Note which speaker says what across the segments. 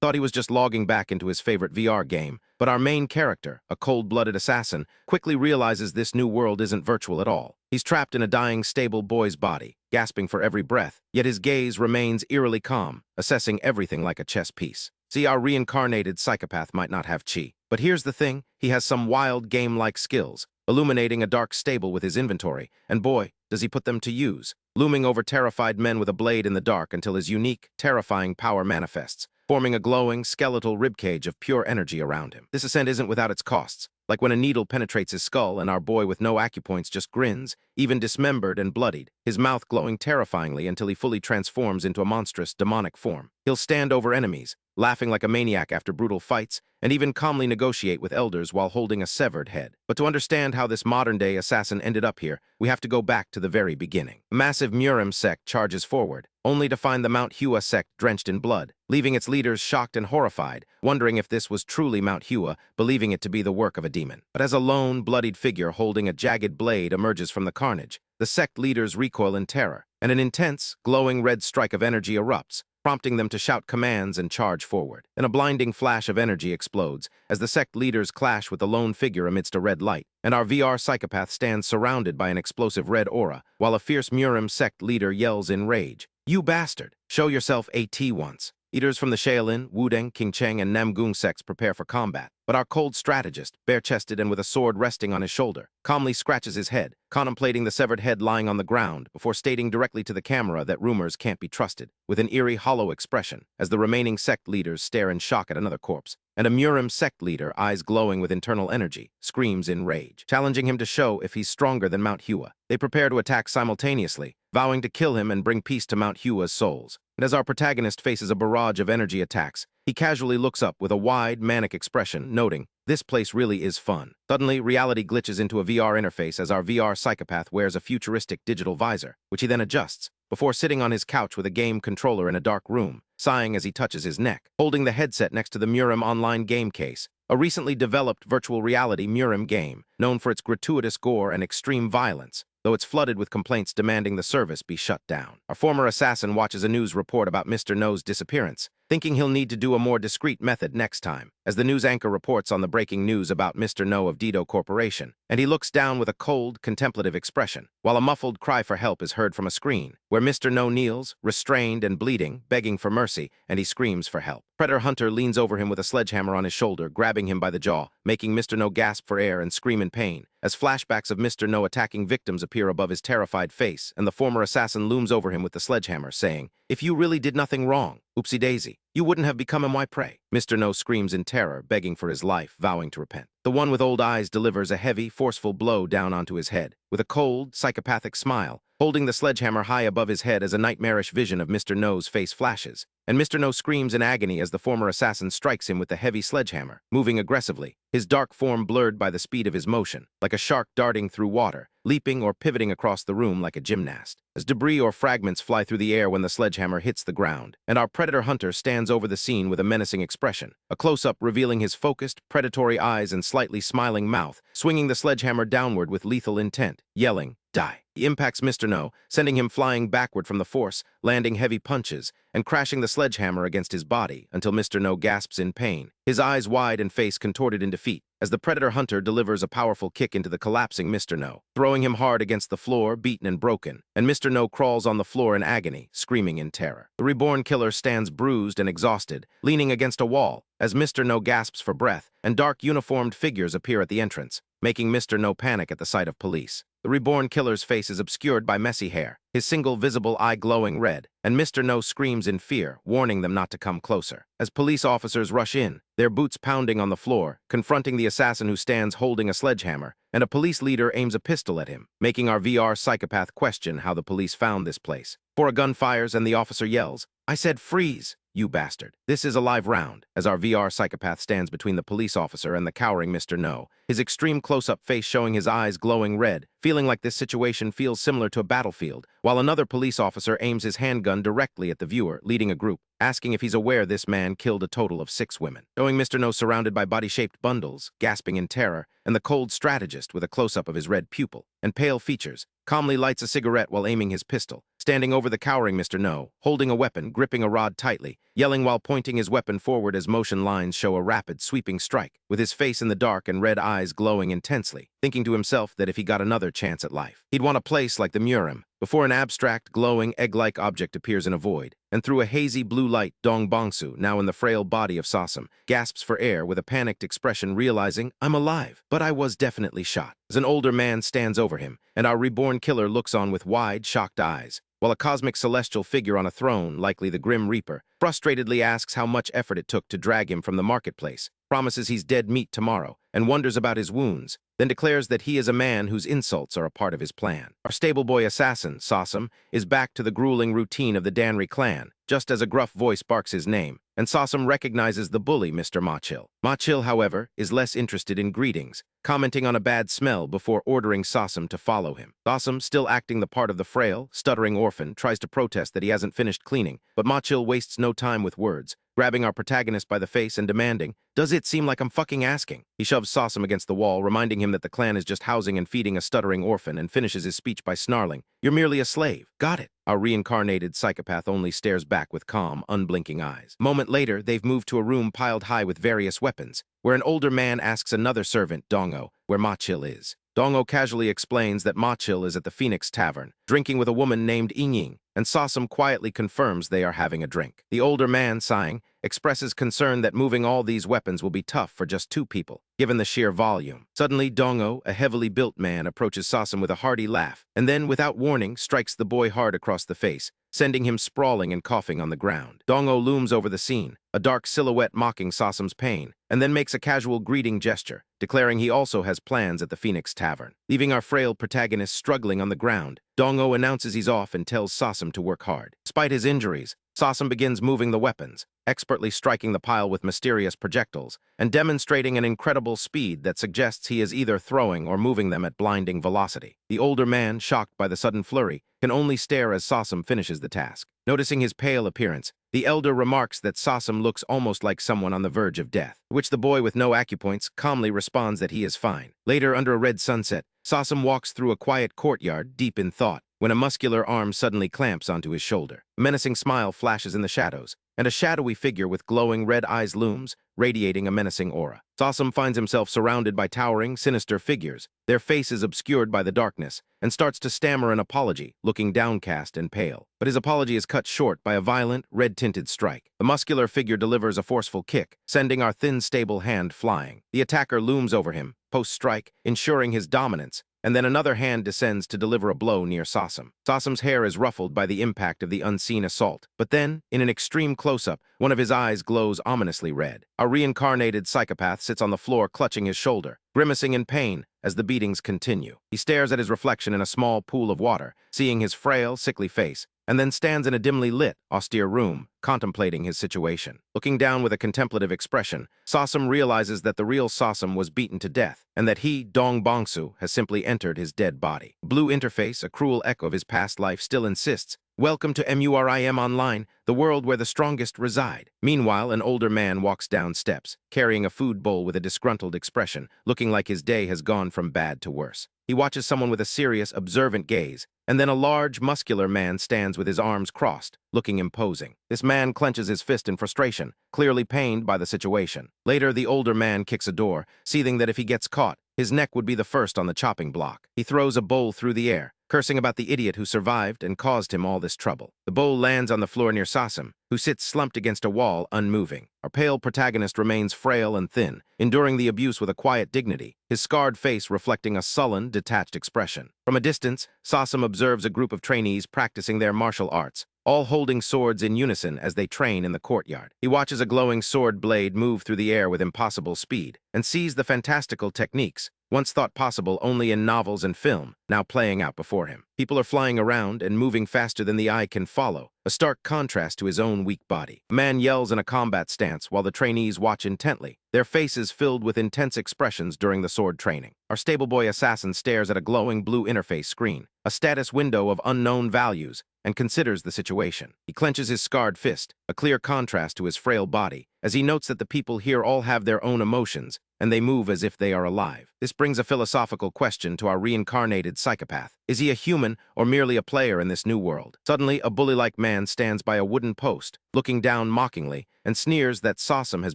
Speaker 1: thought he was just logging back into his favorite VR game, but our main character, a cold-blooded assassin, quickly realizes this new world isn't virtual at all. He's trapped in a dying, stable boy's body, gasping for every breath, yet his gaze remains eerily calm, assessing everything like a chess piece. See, our reincarnated psychopath might not have chi. But here's the thing, he has some wild game-like skills, illuminating a dark stable with his inventory, and boy, does he put them to use, looming over terrified men with a blade in the dark until his unique, terrifying power manifests, forming a glowing, skeletal ribcage of pure energy around him. This ascent isn't without its costs, like when a needle penetrates his skull and our boy with no acupoints just grins, even dismembered and bloodied, his mouth glowing terrifyingly until he fully transforms into a monstrous, demonic form. He'll stand over enemies, laughing like a maniac after brutal fights, and even calmly negotiate with elders while holding a severed head. But to understand how this modern-day assassin ended up here, we have to go back to the very beginning. A massive Murim sect charges forward, only to find the Mount Hua sect drenched in blood, leaving its leaders shocked and horrified, wondering if this was truly Mount Hua, believing it to be the work of a demon. But as a lone, bloodied figure holding a jagged blade emerges from the carnage, the sect leaders recoil in terror, and an intense, glowing red strike of energy erupts, prompting them to shout commands and charge forward. Then a blinding flash of energy explodes as the sect leaders clash with the lone figure amidst a red light, and our VR psychopath stands surrounded by an explosive red aura, while a fierce Murim sect leader yells in rage, "You bastard! Show yourself AT once." Leaders from the Shaolin, Wudang, Qingcheng, and Namgung sects prepare for combat, but our cold strategist, bare-chested and with a sword resting on his shoulder, calmly scratches his head, contemplating the severed head lying on the ground before stating directly to the camera that rumors can't be trusted, with an eerie, hollow expression, as the remaining sect leaders stare in shock at another corpse, and a Murim sect leader, eyes glowing with internal energy, screams in rage, challenging him to show if he's stronger than Mount Hua. They prepare to attack simultaneously, vowing to kill him and bring peace to Mount Hua's souls. And as our protagonist faces a barrage of energy attacks, he casually looks up with a wide, manic expression, noting, "This place really is fun." Suddenly, reality glitches into a VR interface as our VR psychopath wears a futuristic digital visor, which he then adjusts, before sitting on his couch with a game controller in a dark room, sighing as he touches his neck, holding the headset next to the Murim online game case, a recently developed virtual reality Murim game, known for its gratuitous gore and extreme violence, though it's flooded with complaints demanding the service be shut down. Our former assassin watches a news report about Mr. No's disappearance, thinking he'll need to do a more discreet method next time, as the news anchor reports on the breaking news about Mr. No of Dido Corporation, and he looks down with a cold, contemplative expression, while a muffled cry for help is heard from a screen, where Mr. No kneels, restrained and bleeding, begging for mercy, and he screams for help. Predator Hunter leans over him with a sledgehammer on his shoulder, grabbing him by the jaw, making Mr. No gasp for air and scream in pain, as flashbacks of Mr. No attacking victims appear above his terrified face, and the former assassin looms over him with the sledgehammer, saying, "If you really did nothing wrong, oopsie daisy, you wouldn't have become my prey." Mr. No screams in terror, begging for his life, vowing to repent. The one with old eyes delivers a heavy, forceful blow down onto his head, with a cold, psychopathic smile, holding the sledgehammer high above his head as a nightmarish vision of Mr. No's face flashes, and Mr. No screams in agony as the former assassin strikes him with the heavy sledgehammer, moving aggressively, his dark form blurred by the speed of his motion, like a shark darting through water, leaping or pivoting across the room like a gymnast, as debris or fragments fly through the air when the sledgehammer hits the ground, and our predator hunter stands over the scene with a menacing expression, a close-up revealing his focused, predatory eyes and slightly smiling mouth, swinging the sledgehammer downward with lethal intent, yelling, "Die." He impacts Mr. No, sending him flying backward from the force, landing heavy punches, and crashing the sledgehammer against his body until Mr. No gasps in pain, his eyes wide and face contorted in defeat, as the predator hunter delivers a powerful kick into the collapsing Mr. No, throwing him hard against the floor, beaten and broken, and Mr. No crawls on the floor in agony, screaming in terror. The reborn killer stands bruised and exhausted, leaning against a wall, as Mr. No gasps for breath, and dark uniformed figures appear at the entrance, making Mr. No panic at the sight of police. The reborn killer's face is obscured by messy hair, his single visible eye glowing red, and Mr. No screams in fear, warning them not to come closer. As police officers rush in, their boots pounding on the floor, confronting the assassin who stands holding a sledgehammer, and a police leader aims a pistol at him, making our VR psychopath question how the police found this place. For a gun fires and the officer yells, "I said freeze, you bastard." This is a live round, as our VR psychopath stands between the police officer and the cowering Mr. No, his extreme close-up face showing his eyes glowing red, feeling like this situation feels similar to a battlefield, while another police officer aims his handgun directly at the viewer, leading a group, asking if he's aware this man killed a total of 6 women. Showing Mr. No surrounded by body-shaped bundles, gasping in terror, and the cold strategist with a close-up of his red pupil and pale features, calmly lights a cigarette while aiming his pistol, standing over the cowering Mr. No, holding a weapon, gripping a rod tightly, yelling while pointing his weapon forward as motion lines show a rapid, sweeping strike, with his face in the dark and red eyes glowing intensely, thinking to himself that if he got another chance at life, he'd want a place like the Murim, before an abstract, glowing, egg-like object appears in a void, and through a hazy blue light, Dong Bongsu, now in the frail body of Sasam, gasps for air with a panicked expression, realizing, "I'm alive, but I was definitely shot." As an older man stands over him, and our reborn killer looks on with wide, shocked eyes, while a cosmic celestial figure on a throne, likely the Grim Reaper, frustratedly asks how much effort it took to drag him from the marketplace, promises he's dead meat tomorrow, and wonders about his wounds, then declares that he is a man whose insults are a part of his plan. Our stable boy assassin, Sasam, is back to the grueling routine of the Danri clan, just as a gruff voice barks his name, and Sasam recognizes the bully, Mr. Machil. Machil, however, is less interested in greetings, commenting on a bad smell before ordering Sasam to follow him. Sasam, still acting the part of the frail, stuttering orphan, tries to protest that he hasn't finished cleaning, but Machil wastes no time with words, grabbing our protagonist by the face and demanding, "Does it seem like I'm fucking asking?" He shoves Sasam against the wall, reminding him that the clan is just housing and feeding a stuttering orphan, and finishes his speech by snarling, "You're merely a slave. Got it." Our reincarnated psychopath only stares back with calm, unblinking eyes. A moment later, they've moved to a room piled high with various weapons, where an older man asks another servant, Dongo, where Machil is. Dongo casually explains that Machil is at the Phoenix Tavern, drinking with a woman named Ying, and Sasam quietly confirms they are having a drink. The older man, sighing, expresses concern that moving all these weapons will be tough for just two people, given the sheer volume. Suddenly, Dongo, a heavily built man, approaches Sasam with a hearty laugh, and then, without warning, strikes the boy hard across the face, sending him sprawling and coughing on the ground. Dongo looms over the scene, a dark silhouette mocking Sasam's pain, and then makes a casual greeting gesture, declaring he also has plans at the Phoenix Tavern. Leaving our frail protagonist struggling on the ground, Dongo announces he's off and tells Sasam to work hard. Despite his injuries, Sasam begins moving the weapons, expertly striking the pile with mysterious projectiles, and demonstrating an incredible speed that suggests he is either throwing or moving them at blinding velocity. The older man, shocked by the sudden flurry, can only stare as Sasam finishes the task. Noticing his pale appearance, the elder remarks that Sasam looks almost like someone on the verge of death, to which the boy with no acupoints calmly responds that he is fine. Later, under a red sunset, Sasam walks through a quiet courtyard, deep in thought, when a muscular arm suddenly clamps onto his shoulder. A menacing smile flashes in the shadows, and a shadowy figure with glowing red eyes looms, radiating a menacing aura. Sasam finds himself surrounded by towering, sinister figures, their faces obscured by the darkness, and starts to stammer an apology, looking downcast and pale. But his apology is cut short by a violent, red-tinted strike. The muscular figure delivers a forceful kick, sending our thin, stable hand flying. The attacker looms over him, post-strike, ensuring his dominance, and then another hand descends to deliver a blow near Sasam. Sasam's hair is ruffled by the impact of the unseen assault, but then, in an extreme close-up, one of his eyes glows ominously red. Our reincarnated psychopath sits on the floor clutching his shoulder, grimacing in pain as the beatings continue. He stares at his reflection in a small pool of water, seeing his frail, sickly face, and then stands in a dimly lit, austere room, contemplating his situation. Looking down with a contemplative expression, Sasam realizes that the real Sasam was beaten to death, and that he, Dong Bongsu, has simply entered his dead body. Blue interface, a cruel echo of his past life, still insists, "Welcome to Murim Online, the world where the strongest reside." Meanwhile, an older man walks down steps, carrying a food bowl with a disgruntled expression, looking like his day has gone from bad to worse. He watches someone with a serious, observant gaze, and then a large, muscular man stands with his arms crossed, looking imposing. This man clenches his fist in frustration, clearly pained by the situation. Later, the older man kicks a door, seething that if he gets caught, his neck would be the first on the chopping block. He throws a bowl through the air, cursing about the idiot who survived and caused him all this trouble. The bowl lands on the floor near Sasam, who sits slumped against a wall, unmoving. Our pale protagonist remains frail and thin, enduring the abuse with a quiet dignity, his scarred face reflecting a sullen, detached expression. From a distance, Sasam observes a group of trainees practicing their martial arts, all holding swords in unison as they train in the courtyard. He watches a glowing sword blade move through the air with impossible speed, and sees the fantastical techniques, once thought possible only in novels and film, now playing out before him. People are flying around and moving faster than the eye can follow, a stark contrast to his own weak body. A man yells in a combat stance while the trainees watch intently, their faces filled with intense expressions during the sword training. Our stable boy assassin stares at a glowing blue interface screen, a status window of unknown values, and considers the situation. He clenches his scarred fist, a clear contrast to his frail body, as he notes that the people here all have their own emotions, and they move as if they are alive. This brings a philosophical question to our reincarnated psychopath. Is he a human or merely a player in this new world? Suddenly, a bully-like man stands by a wooden post, looking down mockingly, and sneers that Sosum has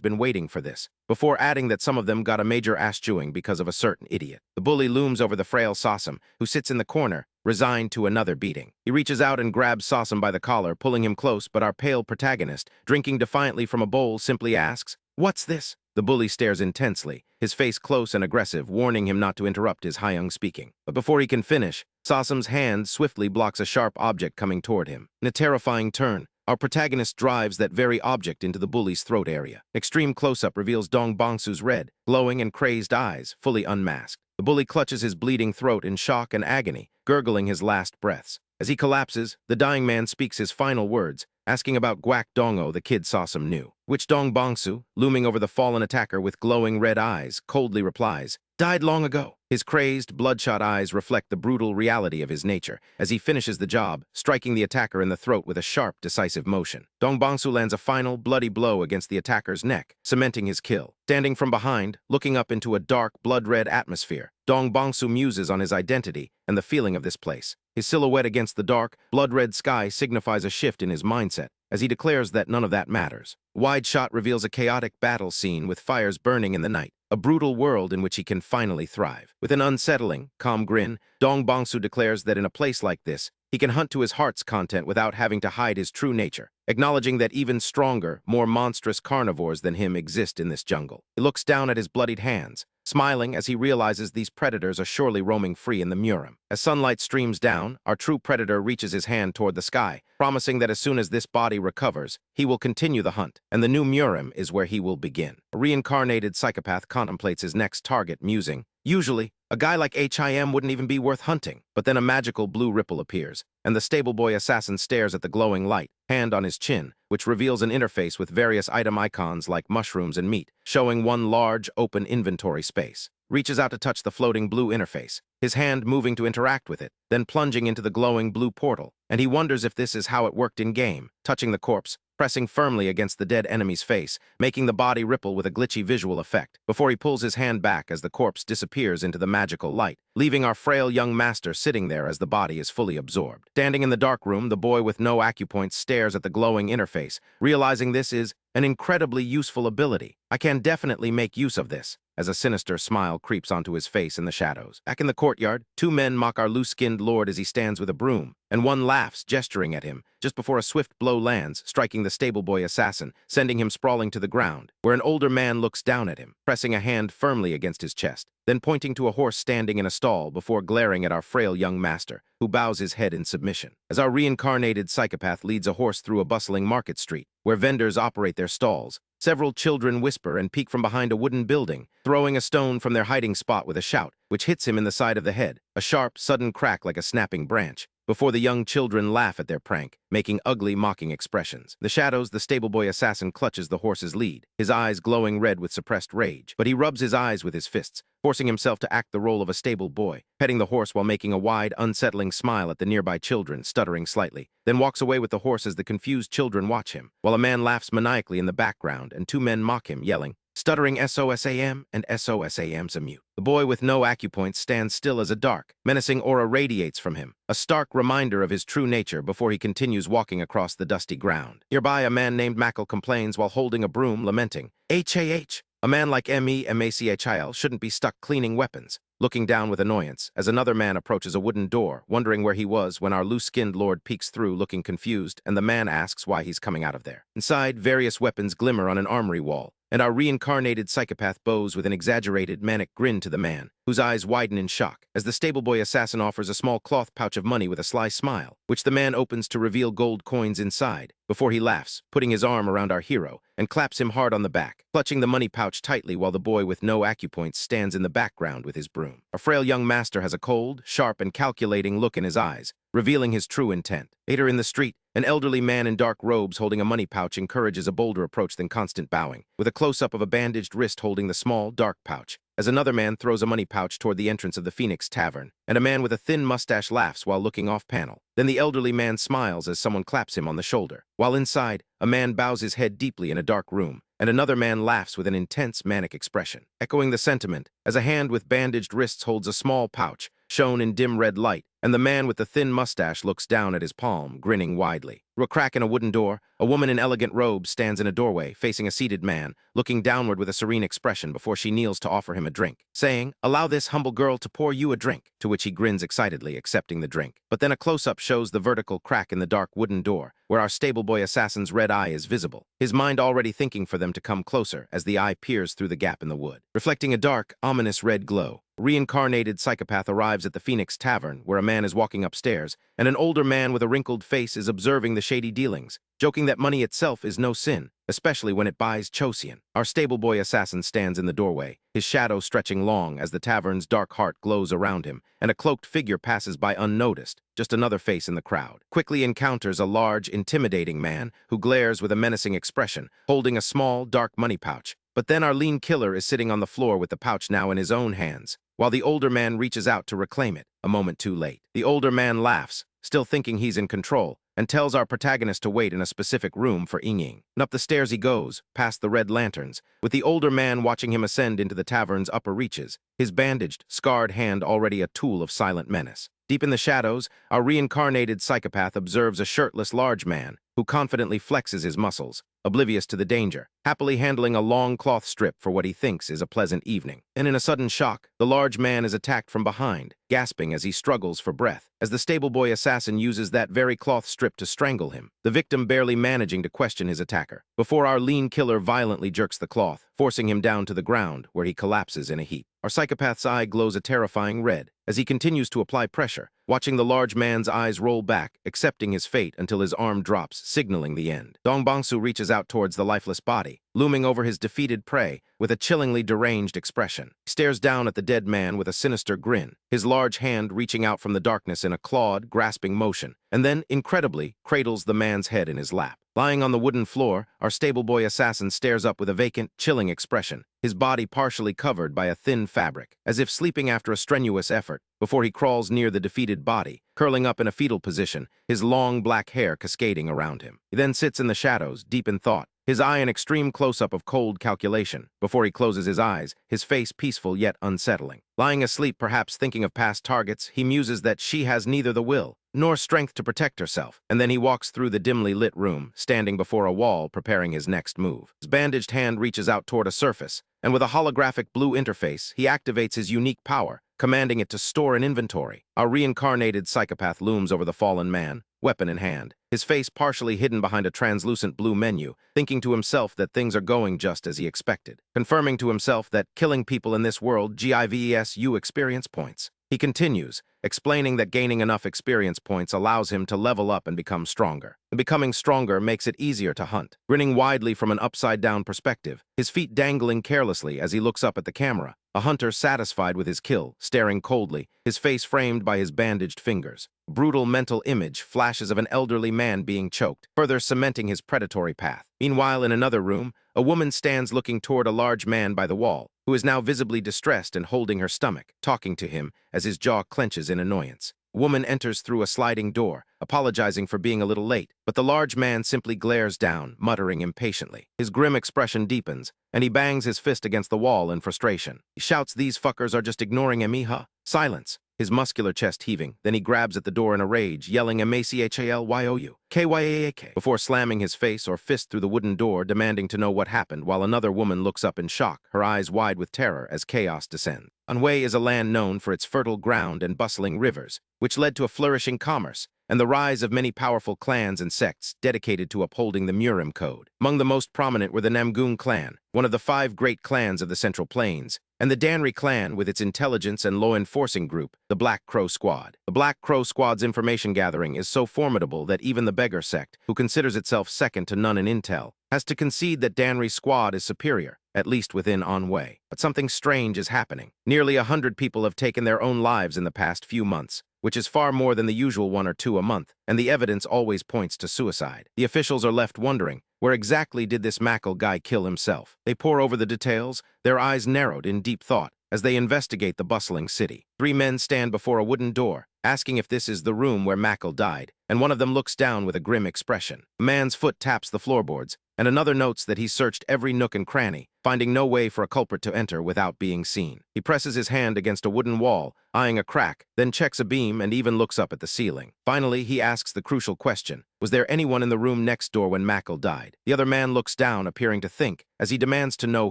Speaker 1: been waiting for this, before adding that some of them got a major ass-chewing because of a certain idiot. The bully looms over the frail Sosum, who sits in the corner, resigned to another beating. He reaches out and grabs Sosum by the collar, pulling him close, but our pale protagonist, drinking defiantly from a bowl, simply asks, "What's this?" The bully stares intensely, his face close and aggressive, warning him not to interrupt his Hyung speaking. But before he can finish, Sosum's hand swiftly blocks a sharp object coming toward him. In a terrifying turn, our protagonist drives that very object into the bully's throat area. Extreme close-up reveals Dong Bongsu's red, glowing and crazed eyes, fully unmasked. The bully clutches his bleeding throat in shock and agony, gurgling his last breaths. As he collapses, the dying man speaks his final words, asking about Guak Dongo, the kid Sosum knew. Which Dong Bongsu, looming over the fallen attacker with glowing red eyes, coldly replies, "Died long ago." His crazed, bloodshot eyes reflect the brutal reality of his nature as he finishes the job, striking the attacker in the throat with a sharp, decisive motion. Dong Bongsu lands a final, bloody blow against the attacker's neck, cementing his kill. Standing from behind, looking up into a dark, blood-red atmosphere, Dong Bongsu muses on his identity and the feeling of this place. His silhouette against the dark, blood-red sky signifies a shift in his mindset, as he declares that none of that matters. Wide shot reveals a chaotic battle scene with fires burning in the night, a brutal world in which he can finally thrive. With an unsettling, calm grin, Dong Bongsu declares that in a place like this, he can hunt to his heart's content without having to hide his true nature, acknowledging that even stronger, more monstrous carnivores than him exist in this jungle. He looks down at his bloodied hands, smiling as he realizes these predators are surely roaming free in the Murim. As sunlight streams down, our true predator reaches his hand toward the sky, promising that as soon as this body recovers, he will continue the hunt, and the new Murim is where he will begin. A reincarnated psychopath contemplates his next target, musing, "Usually, a guy like HIM wouldn't even be worth hunting." But then a magical blue ripple appears, and the stable boy assassin stares at the glowing light, hand on his chin, which reveals an interface with various item icons like mushrooms and meat, showing one large, open inventory space. Reaches out to touch the floating blue interface, his hand moving to interact with it, then plunging into the glowing blue portal, and he wonders if this is how it worked in-game, touching the corpse, pressing firmly against the dead enemy's face, making the body ripple with a glitchy visual effect, before he pulls his hand back as the corpse disappears into the magical light, leaving our frail young master sitting there as the body is fully absorbed. Standing in the dark room, the boy with no acupoints stares at the glowing interface, realizing this is an incredibly useful ability. I can definitely make use of this, as a sinister smile creeps onto his face in the shadows. Back in the courtyard, two men mock our loose-skinned lord as he stands with a broom, and one laughs, gesturing at him, just before a swift blow lands, striking the stable boy assassin, sending him sprawling to the ground, where an older man looks down at him, pressing a hand firmly against his chest, then pointing to a horse standing in a stall before glaring at our frail young master, who bows his head in submission. As our reincarnated psychopath leads a horse through a bustling market street, where vendors operate their stalls, several children whisper and peek from behind a wooden building, throwing a stone from their hiding spot with a shout, which hits him in the side of the head, a sharp, sudden crack like a snapping branch, before the young children laugh at their prank, making ugly, mocking expressions. The shadows, the stable boy assassin clutches the horse's lead, his eyes glowing red with suppressed rage, but he rubs his eyes with his fists, forcing himself to act the role of a stable boy, petting the horse while making a wide, unsettling smile at the nearby children, stuttering slightly, then walks away with the horse as the confused children watch him, while a man laughs maniacally in the background and two men mock him, yelling, stuttering SOSAM and SOSAM's a mute. The boy with no acupoints stands still as a dark, menacing aura radiates from him, a stark reminder of his true nature before he continues walking across the dusty ground. Nearby, a man named Mackle complains while holding a broom, lamenting, "HAH, a man like MACHIL shouldn't be stuck cleaning weapons," looking down with annoyance as another man approaches a wooden door, wondering where he was when our loose-skinned lord peeks through looking confused, and the man asks why he's coming out of there. Inside, various weapons glimmer on an armory wall, and our reincarnated psychopath bows with an exaggerated, manic grin to the man, whose eyes widen in shock, as the stable boy assassin offers a small cloth pouch of money with a sly smile, which the man opens to reveal gold coins inside, before he laughs, putting his arm around our hero, and claps him hard on the back, clutching the money pouch tightly while the boy with no acupoints stands in the background with his broom. Our frail young master has a cold, sharp, and calculating look in his eyes, revealing his true intent. Later in the street, an elderly man in dark robes holding a money pouch encourages a bolder approach than constant bowing, with a close-up of a bandaged wrist holding the small, dark pouch, as another man throws a money pouch toward the entrance of the Phoenix Tavern, and a man with a thin mustache laughs while looking off-panel. Then the elderly man smiles as someone claps him on the shoulder, while inside, a man bows his head deeply in a dark room, and another man laughs with an intense manic expression. Echoing the sentiment, as a hand with bandaged wrists holds a small pouch, shown in dim red light, and the man with the thin mustache looks down at his palm, grinning widely. Through a crack in a wooden door, a woman in elegant robes stands in a doorway, facing a seated man, looking downward with a serene expression before she kneels to offer him a drink, saying, "Allow this humble girl to pour you a drink," to which he grins excitedly, accepting the drink. But then a close-up shows the vertical crack in the dark wooden door, where our stable boy assassin's red eye is visible, his mind already thinking for them to come closer as the eye peers through the gap in the wood. Reflecting a dark, ominous red glow, reincarnated psychopath arrives at the Phoenix Tavern, where a man is walking upstairs, and an older man with a wrinkled face is observing the shady dealings, joking that money itself is no sin, especially when it buys Chosian. Our stable boy assassin stands in the doorway, his shadow stretching long as the tavern's dark heart glows around him, and a cloaked figure passes by unnoticed, just another face in the crowd. Quickly encounters a large, intimidating man who glares with a menacing expression, holding a small, dark money pouch. But then our lean killer is sitting on the floor with the pouch now in his own hands, while the older man reaches out to reclaim it, a moment too late. The older man laughs, still thinking he's in control, and tells our protagonist to wait in a specific room for Ying. And up the stairs he goes, past the red lanterns, with the older man watching him ascend into the tavern's upper reaches, his bandaged, scarred hand already a tool of silent menace. Deep in the shadows, our reincarnated psychopath observes a shirtless large man who confidently flexes his muscles, oblivious to the danger, happily handling a long cloth strip for what he thinks is a pleasant evening. And in a sudden shock, the large man is attacked from behind, gasping as he struggles for breath, as the stable boy assassin uses that very cloth strip to strangle him, the victim barely managing to question his attacker, before our lean killer violently jerks the cloth, forcing him down to the ground, where he collapses in a heap. Our psychopath's eye glows a terrifying red as he continues to apply pressure, watching the large man's eyes roll back, accepting his fate until his arm drops, signaling the end. Dong Bangsu reaches out towards the lifeless body, looming over his defeated prey with a chillingly deranged expression. He stares down at the dead man with a sinister grin, his large hand reaching out from the darkness in a clawed, grasping motion, and then, incredibly, cradles the man's head in his lap. Lying on the wooden floor, our stable boy assassin stares up with a vacant, chilling expression, his body partially covered by a thin fabric, as if sleeping after a strenuous effort, before he crawls near the defeated body, curling up in a fetal position, his long black hair cascading around him. He then sits in the shadows, deep in thought, his eye an extreme close-up of cold calculation. Before he closes his eyes, his face peaceful yet unsettling. Lying asleep, perhaps thinking of past targets, he muses that she has neither the will nor strength to protect herself, and then he walks through the dimly lit room, standing before a wall, preparing his next move. His bandaged hand reaches out toward a surface, and with a holographic blue interface, he activates his unique power, commanding it to store an inventory. Our reincarnated psychopath looms over the fallen man, weapon in hand, his face partially hidden behind a translucent blue menu, thinking to himself that things are going just as he expected, confirming to himself that killing people in this world gives you experience points. He continues, explaining that gaining enough experience points allows him to level up and become stronger. And becoming stronger makes it easier to hunt. Grinning widely from an upside-down perspective, his feet dangling carelessly as he looks up at the camera, a hunter satisfied with his kill, staring coldly, his face framed by his bandaged fingers. Brutal mental image flashes of an elderly man being choked, further cementing his predatory path. Meanwhile, in another room, a woman stands looking toward a large man by the wall, who is now visibly distressed and holding her stomach, talking to him as his jaw clenches in annoyance. A woman enters through a sliding door, apologizing for being a little late, but the large man simply glares down, muttering impatiently. His grim expression deepens, and he bangs his fist against the wall in frustration. He shouts, "These fuckers are just ignoring Emiha." Silence. His muscular chest heaving, then he grabs at the door in a rage, yelling "MACHALYOU, KYAAK," before slamming his face or fist through the wooden door, demanding to know what happened, while another woman looks up in shock, her eyes wide with terror as chaos descends. Anhui is a land known for its fertile ground and bustling rivers, which led to a flourishing commerce, and the rise of many powerful clans and sects dedicated to upholding the Murim code. Among the most prominent were the Namgung clan, one of the 5 great clans of the Central Plains, and the Danri clan with its intelligence and law-enforcing group, the Black Crow Squad. The Black Crow Squad's information gathering is so formidable that even the Beggar sect, who considers itself second to none in intel, has to concede that Danri's squad is superior, at least within Anhui. But something strange is happening. Nearly 100 people have taken their own lives in the past few months, which is far more than the usual 1 or 2 a month, and the evidence always points to suicide. The officials are left wondering, where exactly did this Mackle guy kill himself? They pore over the details, their eyes narrowed in deep thought, as they investigate the bustling city. 3 men stand before a wooden door, asking if this is the room where Mackle died, and one of them looks down with a grim expression. A man's foot taps the floorboards, and another notes that he's searched every nook and cranny, finding no way for a culprit to enter without being seen. He presses his hand against a wooden wall, eyeing a crack, then checks a beam and even looks up at the ceiling. Finally, he asks the crucial question: was there anyone in the room next door when Mackle died? The other man looks down, appearing to think, as he demands to know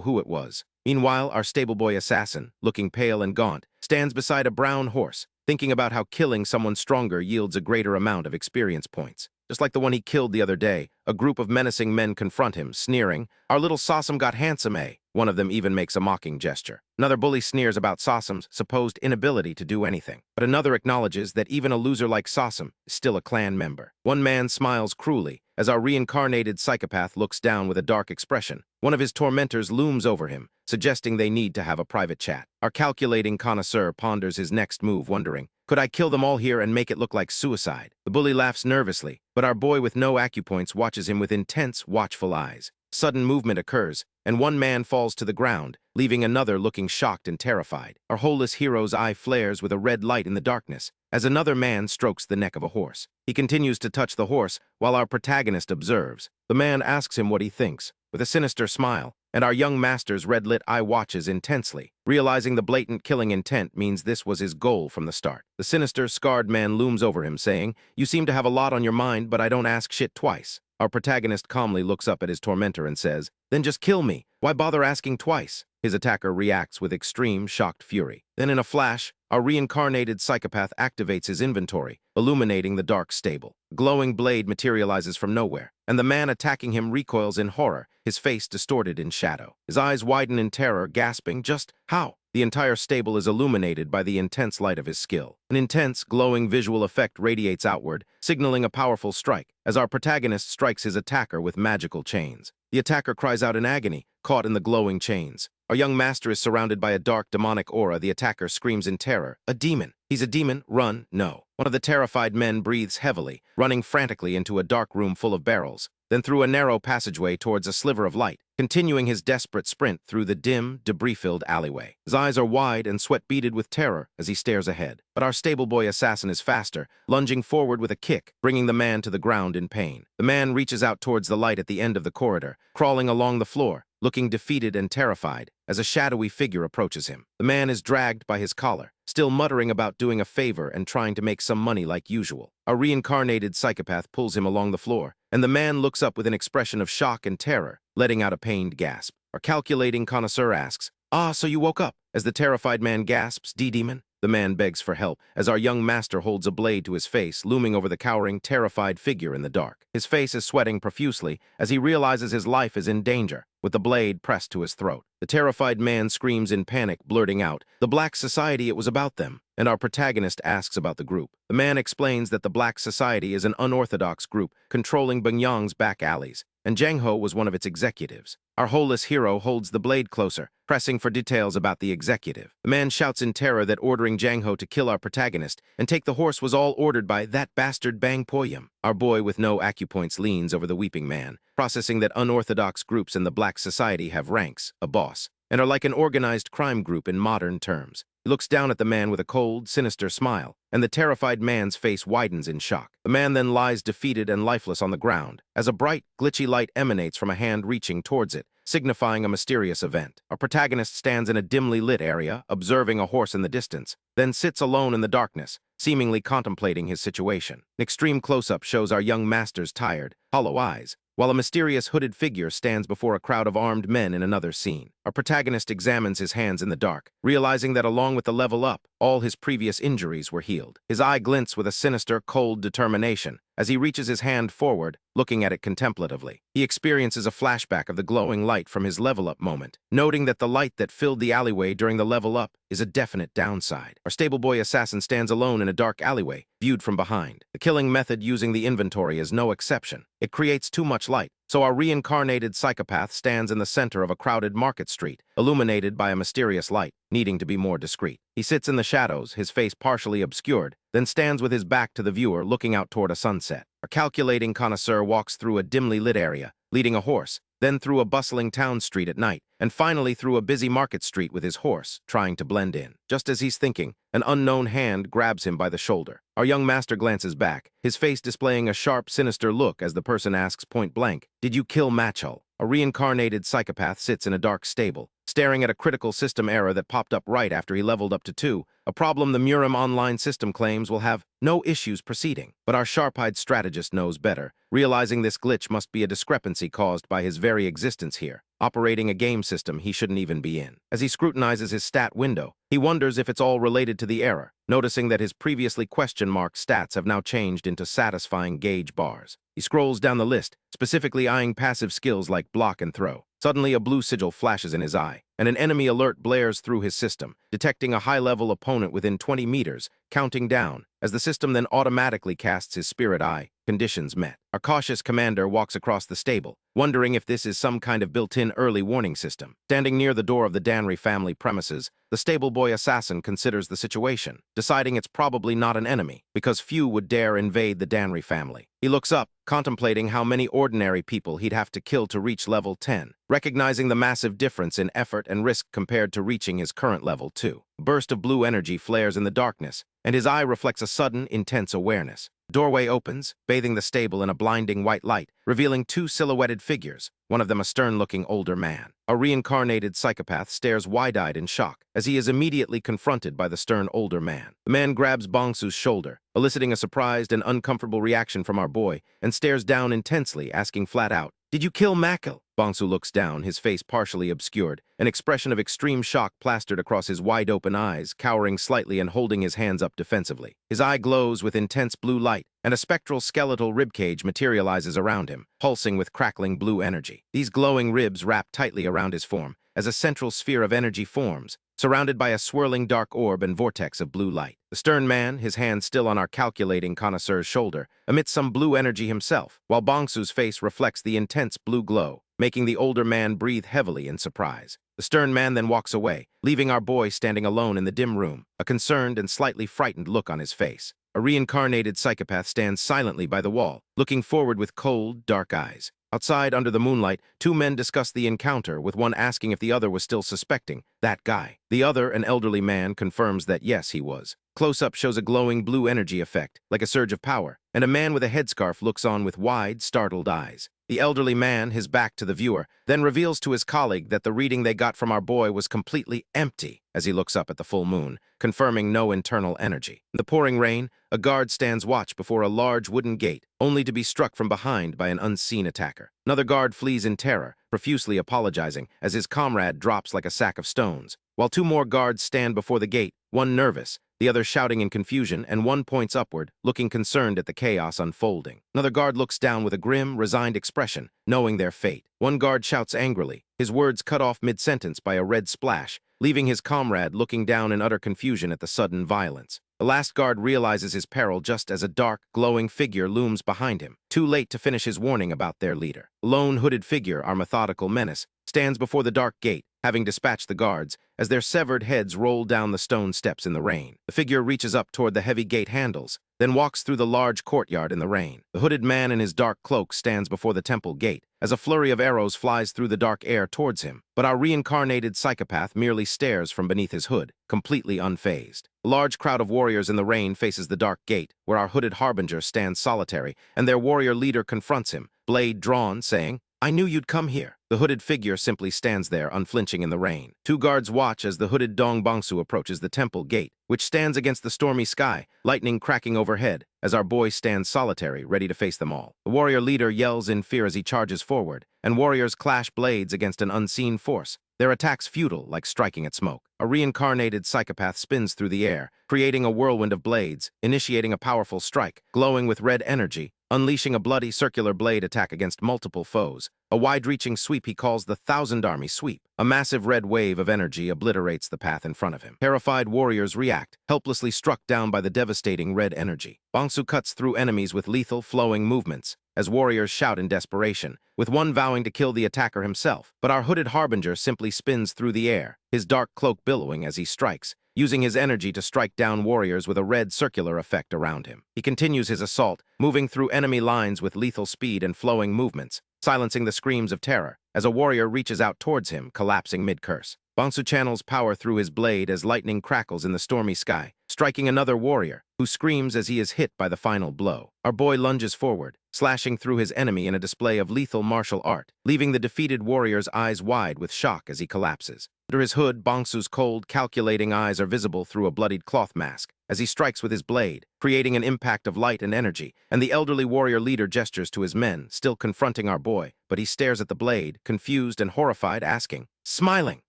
Speaker 1: who it was. Meanwhile, our stable-boy assassin, looking pale and gaunt, stands beside a brown horse, thinking about how killing someone stronger yields a greater amount of experience points. Just like the one he killed the other day, a group of menacing men confront him, sneering, "Our little Sawsum got handsome, eh?" One of them even makes a mocking gesture. Another bully sneers about Sawsum's supposed inability to do anything, but another acknowledges that even a loser like Sawsum is still a clan member. One man smiles cruelly as our reincarnated psychopath looks down with a dark expression. One of his tormentors looms over him, suggesting they need to have a private chat. Our calculating connoisseur ponders his next move, wondering, could I kill them all here and make it look like suicide? The bully laughs nervously, but our boy with no acupoints watches him with intense, watchful eyes. Sudden movement occurs, and one man falls to the ground, leaving another looking shocked and terrified. Our holeless hero's eye flares with a red light in the darkness, as another man strokes the neck of a horse. He continues to touch the horse, while our protagonist observes. The man asks him what he thinks, with a sinister smile, and our young master's red-lit eye watches intensely, realizing the blatant killing intent means this was his goal from the start. The sinister, scarred man looms over him, saying, "You seem to have a lot on your mind, but I don't ask shit twice." Our protagonist calmly looks up at his tormentor and says, "Then just kill me. Why bother asking twice?" His attacker reacts with extreme, shocked fury. Then in a flash, our reincarnated psychopath activates his inventory, illuminating the dark stable. A glowing blade materializes from nowhere, and the man attacking him recoils in horror, his face distorted in shadow. His eyes widen in terror, gasping, "Just how?" The entire stable is illuminated by the intense light of his skill. An intense, glowing visual effect radiates outward, signaling a powerful strike, as our protagonist strikes his attacker with magical chains. The attacker cries out in agony, caught in the glowing chains. Our young master is surrounded by a dark, demonic aura. The attacker screams in terror, "A demon! He's a demon! Run!" No. One of the terrified men breathes heavily, running frantically into a dark room full of barrels, then through a narrow passageway towards a sliver of light, continuing his desperate sprint through the dim, debris-filled alleyway. His eyes are wide and sweat-beaded with terror as he stares ahead. But our stable-boy assassin is faster, lunging forward with a kick, bringing the man to the ground in pain. The man reaches out towards the light at the end of the corridor, crawling along the floor, looking defeated and terrified, as a shadowy figure approaches him. The man is dragged by his collar, still muttering about doing a favor and trying to make some money like usual. Our reincarnated psychopath pulls him along the floor, and the man looks up with an expression of shock and terror, letting out a pained gasp. Our calculating connoisseur asks, "Ah, so you woke up?" As the terrified man gasps, "D-demon?" The man begs for help, as our young master holds a blade to his face, looming over the cowering, terrified figure in the dark. His face is sweating profusely as he realizes his life is in danger, with the blade pressed to his throat. The terrified man screams in panic, blurting out, "The Black Society, it was about them." And our protagonist asks about the group. The man explains that the Black Society is an unorthodox group controlling Byung's back alleys, and Jang Ho was one of its executives. Our holeless hero holds the blade closer, pressing for details about the executive. The man shouts in terror that ordering Jang Ho to kill our protagonist and take the horse was all ordered by that bastard Bang Poyum. Our boy with no acupoints leans over the weeping man, processing that unorthodox groups in the Black Society have ranks, a boss, and are like an organized crime group in modern terms. He looks down at the man with a cold, sinister smile, and the terrified man's face widens in shock. The man then lies defeated and lifeless on the ground, as a bright, glitchy light emanates from a hand reaching towards it, signifying a mysterious event. Our protagonist stands in a dimly lit area, observing a horse in the distance, then sits alone in the darkness, seemingly contemplating his situation. An extreme close-up shows our young master's tired, hollow eyes, while a mysterious hooded figure stands before a crowd of armed men in another scene. Our protagonist examines his hands in the dark, realizing that along with the level up, all his previous injuries were healed. His eye glints with a sinister, cold determination as he reaches his hand forward, looking at it contemplatively. He experiences a flashback of the glowing light from his level-up moment, noting that the light that filled the alleyway during the level-up is a definite downside. Our stable-boy assassin stands alone in a dark alleyway, viewed from behind. The killing method using the inventory is no exception. It creates too much light, so our reincarnated psychopath stands in the center of a crowded market street, illuminated by a mysterious light, needing to be more discreet. He sits in the shadows, his face partially obscured, then stands with his back to the viewer, looking out toward a sunset. A calculating connoisseur walks through a dimly lit area, leading a horse, then through a bustling town street at night, and finally through a busy market street with his horse, trying to blend in. Just as he's thinking, an unknown hand grabs him by the shoulder. Our young master glances back, his face displaying a sharp, sinister look as the person asks point blank, "Did you kill Matchel?" A reincarnated psychopath sits in a dark stable, staring at a critical system error that popped up right after he leveled up to 2, a problem the Murim online system claims will have no issues proceeding. But our sharp-eyed strategist knows better, realizing this glitch must be a discrepancy caused by his very existence here, operating a game system he shouldn't even be in. As he scrutinizes his stat window, he wonders if it's all related to the error, noticing that his previously question-marked stats have now changed into satisfying gauge bars. He scrolls down the list, specifically eyeing passive skills like block and throw. Suddenly, a blue sigil flashes in his eye, and an enemy alert blares through his system, detecting a high-level opponent within 20 meters, counting down, as the system then automatically casts his spirit eye. Conditions met. Our cautious commander walks across the stable, wondering if this is some kind of built-in early warning system. Standing near the door of the Danry family premises, the stable boy assassin considers the situation, deciding it's probably not an enemy, because few would dare invade the Danry family. He looks up, contemplating how many ordinary people he'd have to kill to reach level 10, recognizing the massive difference in effort and risk compared to reaching his current level 2. A burst of blue energy flares in the darkness, and his eye reflects a sudden, intense awareness. The doorway opens, bathing the stable in a blinding white light, revealing 2 silhouetted figures, one of them a stern-looking older man. A reincarnated psychopath stares wide-eyed in shock, as he is immediately confronted by the stern older man. The man grabs Bongsu's shoulder, eliciting a surprised and uncomfortable reaction from our boy, and stares down intensely, asking flat out, "Did you kill Makil?" Bongsu looks down, his face partially obscured, an expression of extreme shock plastered across his wide-open eyes, cowering slightly and holding his hands up defensively. His eye glows with intense blue light, and a spectral skeletal ribcage materializes around him, pulsing with crackling blue energy. These glowing ribs wrap tightly around his form, as a central sphere of energy forms, surrounded by a swirling dark orb and vortex of blue light. The stern man, his hand still on our calculating connoisseur's shoulder, emits some blue energy himself, while Bongsu's face reflects the intense blue glow, making the older man breathe heavily in surprise. The stern man then walks away, leaving our boy standing alone in the dim room, a concerned and slightly frightened look on his face. A reincarnated psychopath stands silently by the wall, looking forward with cold, dark eyes. Outside, under the moonlight, 2 men discuss the encounter, with one asking if the other was still suspecting that guy. The other, an elderly man, confirms that yes, he was. Close-up shows a glowing blue energy effect, like a surge of power, and a man with a headscarf looks on with wide, startled eyes. The elderly man, his back to the viewer, then reveals to his colleague that the reading they got from our boy was completely empty as he looks up at the full moon, confirming no internal energy. In the pouring rain, a guard stands watch before a large wooden gate, only to be struck from behind by an unseen attacker. Another guard flees in terror, profusely apologizing as his comrade drops like a sack of stones, while 2 more guards stand before the gate, one nervous, the other shouting in confusion, and one points upward, looking concerned at the chaos unfolding. Another guard looks down with a grim, resigned expression, knowing their fate. One guard shouts angrily, his words cut off mid-sentence by a red splash, leaving his comrade looking down in utter confusion at the sudden violence. The last guard realizes his peril just as a dark, glowing figure looms behind him, too late to finish his warning about their leader. A lone hooded figure, our methodical menace, stands before the dark gate, having dispatched the guards, as their severed heads roll down the stone steps in the rain. The figure reaches up toward the heavy gate handles, then walks through the large courtyard in the rain. The hooded man in his dark cloak stands before the temple gate, as a flurry of arrows flies through the dark air towards him, but our reincarnated psychopath merely stares from beneath his hood, completely unfazed. A large crowd of warriors in the rain faces the dark gate, where our hooded harbinger stands solitary, and their warrior leader confronts him, blade drawn, saying, "I knew you'd come here." The hooded figure simply stands there, unflinching in the rain. 2 guards watch as the hooded Dong Bongsu approaches the temple gate, which stands against the stormy sky, lightning cracking overhead, as our boy stands solitary, ready to face them all. The warrior leader yells in fear as he charges forward, and warriors clash blades against an unseen force, their attacks futile, like striking at smoke. A reincarnated psychopath spins through the air, creating a whirlwind of blades, initiating a powerful strike, glowing with red energy, unleashing a bloody circular blade attack against multiple foes. A wide-reaching sweep he calls the Thousand Army Sweep. A massive red wave of energy obliterates the path in front of him. Terrified warriors react, helplessly struck down by the devastating red energy. Bongsu cuts through enemies with lethal, flowing movements, as warriors shout in desperation, with one vowing to kill the attacker himself. But our hooded harbinger simply spins through the air, his dark cloak billowing as he strikes, using his energy to strike down warriors with a red circular effect around him. He continues his assault, moving through enemy lines with lethal speed and flowing movements, silencing the screams of terror, as a warrior reaches out towards him, collapsing mid-curse. Bangsu channels power through his blade as lightning crackles in the stormy sky, striking another warrior, who screams as he is hit by the final blow. Our boy lunges forward, slashing through his enemy in a display of lethal martial art, leaving the defeated warrior's eyes wide with shock as he collapses. Under his hood, Bangsu's cold, calculating eyes are visible through a bloodied cloth mask, as he strikes with his blade, creating an impact of light and energy, and the elderly warrior leader gestures to his men, still confronting our boy, but he stares at the blade, confused and horrified, asking, smiling.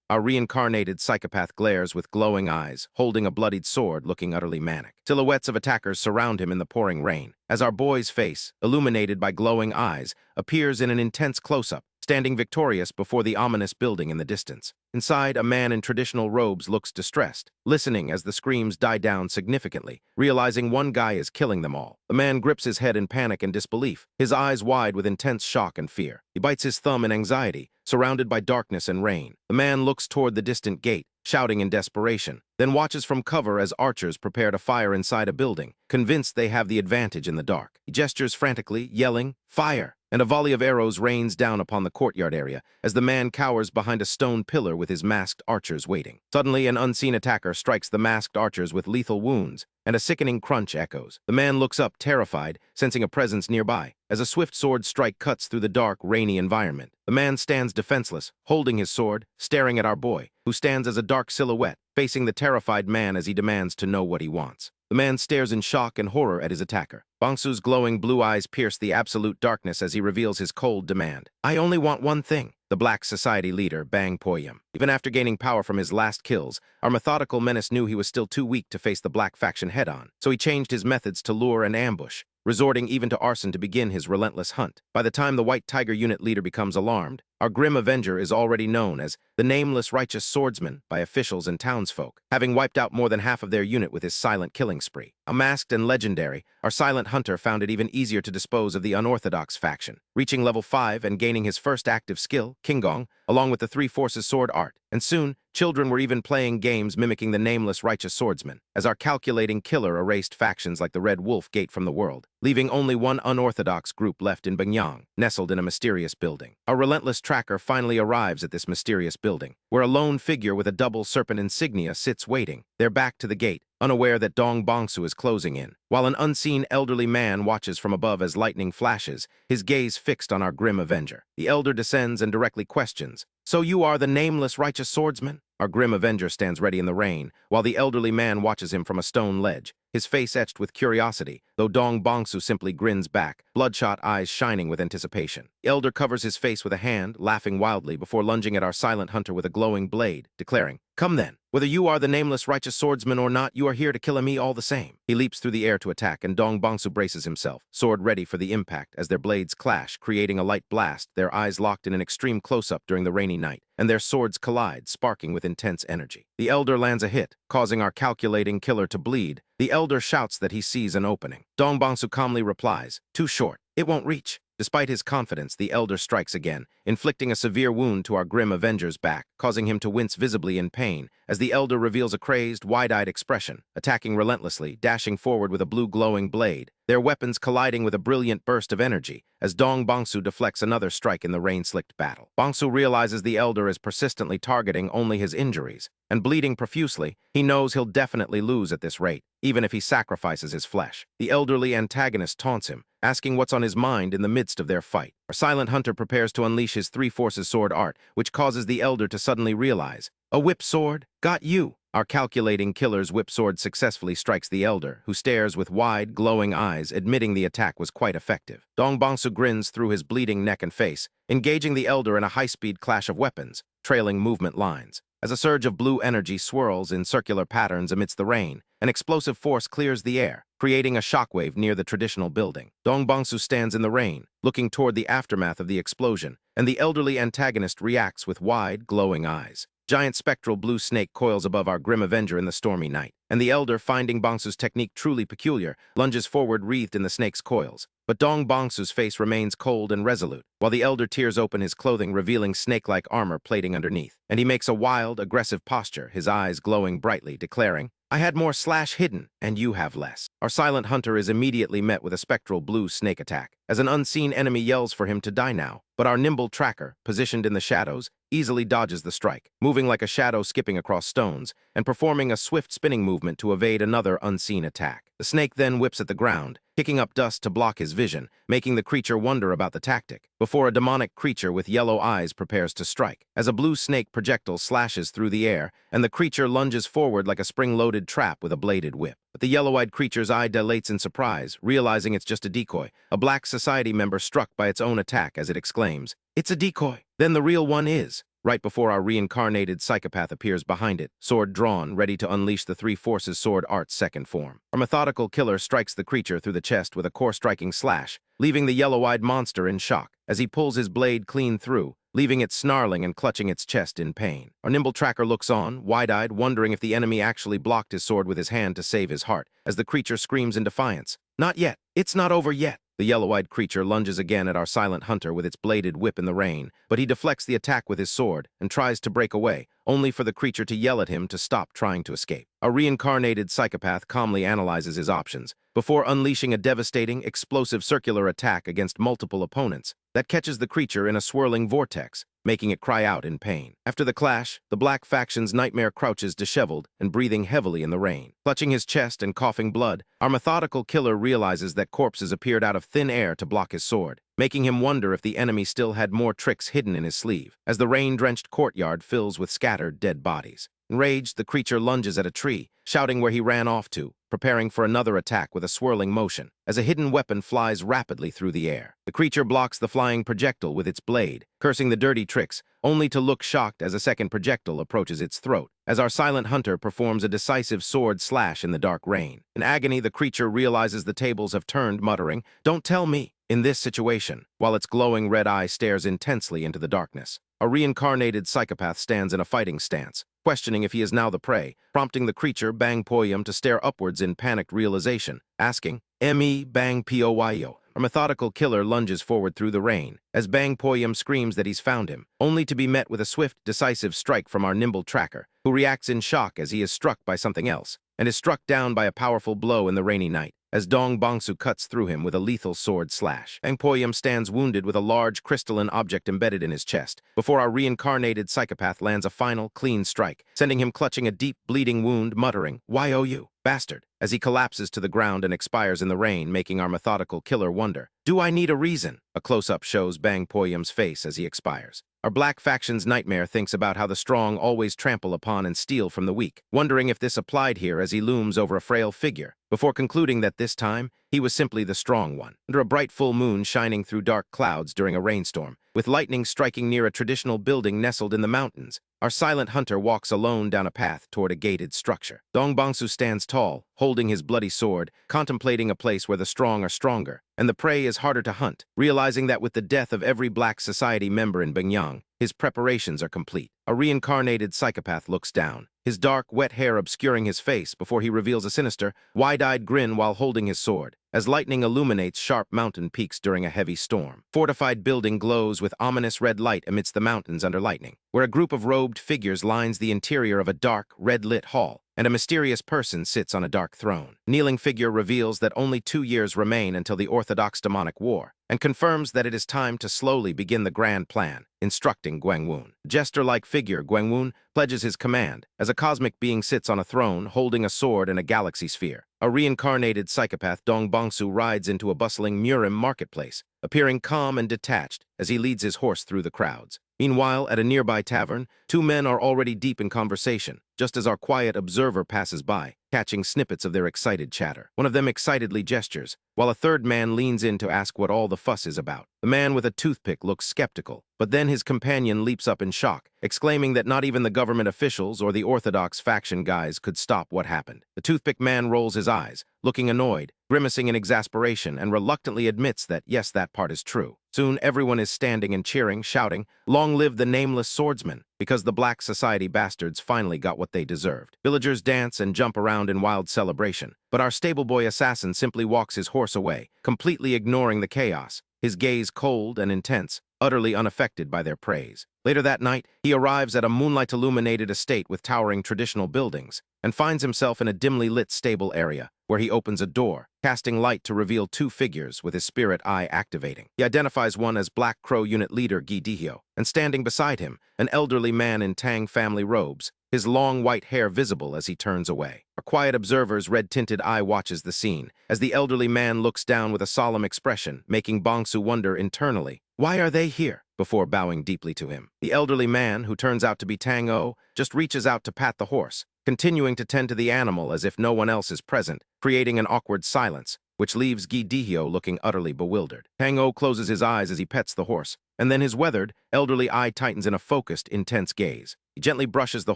Speaker 1: Our reincarnated psychopath glares with glowing eyes, holding a bloodied sword, looking utterly manic. Silhouettes of attackers surround him in the pouring rain, as our boy's face, illuminated by glowing eyes, appears in an intense close-up, standing victorious before the ominous building in the distance. Inside, a man in traditional robes looks distressed, listening as the screams die down significantly, realizing one guy is killing them all. The man grips his head in panic and disbelief, his eyes wide with intense shock and fear. He bites his thumb in anxiety, surrounded by darkness and rain. The man looks toward the distant gate, shouting in desperation, then watches from cover as archers prepare to fire inside a building, convinced they have the advantage in the dark. He gestures frantically, yelling, "Fire!" And a volley of arrows rains down upon the courtyard area as the man cowers behind a stone pillar with his masked archers waiting. Suddenly, an unseen attacker strikes the masked archers with lethal wounds, and a sickening crunch echoes. The man looks up, terrified, sensing a presence nearby, as a swift sword strike cuts through the dark, rainy environment. The man stands defenseless, holding his sword, staring at our boy, who stands as a dark silhouette, facing the terrified man as he demands to know what he wants. The man stares in shock and horror at his attacker. Bangsu's glowing blue eyes pierce the absolute darkness as he reveals his cold demand. "I only want one thing," the Black Society leader, Bang Poyam. Even after gaining power from his last kills, our methodical menace knew he was still too weak to face the Black faction head-on, so he changed his methods to lure and ambush, resorting even to arson to begin his relentless hunt. By the time the White Tiger Unit leader becomes alarmed, our grim avenger is already known as the Nameless Righteous Swordsman by officials and townsfolk, having wiped out more than half of their unit with his silent killing spree. Masked and legendary, our silent hunter found it even easier to dispose of the unorthodox faction, reaching level 5 and gaining his first active skill, Kinggong, along with the Three Forces sword art. And soon, children were even playing games mimicking the Nameless Righteous Swordsman, as our calculating killer erased factions like the Red Wolf Gate from the world, leaving only one unorthodox group left in Bangyang, nestled in a mysterious building. Our relentless tracker finally arrives at this mysterious building, where a lone figure with a double serpent insignia sits waiting, their back to the gate, unaware that Dong Bangsu is closing in, while an unseen elderly man watches from above as lightning flashes, his gaze fixed on our grim avenger. The elder descends and directly questions, "So you are the Nameless Righteous Swordsman?" Our grim avenger stands ready in the rain, while the elderly man watches him from a stone ledge, his face etched with curiosity, though Dong Bangsu simply grins back, bloodshot eyes shining with anticipation. The elder covers his face with a hand, laughing wildly before lunging at our silent hunter with a glowing blade, declaring, "Come then. Whether you are the Nameless Righteous Swordsman or not, you are here to kill me all the same." He leaps through the air to attack, and Dong Bangsu braces himself, sword ready for the impact as their blades clash, creating a light blast, their eyes locked in an extreme close-up during the rainy night, and their swords collide, sparking with intense energy. The elder lands a hit, causing our calculating killer to bleed. The elder shouts that he sees an opening. Dong Bangsu calmly replies, "Too short. It won't reach." Despite his confidence, the elder strikes again, inflicting a severe wound to our grim avenger's back, causing him to wince visibly in pain, as the elder reveals a crazed, wide-eyed expression, attacking relentlessly, dashing forward with a blue glowing blade, their weapons colliding with a brilliant burst of energy, as Dong Bangsu deflects another strike in the rain-slicked battle. Bangsu realizes the elder is persistently targeting only his injuries, and bleeding profusely, he knows he'll definitely lose at this rate, even if he sacrifices his flesh. The elderly antagonist taunts him, asking what's on his mind in the midst of their fight. Our silent hunter prepares to unleash his Three Forces sword art, which causes the elder to suddenly realize, "A whip sword? Got you!" Our calculating killer's whip sword successfully strikes the elder, who stares with wide, glowing eyes, admitting the attack was quite effective. Dong Bangsu grins through his bleeding neck and face, engaging the elder in a high-speed clash of weapons, trailing movement lines. As a surge of blue energy swirls in circular patterns amidst the rain, an explosive force clears the air, creating a shockwave near the traditional building. Dong Bangsu stands in the rain, looking toward the aftermath of the explosion, and the elderly antagonist reacts with wide, glowing eyes. Giant spectral blue snake coils above our grim avenger in the stormy night, and the elder, finding Bangsu's technique truly peculiar, lunges forward wreathed in the snake's coils. But Dong Bangsu's face remains cold and resolute, while the elder tears open his clothing, revealing snake-like armor plating underneath, and he makes a wild, aggressive posture, his eyes glowing brightly, declaring, I had more slash hidden, and you have less. Our silent hunter is immediately met with a spectral blue snake attack, as an unseen enemy yells for him to die now. But our nimble tracker, positioned in the shadows, easily dodges the strike, moving like a shadow skipping across stones, and performing a swift spinning movement to evade another unseen attack. The snake then whips at the ground, kicking up dust to block his vision, making the creature wonder about the tactic, before a demonic creature with yellow eyes prepares to strike. As a blue snake projectile slashes through the air, and the creature lunges forward like a spring-loaded trap with a bladed whip. But the yellow-eyed creature's eye dilates in surprise, realizing it's just a decoy, a black society member struck by its own attack as it exclaims, "It's a decoy!" Then the real one is. Right before our reincarnated psychopath appears behind it, sword drawn, ready to unleash the three forces sword art's second form. Our methodical killer strikes the creature through the chest with a core-striking slash, leaving the yellow-eyed monster in shock as he pulls his blade clean through, leaving it snarling and clutching its chest in pain. Our nimble tracker looks on, wide-eyed, wondering if the enemy actually blocked his sword with his hand to save his heart, as the creature screams in defiance. Not yet. It's not over yet. The yellow-eyed creature lunges again at our silent hunter with its bladed whip in the rain, but he deflects the attack with his sword and tries to break away, only for the creature to yell at him to stop trying to escape. A reincarnated psychopath calmly analyzes his options, before unleashing a devastating, explosive circular attack against multiple opponents that catches the creature in a swirling vortex, making it cry out in pain. After the clash, the black faction's nightmare crouches disheveled and breathing heavily in the rain. Clutching his chest and coughing blood, our methodical killer realizes that corpses appeared out of thin air to block his sword, making him wonder if the enemy still had more tricks hidden in his sleeve, as the rain-drenched courtyard fills with scattered dead bodies. Enraged, the creature lunges at a tree, shouting where he ran off to, preparing for another attack with a swirling motion, as a hidden weapon flies rapidly through the air. The creature blocks the flying projectile with its blade, cursing the dirty tricks, only to look shocked as a second projectile approaches its throat, as our silent hunter performs a decisive sword slash in the dark rain. In agony, the creature realizes the tables have turned, muttering, "Don't tell me!" in this situation, while its glowing red eye stares intensely into the darkness. A reincarnated psychopath stands in a fighting stance, questioning if he is now the prey, prompting the creature Bang Poyum to stare upwards in panicked realization, asking, "Me Bang Poyo." Our methodical killer lunges forward through the rain, as Bang Poyum screams that he's found him, only to be met with a swift, decisive strike from our nimble tracker, who reacts in shock as he is struck by something else, and is struck down by a powerful blow in the rainy night, as Dong Bongsu cuts through him with a lethal sword slash. Bang Poyum stands wounded with a large crystalline object embedded in his chest, before our reincarnated psychopath lands a final, clean strike, sending him clutching a deep, bleeding wound, muttering, "Why oh you, bastard," as he collapses to the ground and expires in the rain, making our methodical killer wonder, "Do I need a reason?" A close-up shows Bang Poyum's face as he expires. Our black faction's nightmare thinks about how the strong always trample upon and steal from the weak, wondering if this applied here as he looms over a frail figure, before concluding that this time, he was simply the strong one. Under a bright full moon shining through dark clouds during a rainstorm, with lightning striking near a traditional building nestled in the mountains, our silent hunter walks alone down a path toward a gated structure. Dong Bongsu stands tall, holding his bloody sword, contemplating a place where the strong are stronger, and the prey is harder to hunt, realizing that with the death of every black society member in Bingyang, his preparations are complete. A reincarnated psychopath looks down, his dark, wet hair obscuring his face before he reveals a sinister, wide-eyed grin while holding his sword, as lightning illuminates sharp mountain peaks during a heavy storm. Fortified building glows with ominous red light amidst the mountains under lightning, where a group of robed figures lines the interior of a dark, red-lit hall, and a mysterious person sits on a dark throne. Kneeling figure reveals that only 2 years remain until the Orthodox demonic war, and confirms that it is time to slowly begin the grand plan, instructing Guangwun. Jester-like figure Guangwun pledges his command, as a cosmic being sits on a throne holding a sword and a galaxy sphere. A reincarnated psychopath Dong Bongsu rides into a bustling Murim marketplace, appearing calm and detached as he leads his horse through the crowds. Meanwhile, at a nearby tavern, 2 men are already deep in conversation, just as our quiet observer passes by, catching snippets of their excited chatter. One of them excitedly gestures, while a third man leans in to ask what all the fuss is about. The man with a toothpick looks skeptical, but then his companion leaps up in shock, exclaiming that not even the government officials or the Orthodox faction guys could stop what happened. The toothpick man rolls his eyes, looking annoyed, grimacing in exasperation, and reluctantly admits that, yes, that part is true. Soon everyone is standing and cheering, shouting, "Long live the nameless swordsman," because the Black Society bastards finally got what they deserved. Villagers dance and jump around in wild celebration, but our stable boy assassin simply walks his horse away, completely ignoring the chaos, his gaze cold and intense, utterly unaffected by their praise. Later that night, he arrives at a moonlight-illuminated estate with towering traditional buildings and finds himself in a dimly lit stable area, where he opens a door, casting light to reveal two figures with his spirit eye activating. He identifies one as Black Crow Unit Leader Gi Dihyo, and standing beside him, an elderly man in Tang family robes, his long white hair visible as he turns away. A quiet observer's red-tinted eye watches the scene, as the elderly man looks down with a solemn expression, making Bongsu wonder internally, why are they here? Before bowing deeply to him. The elderly man, who turns out to be Tang O, just reaches out to pat the horse, continuing to tend to the animal as if no one else is present, creating an awkward silence, which leaves Gi Dihyo looking utterly bewildered. Tang O closes his eyes as he pets the horse, and then his weathered, elderly eye tightens in a focused, intense gaze. He gently brushes the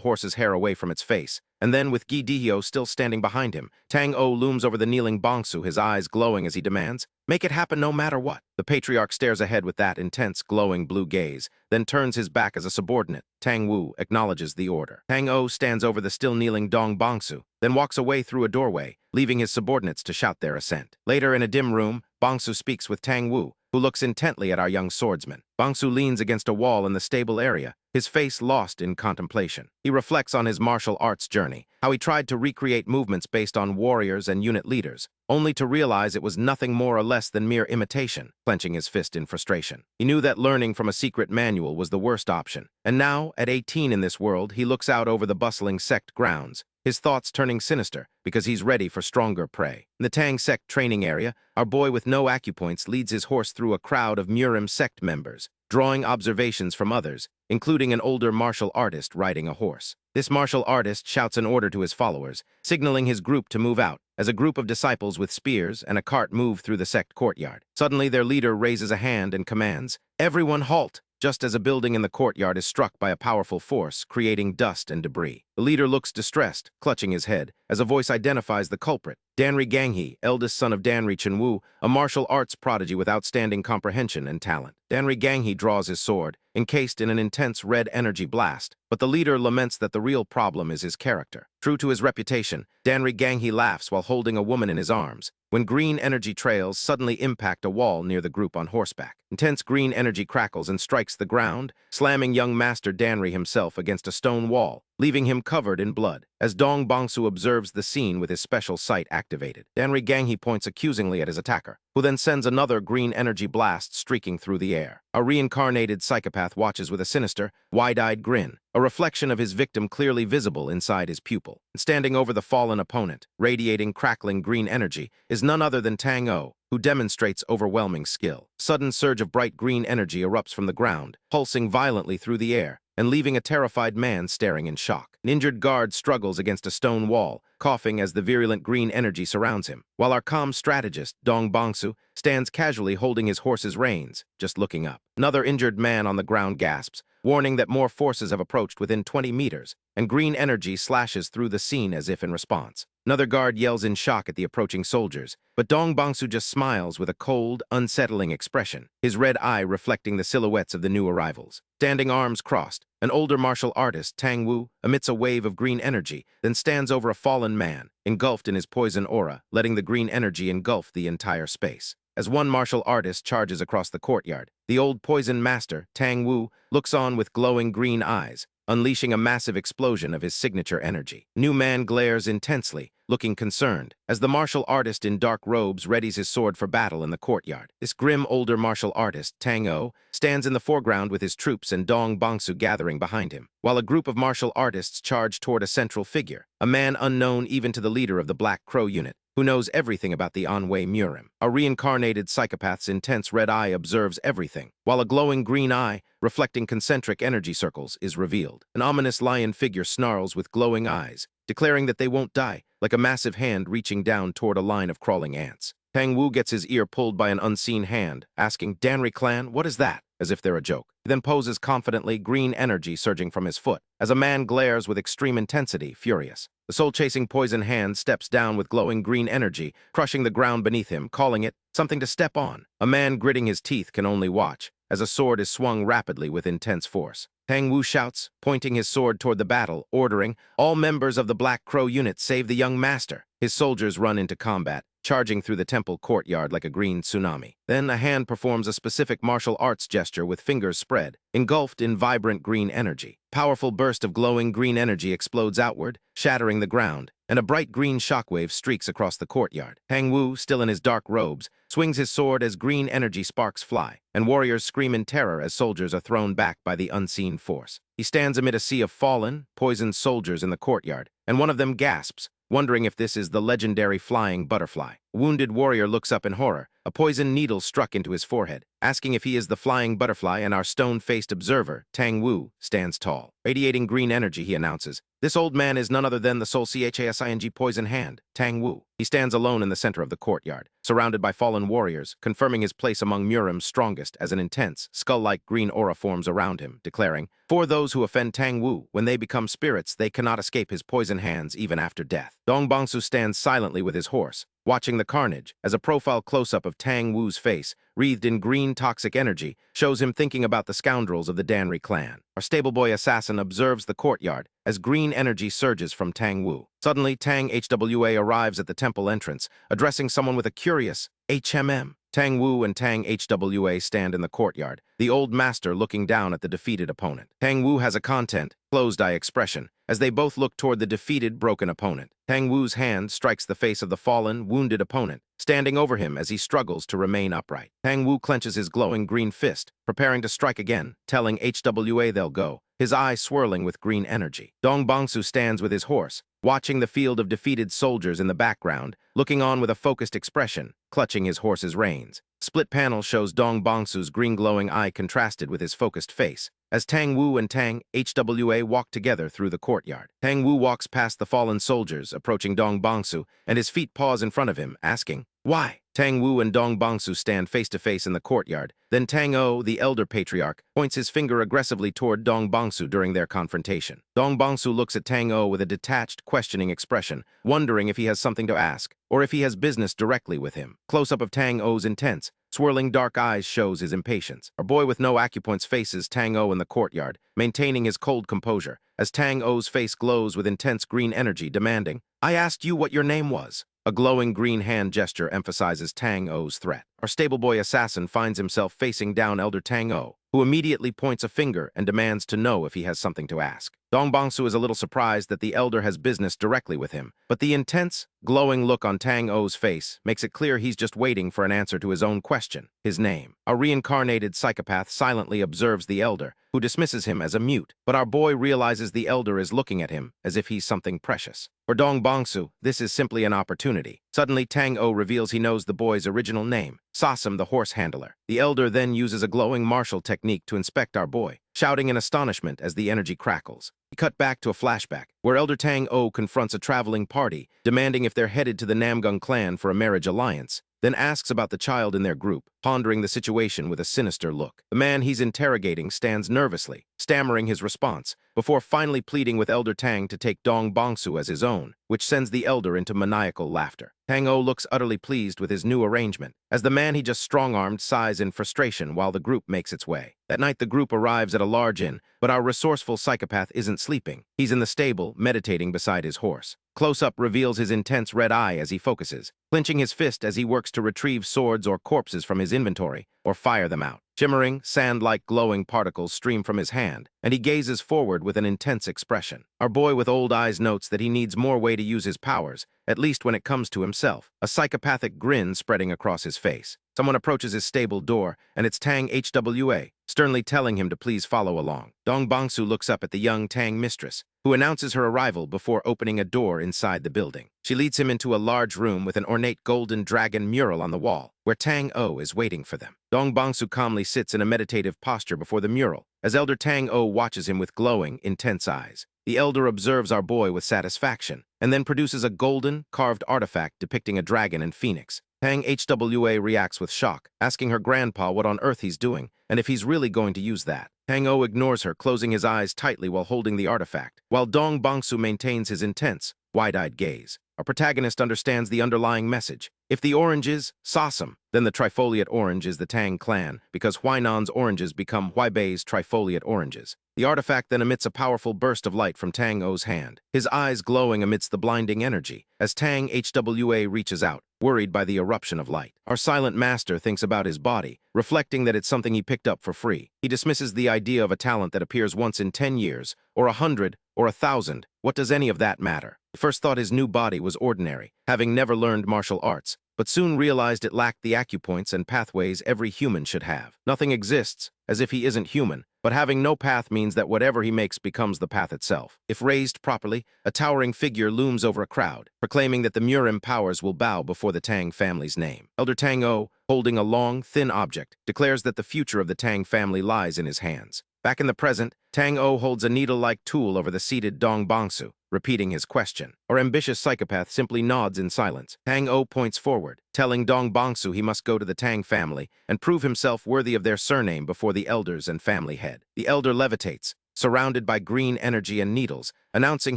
Speaker 1: horse's hair away from its face, and then, with Gi Dihyo still standing behind him, Tang O looms over the kneeling Bongsu, his eyes glowing as he demands, "Make it happen no matter what." The patriarch stares ahead with that intense, glowing blue gaze, then turns his back as a subordinate. Tang Wu acknowledges the order. Tang O stands over the still kneeling Dong Bongsu, then walks away through a doorway, leaving his subordinates to shout their assent. Later, in a dim room, Bongsu speaks with Tang Wu, who looks intently at our young swordsman. Bongsu leans against a wall in the stable area, his face lost in contemplation. He reflects on his martial arts journey, how he tried to recreate movements based on warriors and unit leaders, only to realize it was nothing more or less than mere imitation, clenching his fist in frustration. He knew that learning from a secret manual was the worst option, and now, at 18 in this world, he looks out over the bustling sect grounds, his thoughts turning sinister because he's ready for stronger prey. In the Tang sect training area, our boy with no acupoints leads his horse through a crowd of Murim sect members, drawing observations from others, including an older martial artist riding a horse. This martial artist shouts an order to his followers, signaling his group to move out, as a group of disciples with spears and a cart move through the sect courtyard. Suddenly, their leader raises a hand and commands, "Everyone halt!" just as a building in the courtyard is struck by a powerful force, creating dust and debris. The leader looks distressed, clutching his head, as a voice identifies the culprit. Danri Ganghe, eldest son of Danri Chenwu, a martial arts prodigy with outstanding comprehension and talent. Danri Ganghe draws his sword, encased in an intense red energy blast, but the leader laments that the real problem is his character. True to his reputation, Danri Ganghe laughs while holding a woman in his arms, when green energy trails suddenly impact a wall near the group on horseback. Intense green energy crackles and strikes the ground, slamming young Master Danri himself against a stone wall, leaving him covered in blood. As Dong Bongsu observes the scene with his special sight activated, Danri Ganghe points accusingly at his attacker, who then sends another green energy blast streaking through the air. A reincarnated psychopath watches with a sinister, wide-eyed grin, a reflection of his victim clearly visible inside his pupil. Standing over the fallen opponent, radiating crackling green energy, is none other than Tang O, who demonstrates overwhelming skill. A sudden surge of bright green energy erupts from the ground, pulsing violently through the air, and leaving a terrified man staring in shock. An injured guard struggles against a stone wall, coughing as the virulent green energy surrounds him, while our calm strategist, Dong Bongsu, stands casually holding his horse's reins, just looking up. Another injured man on the ground gasps, warning that more forces have approached within 20 meters, and green energy slashes through the scene as if in response. Another guard yells in shock at the approaching soldiers, but Dong Bongsu just smiles with a cold, unsettling expression, his red eye reflecting the silhouettes of the new arrivals. Standing arms crossed, an older martial artist, Tang Wu, emits a wave of green energy, then stands over a fallen man, engulfed in his poison aura, letting the green energy engulf the entire space. As one martial artist charges across the courtyard, the old poison master, Tang Wu, looks on with glowing green eyes, unleashing a massive explosion of his signature energy. New man glares intensely, looking concerned, as the martial artist in dark robes readies his sword for battle in the courtyard. This grim older martial artist, Tang O, stands in the foreground with his troops and Dong Bongsu gathering behind him, while a group of martial artists charge toward a central figure, a man unknown even to the leader of the Black Crow unit, who knows everything about the Anhui Murim. A reincarnated psychopath's intense red eye observes everything, while a glowing green eye, reflecting concentric energy circles, is revealed. An ominous lion figure snarls with glowing eyes, declaring that they won't die, like a massive hand reaching down toward a line of crawling ants. Tang Wu gets his ear pulled by an unseen hand, asking, "Danri clan, what is that?" as if they're a joke. He then poses confidently, green energy surging from his foot, as a man glares with extreme intensity, furious. The soul-chasing poison hand steps down with glowing green energy, crushing the ground beneath him, calling it something to step on. A man gritting his teeth can only watch, as a sword is swung rapidly with intense force. Tang Wu shouts, pointing his sword toward the battle, ordering, "All members of the Black Crow unit save the young master." His soldiers run into combat, charging through the temple courtyard like a green tsunami. Then a hand performs a specific martial arts gesture with fingers spread, engulfed in vibrant green energy. Powerful burst of glowing green energy explodes outward, shattering the ground, and a bright green shockwave streaks across the courtyard. Tang Wu, still in his dark robes, swings his sword as green energy sparks fly, and warriors scream in terror as soldiers are thrown back by the unseen force. He stands amid a sea of fallen, poisoned soldiers in the courtyard, and one of them gasps, wondering if this is the legendary flying butterfly. A wounded warrior looks up in horror, a poisoned needle struck into his forehead. Asking if he is the flying butterfly, and our stone-faced observer, Tang Wu, stands tall. Radiating green energy, he announces, "This old man is none other than the Soul Chasing Poison Hand, Tang Wu." He stands alone in the center of the courtyard, surrounded by fallen warriors, confirming his place among Murim's strongest as an intense, skull-like green aura forms around him, declaring, "For those who offend Tang Wu, when they become spirits, they cannot escape his poison hands even after death." Dong Bangsu stands silently with his horse, watching the carnage, as a profile close-up of Tang Wu's face, wreathed in green toxic energy, shows him thinking about the scoundrels of the Danri clan. Our stableboy assassin observes the courtyard as green energy surges from Tang Wu. Suddenly, Tang HWA arrives at the temple entrance, addressing someone with a curious HMM. Tang Wu and Tang HWA stand in the courtyard, the old master looking down at the defeated opponent. Tang Wu has a content, closed-eye expression, as they both look toward the defeated, broken opponent. Tang Wu's hand strikes the face of the fallen, wounded opponent, standing over him as he struggles to remain upright. Tang Wu clenches his glowing green fist, preparing to strike again, telling HWA they'll go, his eyes swirling with green energy. Dong Bangsu stands with his horse, watching the field of defeated soldiers in the background, looking on with a focused expression, clutching his horse's reins. Split panel shows Dong Bangsu's green glowing eye contrasted with his focused face, as Tang Wu and Tang HWA walk together through the courtyard. Tang Wu walks past the fallen soldiers, approaching Dong Bangsu, and his feet pause in front of him, asking, "Why?" Tang Wu and Dong Bangsu stand face-to-face in the courtyard. Then Tang O, the elder patriarch, points his finger aggressively toward Dong Bangsu during their confrontation. Dong Bangsu looks at Tang O with a detached, questioning expression, wondering if he has something to ask, or if he has business directly with him. Close-up of Tang O's intense, swirling dark eyes shows his impatience. Our boy with no acupoints faces Tang O in the courtyard, maintaining his cold composure, as Tang O's face glows with intense green energy, demanding, "I asked you what your name was." A glowing green hand gesture emphasizes Tang O's threat. Our stableboy assassin finds himself facing down Elder Tang O, who immediately points a finger and demands to know if he has something to ask. Dong Bangsu is a little surprised that the elder has business directly with him, but the intense, glowing look on Tang O's face makes it clear he's just waiting for an answer to his own question, his name. A reincarnated psychopath silently observes the elder, who dismisses him as a mute, but our boy realizes the elder is looking at him as if he's something precious. For Dong Bangsu, this is simply an opportunity. Suddenly, Tang O reveals he knows the boy's original name, Sasam the horse handler. The elder then uses a glowing martial technique to inspect our boy, shouting in astonishment as the energy crackles. We cut back to a flashback, where Elder Tang O confronts a traveling party, demanding if they're headed to the Namgung clan for a marriage alliance, then asks about the child in their group, pondering the situation with a sinister look. The man he's interrogating stands nervously, stammering his response, before finally pleading with Elder Tang to take Dong Bangsu as his own, which sends the elder into maniacal laughter. Tang O looks utterly pleased with his new arrangement, as the man he just strong-armed sighs in frustration while the group makes its way. That night the group arrives at a large inn, but our resourceful psychopath isn't sleeping. He's in the stable, meditating beside his horse. Close-up reveals his intense red eye as he focuses, clenching his fist as he works to retrieve swords or corpses from his inventory, or fire them out. Shimmering, sand-like glowing particles stream from his hand, and he gazes forward with an intense expression. Our boy with old eyes notes that he needs more way to use his powers, at least when it comes to himself, a psychopathic grin spreading across his face. Someone approaches his stable door, and it's Tang HWA, sternly telling him to please follow along. Dong Bangsu looks up at the young Tang mistress, who announces her arrival before opening a door inside the building. She leads him into a large room with an ornate golden dragon mural on the wall, where Tang O is waiting for them. Dong Bangsu calmly sits in a meditative posture before the mural, as Elder Tang O watches him with glowing, intense eyes. The elder observes our boy with satisfaction, and then produces a golden, carved artifact depicting a dragon and phoenix. Tang HWA reacts with shock, asking her grandpa what on earth he's doing, and if he's really going to use that. Tang O ignores her, closing his eyes tightly while holding the artifact, while Dong Bangsu maintains his intense, wide-eyed gaze. Our protagonist understands the underlying message. If the orange is Sasam, then the trifoliate orange is the Tang clan, because Huainan's oranges become Huaibei's trifoliate oranges. The artifact then emits a powerful burst of light from Tang O's hand, his eyes glowing amidst the blinding energy, as Tang Hwa reaches out, worried by the eruption of light. Our silent master thinks about his body, reflecting that it's something he picked up for free. He dismisses the idea of a talent that appears once in 10 years, or 100, or 1,000. What does any of that matter? He first thought his new body was ordinary, having never learned martial arts, but soon realized it lacked the acupoints and pathways every human should have. Nothing exists, as if he isn't human, but having no path means that whatever he makes becomes the path itself. If raised properly, a towering figure looms over a crowd, proclaiming that the Murim powers will bow before the Tang family's name. Elder Tang O, holding a long, thin object, declares that the future of the Tang family lies in his hands. Back in the present, Tang O holds a needle-like tool over the seated Dong Bangsu, repeating his question. Our ambitious psychopath simply nods in silence. Tang O points forward, telling Dong Bangsu he must go to the Tang family and prove himself worthy of their surname before the elders and family head. The elder levitates, surrounded by green energy and needles, announcing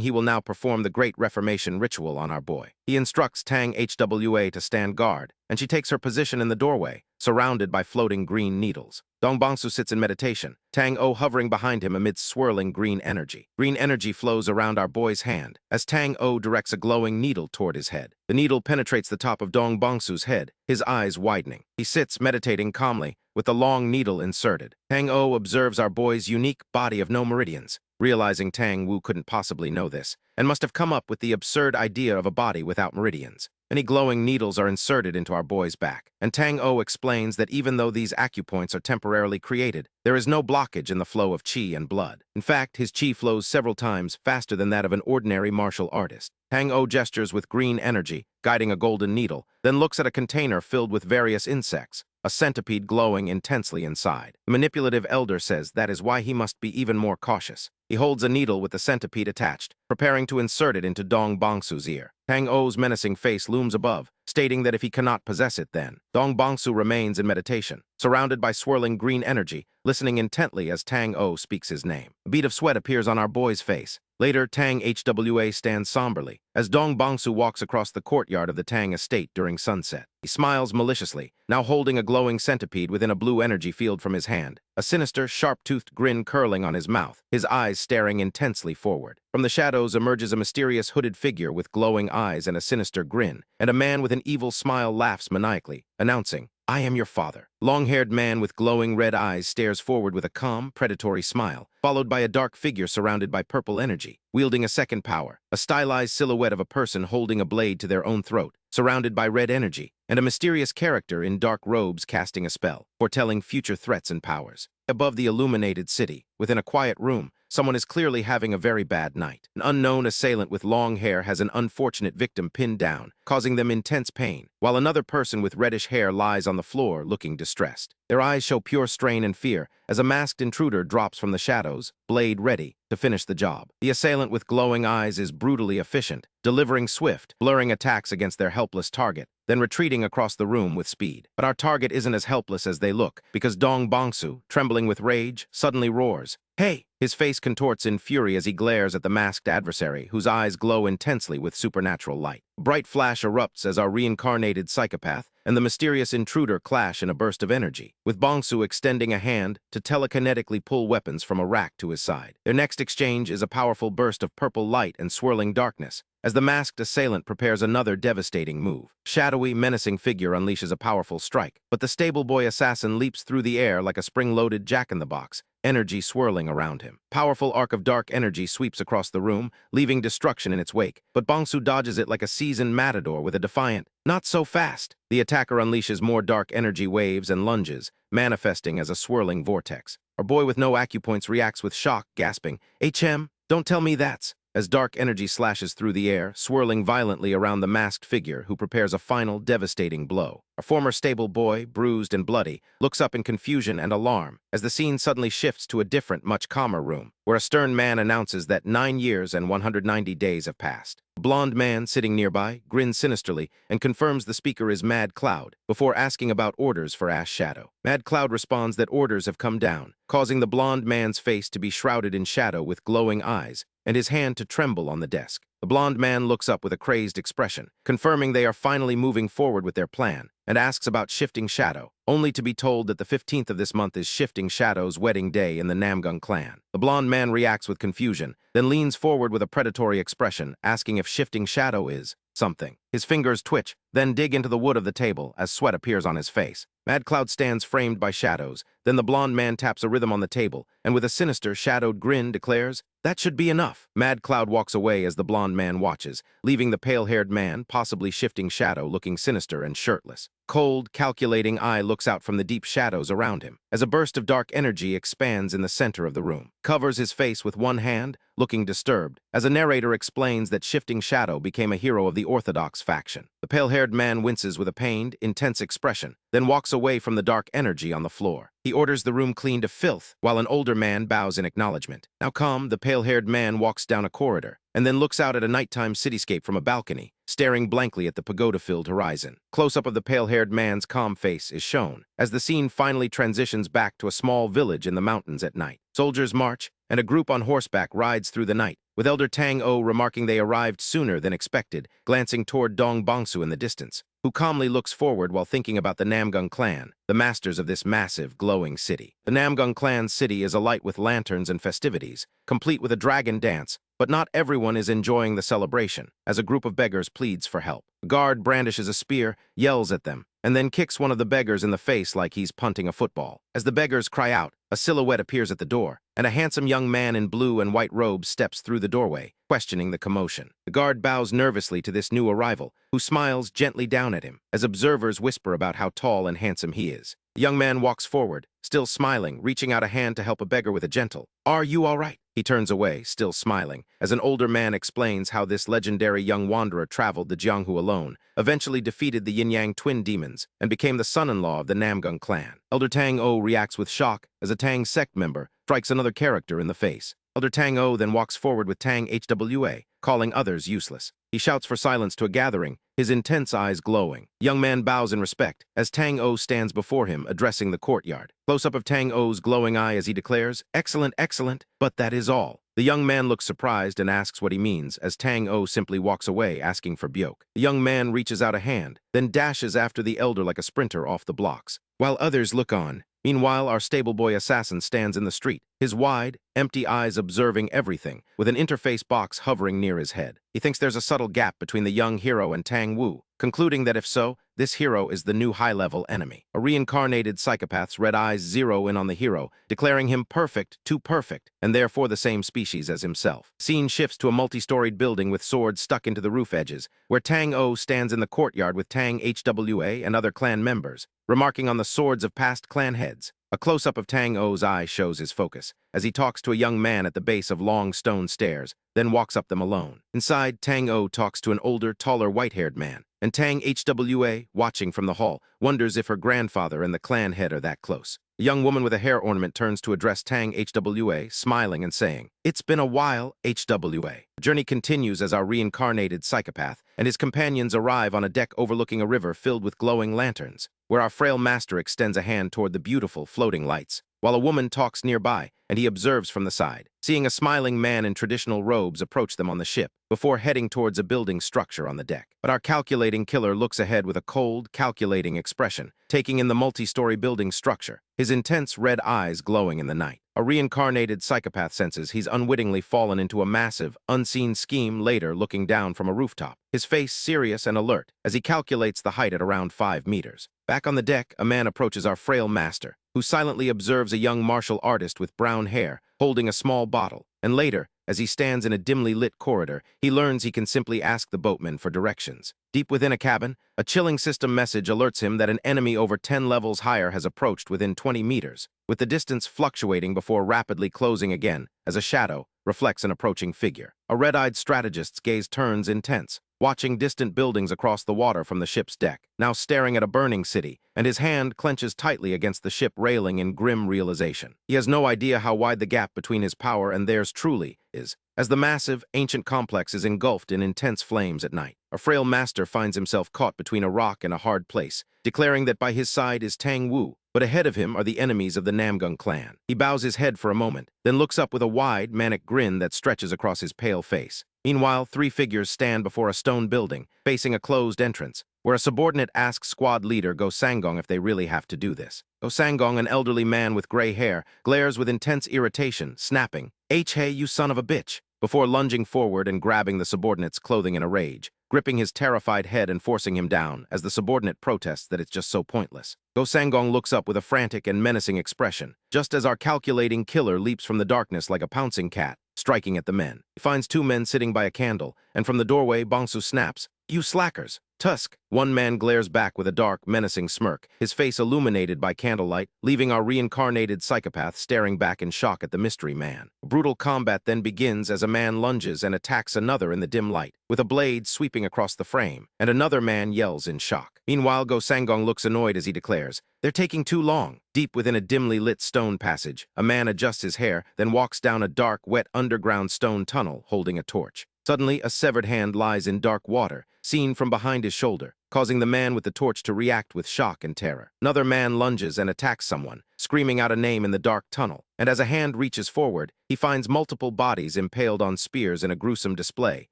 Speaker 1: he will now perform the Great Reformation ritual on our boy. He instructs Tang Hwa to stand guard, and she takes her position in the doorway, surrounded by floating green needles. Dong Bangsu sits in meditation, Tang O hovering behind him amidst swirling green energy. Green energy flows around our boy's hand, as Tang O directs a glowing needle toward his head. The needle penetrates the top of Dong Bangsu's head, his eyes widening. He sits meditating calmly, with the long needle inserted. Tang O observes our boy's unique body of no meridians, realizing Tang Wu couldn't possibly know this, and must have come up with the absurd idea of a body without meridians. Many glowing needles are inserted into our boy's back, and Tang O explains that even though these acupoints are temporarily created, there is no blockage in the flow of qi and blood. In fact, his qi flows several times faster than that of an ordinary martial artist. Tang O gestures with green energy, guiding a golden needle, then looks at a container filled with various insects, a centipede glowing intensely inside. The manipulative elder says that is why he must be even more cautious. He holds a needle with the centipede attached, preparing to insert it into Dong Bangsu's ear. Tang O's menacing face looms above, stating that if he cannot possess it then. Dong Bangsu remains in meditation, surrounded by swirling green energy, listening intently as Tang O speaks his name. A bead of sweat appears on our boy's face. Later, Tang Hwa stands somberly, as Dong Bangsu walks across the courtyard of the Tang estate during sunset. He smiles maliciously, now holding a glowing centipede within a blue energy field from his hand, a sinister, sharp-toothed grin curling on his mouth, his eyes staring intensely forward. From the shadows emerges a mysterious hooded figure with glowing eyes and a sinister grin, and a man with an evil smile laughs maniacally, announcing, "I am your father." Long-haired man with glowing red eyes stares forward with a calm, predatory smile, followed by a dark figure surrounded by purple energy, wielding a second power, a stylized silhouette of a person holding a blade to their own throat, surrounded by red energy, and a mysterious character in dark robes casting a spell, foretelling future threats and powers. Above the illuminated city, within a quiet room, someone is clearly having a very bad night. An unknown assailant with long hair has an unfortunate victim pinned down, causing them intense pain, while another person with reddish hair lies on the floor looking distressed. Their eyes show pure strain and fear as a masked intruder drops from the shadows, blade ready, to finish the job. The assailant with glowing eyes is brutally efficient, delivering swift, blurring attacks against their helpless target, then retreating across the room with speed. But our target isn't as helpless as they look, because Dong Bangsu, trembling with rage, suddenly roars, "Hey!" His face contorts in fury as he glares at the masked adversary, whose eyes glow intensely with supernatural light. A bright flash erupts as our reincarnated psychopath and the mysterious intruder clash in a burst of energy, with Bangsu extending a hand to telekinetically pull weapons from a rack to his side. Their next exchange is a powerful burst of purple light and swirling darkness, as the masked assailant prepares another devastating move. Shadowy, menacing figure unleashes a powerful strike, but the stable boy assassin leaps through the air like a spring-loaded jack-in-the-box, energy swirling around him. Powerful arc of dark energy sweeps across the room, leaving destruction in its wake, but Bangsu dodges it like a seasoned matador with a defiant, "Not so fast." The attacker unleashes more dark energy waves and lunges, manifesting as a swirling vortex. Our boy with no acupoints reacts with shock, gasping, "HM, don't tell me that's..." As dark energy slashes through the air, swirling violently around the masked figure who prepares a final, devastating blow. A former stable boy, bruised and bloody, looks up in confusion and alarm as the scene suddenly shifts to a different, much calmer room, where a stern man announces that 9 years and 190 days have passed. A blond man sitting nearby grins sinisterly and confirms the speaker is Mad Cloud, before asking about orders for Ash Shadow. Mad Cloud responds that orders have come down, causing the blond man's face to be shrouded in shadow with glowing eyes, and his hand to tremble on the desk. The blond man looks up with a crazed expression, confirming they are finally moving forward with their plan, and asks about Shifting Shadow, only to be told that the 15th of this month is Shifting Shadow's wedding day in the Namgung clan. The blond man reacts with confusion, then leans forward with a predatory expression, asking if Shifting Shadow is something. His fingers twitch, then dig into the wood of the table as sweat appears on his face. Mad Cloud stands framed by shadows. Then the blond man taps a rhythm on the table, and with a sinister, shadowed grin declares, "That should be enough." Mad Cloud walks away as the blond man watches, leaving the pale-haired man, possibly Shifting Shadow, looking sinister and shirtless. Cold, calculating eye looks out from the deep shadows around him, as a burst of dark energy expands in the center of the room. Covers his face with one hand, looking disturbed, as a narrator explains that Shifting Shadow became a hero of the Orthodox faction. The pale-haired man winces with a pained, intense expression, then walks away from the dark energy on the floor. He orders the room cleaned of filth, while an older man bows in acknowledgement. Now calm, the pale-haired man walks down a corridor, and then looks out at a nighttime cityscape from a balcony, staring blankly at the pagoda-filled horizon. Close-up of the pale-haired man's calm face is shown, as the scene finally transitions back to a small village in the mountains at night. Soldiers march, and a group on horseback rides through the night, with Elder Tang-O remarking they arrived sooner than expected, glancing toward Dong Bongsu in the distance, who calmly looks forward while thinking about the Namgung clan, the masters of this massive, glowing city. The Namgung clan's city is alight with lanterns and festivities, complete with a dragon dance, but not everyone is enjoying the celebration, as a group of beggars pleads for help. A guard brandishes a spear, yells at them, and then kicks one of the beggars in the face like he's punting a football. As the beggars cry out, a silhouette appears at the door, and a handsome young man in blue and white robes steps through the doorway, questioning the commotion. The guard bows nervously to this new arrival, who smiles gently down at him, as observers whisper about how tall and handsome he is. The young man walks forward, still smiling, reaching out a hand to help a beggar with a gentle, "Are you all right?" He turns away, still smiling, as an older man explains how this legendary young wanderer traveled the Jianghu alone, eventually defeated the Yin-Yang twin demons, and became the son-in-law of the Namgung clan. Elder Tang-O reacts with shock as a Tang sect member strikes another character in the face. Elder Tang-O then walks forward with Tang HWA, calling others useless. He shouts for silence to a gathering, his intense eyes glowing. Young man bows in respect as Tang-O stands before him, addressing the courtyard. Close-up of Tang-O's glowing eye as he declares, "Excellent, excellent, but that is all." The young man looks surprised and asks what he means, as Tang-O simply walks away, asking for Byoke. The young man reaches out a hand, then dashes after the elder like a sprinter off the blocks, while others look on. Meanwhile, our stable boy assassin stands in the street, his wide, empty eyes observing everything, with an interface box hovering near his head. He thinks there's a subtle gap between the young hero and Tang Wu, concluding that if so, this hero is the new high-level enemy. A reincarnated psychopath's red eyes zero in on the hero, declaring him perfect, too perfect, and therefore the same species as himself. Scene shifts to a multi-storied building with swords stuck into the roof edges, where Tang-O stands in the courtyard with Tang HWA and other clan members, remarking on the swords of past clan heads. A close-up of Tang-O's eye shows his focus, as he talks to a young man at the base of long stone stairs, then walks up them alone. Inside, Tang-O talks to an older, taller, white-haired man, and Tang HWA, watching from the hall, wonders if her grandfather and the clan head are that close. A young woman with a hair ornament turns to address Tang HWA, smiling and saying, "It's been a while, HWA." The journey continues as our reincarnated psychopath and his companions arrive on a deck overlooking a river filled with glowing lanterns, where our frail master extends a hand toward the beautiful floating lights, while a woman talks nearby, and he observes from the side, seeing a smiling man in traditional robes approach them on the ship, before heading towards a building structure on the deck. But our calculating killer looks ahead with a cold, calculating expression, taking in the multi-story building structure, his intense red eyes glowing in the night. A reincarnated psychopath senses he's unwittingly fallen into a massive, unseen scheme later looking down from a rooftop, his face serious and alert, as he calculates the height at around 5 meters. Back on the deck, a man approaches our frail master, who silently observes a young martial artist with brown hair, holding a small bottle, and later, as he stands in a dimly lit corridor, he learns he can simply ask the boatman for directions. Deep within a cabin, a chilling system message alerts him that an enemy over 10 levels higher has approached within 20 meters, with the distance fluctuating before rapidly closing again, as a shadow reflects an approaching figure. A red-eyed strategist's gaze turns intense, watching distant buildings across the water from the ship's deck, now staring at a burning city, and his hand clenches tightly against the ship railing in grim realization. He has no idea how wide the gap between his power and theirs truly is, as the massive, ancient complex is engulfed in intense flames at night. a frail master finds himself caught between a rock and a hard place, declaring that by his side is Tang Wu, but ahead of him are the enemies of the Namgung clan. He bows his head for a moment, then looks up with a wide, manic grin that stretches across his pale face. Meanwhile, 3 figures stand before a stone building, facing a closed entrance, where a subordinate asks squad leader Go Sangong if they really have to do this. Go Sangong, an elderly man with gray hair, glares with intense irritation, snapping, "Hey, you son of a bitch," before lunging forward and grabbing the subordinate's clothing in a rage, gripping his terrified head and forcing him down, as the subordinate protests that it's just so pointless. Go Sangong looks up with a frantic and menacing expression, just as our calculating killer leaps from the darkness like a pouncing cat, striking at the men. He finds 2 men sitting by a candle, and from the doorway, Bongsu snaps, "You slackers, Tusk." One man glares back with a dark, menacing smirk, his face illuminated by candlelight, leaving our reincarnated psychopath staring back in shock at the mystery man. Brutal combat then begins as a man lunges and attacks another in the dim light, with a blade sweeping across the frame, and another man yells in shock. Meanwhile, Go Sangong looks annoyed as he declares, "They're taking too long." Deep within a dimly lit stone passage, a man adjusts his hair, then walks down a dark, wet underground stone tunnel holding a torch. Suddenly, a severed hand lies in dark water, seen from behind his shoulder, causing the man with the torch to react with shock and terror. Another man lunges and attacks someone, screaming out a name in the dark tunnel, and as a hand reaches forward, he finds multiple bodies impaled on spears in a gruesome display,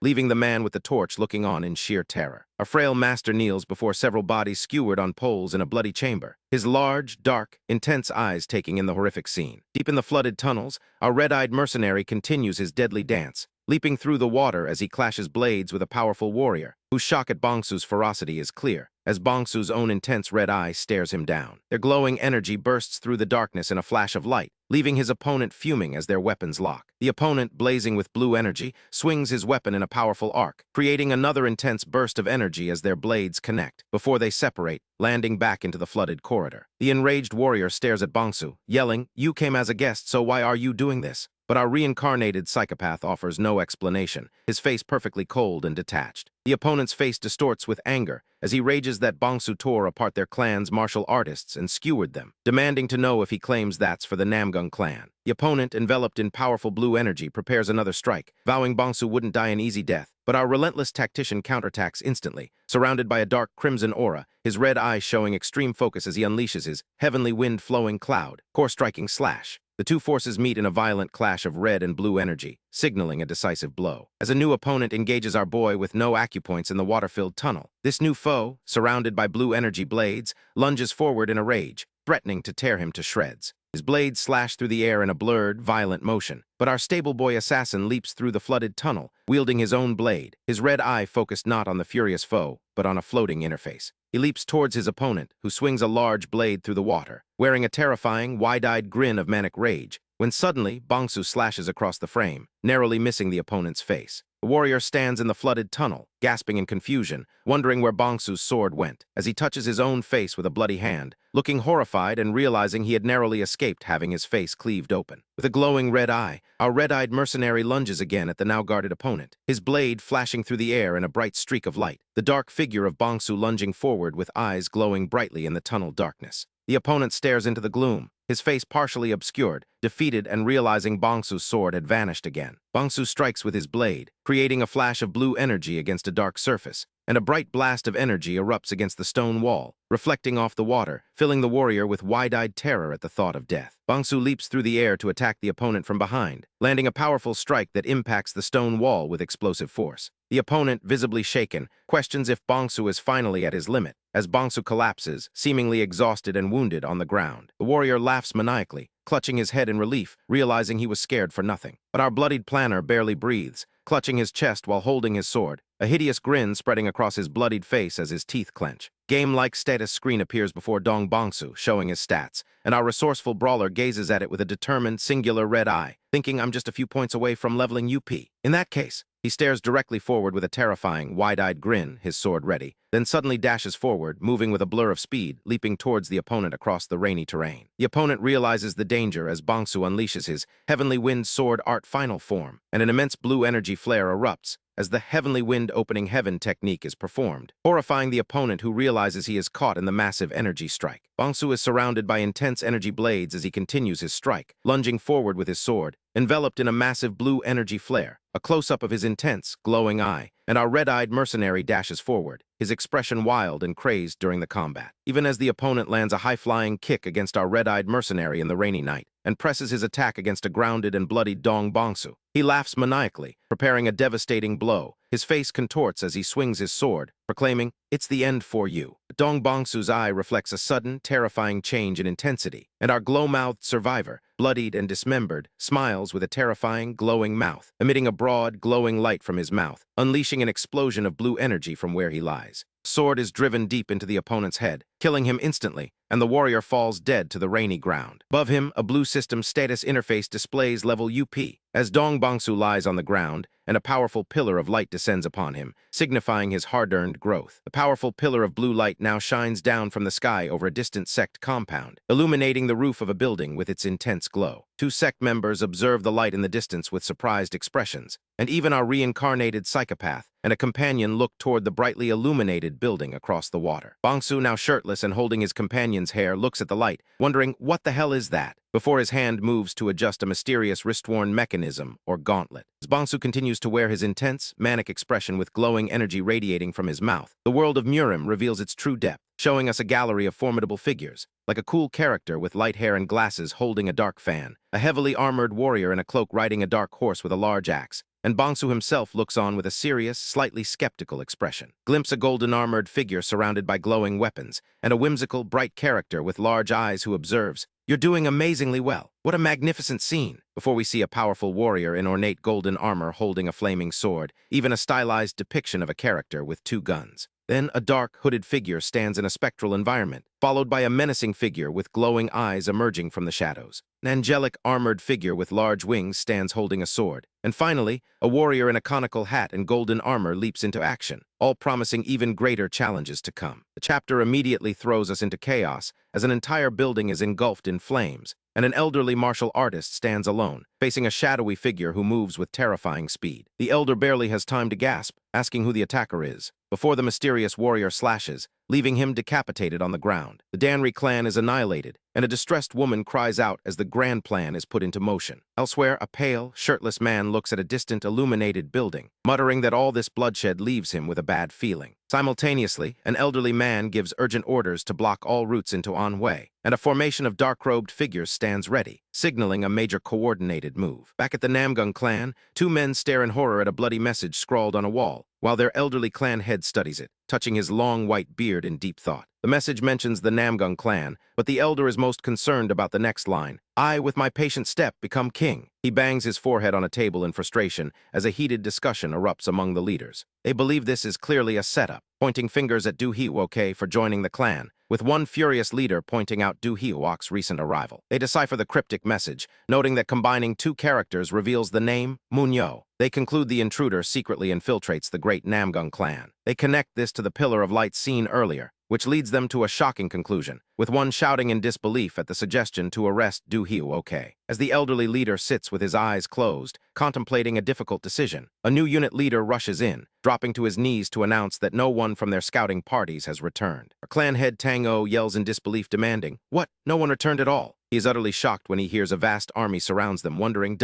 Speaker 1: leaving the man with the torch looking on in sheer terror. A frail master kneels before several bodies skewered on poles in a bloody chamber, his large, dark, intense eyes taking in the horrific scene. Deep in the flooded tunnels, our red-eyed mercenary continues his deadly dance, leaping through the water as he clashes blades with a powerful warrior, whose shock at Bongsu's ferocity is clear, as Bongsu's own intense red eye stares him down. Their glowing energy bursts through the darkness in a flash of light, leaving his opponent fuming as their weapons lock. The opponent, blazing with blue energy, swings his weapon in a powerful arc, creating another intense burst of energy as their blades connect, before they separate, landing back into the flooded corridor. The enraged warrior stares at Bongsu, yelling, "You came as a guest, so why are you doing this?" But our reincarnated psychopath offers no explanation, his face perfectly cold and detached. The opponent's face distorts with anger as he rages that Bongsu tore apart their clan's martial artists and skewered them, demanding to know if he claims that's for the Namgung clan. The opponent, enveloped in powerful blue energy, prepares another strike, vowing Bongsu wouldn't die an easy death. But our relentless tactician counterattacks instantly, surrounded by a dark crimson aura, his red eyes showing extreme focus as he unleashes his heavenly wind-flowing cloud, core-striking slash. The 2 forces meet in a violent clash of red and blue energy, signaling a decisive blow. As a new opponent engages our boy with no acupoints in the water-filled tunnel, this new foe, surrounded by blue energy blades, lunges forward in a rage, threatening to tear him to shreds. His blades slash through the air in a blurred, violent motion, but our stable boy assassin leaps through the flooded tunnel, wielding his own blade, his red eye focused not on the furious foe, but on a floating interface. He leaps towards his opponent, who swings a large blade through the water, wearing a terrifying, wide-eyed grin of manic rage, when suddenly Bongsu slashes across the frame, narrowly missing the opponent's face. The warrior stands in the flooded tunnel, gasping in confusion, wondering where Bongsu's sword went, as he touches his own face with a bloody hand, looking horrified and realizing he had narrowly escaped having his face cleaved open. With a glowing red eye, our red-eyed mercenary lunges again at the now-guarded opponent, his blade flashing through the air in a bright streak of light, the dark figure of Bongsu lunging forward with eyes glowing brightly in the tunnel darkness. The opponent stares into the gloom, his face partially obscured, defeated and realizing Bongsu's sword had vanished again. Bongsu strikes with his blade, creating a flash of blue energy against a dark surface, and a bright blast of energy erupts against the stone wall, reflecting off the water, filling the warrior with wide-eyed terror at the thought of death. Bongsu leaps through the air to attack the opponent from behind, landing a powerful strike that impacts the stone wall with explosive force. The opponent, visibly shaken, questions if Bongsu is finally at his limit, as Bongsu collapses, seemingly exhausted and wounded, on the ground. The warrior laughs maniacally, clutching his head in relief, realizing he was scared for nothing. But our bloodied planner barely breathes, clutching his chest while holding his sword, a hideous grin spreading across his bloodied face as his teeth clench. Game-like status screen appears before Dong Bongsu, showing his stats, and our resourceful brawler gazes at it with a determined, singular red eye, thinking I'm just a few points away from leveling UP. In that case, he stares directly forward with a terrifying, wide-eyed grin, his sword ready, then suddenly dashes forward, moving with a blur of speed, leaping towards the opponent across the rainy terrain. The opponent realizes the danger as Bongsu unleashes his Heavenly Wind Sword Art final form, and an immense blue energy flare erupts as the Heavenly Wind Opening Heaven technique is performed, horrifying the opponent who realizes he is caught in the massive energy strike. Bongsu is surrounded by intense energy blades as he continues his strike, lunging forward with his sword, enveloped in a massive blue energy flare. a close-up of his intense, glowing eye, and our red-eyed mercenary dashes forward, his expression wild and crazed during the combat. Even as the opponent lands a high-flying kick against our red-eyed mercenary in the rainy night, and presses his attack against a grounded and bloodied Dong Bongsu, he laughs maniacally, preparing a devastating blow. His face contorts as he swings his sword, proclaiming, "It's the end for you." Dong Bongsu's eye reflects a sudden, terrifying change in intensity, and our glow-mouthed survivor, bloodied and dismembered, smiles with a terrifying, glowing mouth, emitting a broad, glowing light from his mouth, unleashing an explosion of blue energy from where he lies. Sword is driven deep into the opponent's head, killing him instantly, and the warrior falls dead to the rainy ground. Above him, a blue system status interface displays level UP, as Dong Bongsu lies on the ground, and a powerful pillar of light descends upon him, signifying his hard-earned growth. The powerful pillar of blue light now shines down from the sky over a distant sect compound, illuminating the roof of a building with its intense glow. Two sect members observe the light in the distance with surprised expressions, and even our reincarnated psychopath and a companion look toward the brightly illuminated building across the water. Bongsu, now shirtless and holding his companion's hair, looks at the light, wondering, what the hell is that? Before his hand moves to adjust a mysterious wrist-worn mechanism or gauntlet. As Bongsu continues to wear his intense, manic expression with glowing energy radiating from his mouth, the world of Murim reveals its true depth, showing us a gallery of formidable figures, like a cool character with light hair and glasses holding a dark fan, a heavily armored warrior in a cloak riding a dark horse with a large axe, and Bongsu himself looks on with a serious, slightly skeptical expression. Glimpse a golden armored figure surrounded by glowing weapons, and a whimsical, bright character with large eyes who observes, "You're doing amazingly well. What a magnificent scene," before we see a powerful warrior in ornate golden armor holding a flaming sword, even a stylized depiction of a character with two guns. Then a dark, hooded figure stands in a spectral environment, followed by a menacing figure with glowing eyes emerging from the shadows. An angelic, armored figure with large wings stands holding a sword. And finally, a warrior in a conical hat and golden armor leaps into action, all promising even greater challenges to come. The chapter immediately throws us into chaos, as an entire building is engulfed in flames, and an elderly martial artist stands alone, facing a shadowy figure who moves with terrifying speed. The elder barely has time to gasp, asking who the attacker is, before the mysterious warrior slashes, leaving him decapitated on the ground. The Danri clan is annihilated, and a distressed woman cries out as the grand plan is put into motion. Elsewhere, a pale, shirtless man looks at a distant illuminated building, muttering that all this bloodshed leaves him with a bad feeling. Simultaneously, an elderly man gives urgent orders to block all routes into Anhui, and a formation of dark-robed figures stands ready, signaling a major coordinated move. Back at the Namgung clan, two men stare in horror at a bloody message scrawled on a wall, while their elderly clan head studies it, touching his long white beard in deep thought. The message mentions the Namgung clan, but the elder is most concerned about the next line. "I, with my patient step, become king." He bangs his forehead on a table in frustration as a heated discussion erupts among the leaders. They believe this is clearly a setup, pointing fingers at Du Hee-wook for joining the clan, with one furious leader pointing out Du Hee-wook's recent arrival. They decipher the cryptic message, noting that combining two characters reveals the name Munyo. They conclude the intruder secretly infiltrates the great Namgung clan. They connect this to the pillar of light seen earlier, which leads them to a shocking conclusion, with one shouting in disbelief at the suggestion to arrest Du Hee-wook. As the elderly leader sits with his eyes closed, contemplating a difficult decision, a new unit leader rushes in, dropping to his knees to announce that no one from their scouting parties has returned. Our clan head Tang-o yells in disbelief, demanding, "What? No one returned at all?" He is utterly shocked when he hears a vast army surrounds them, wondering,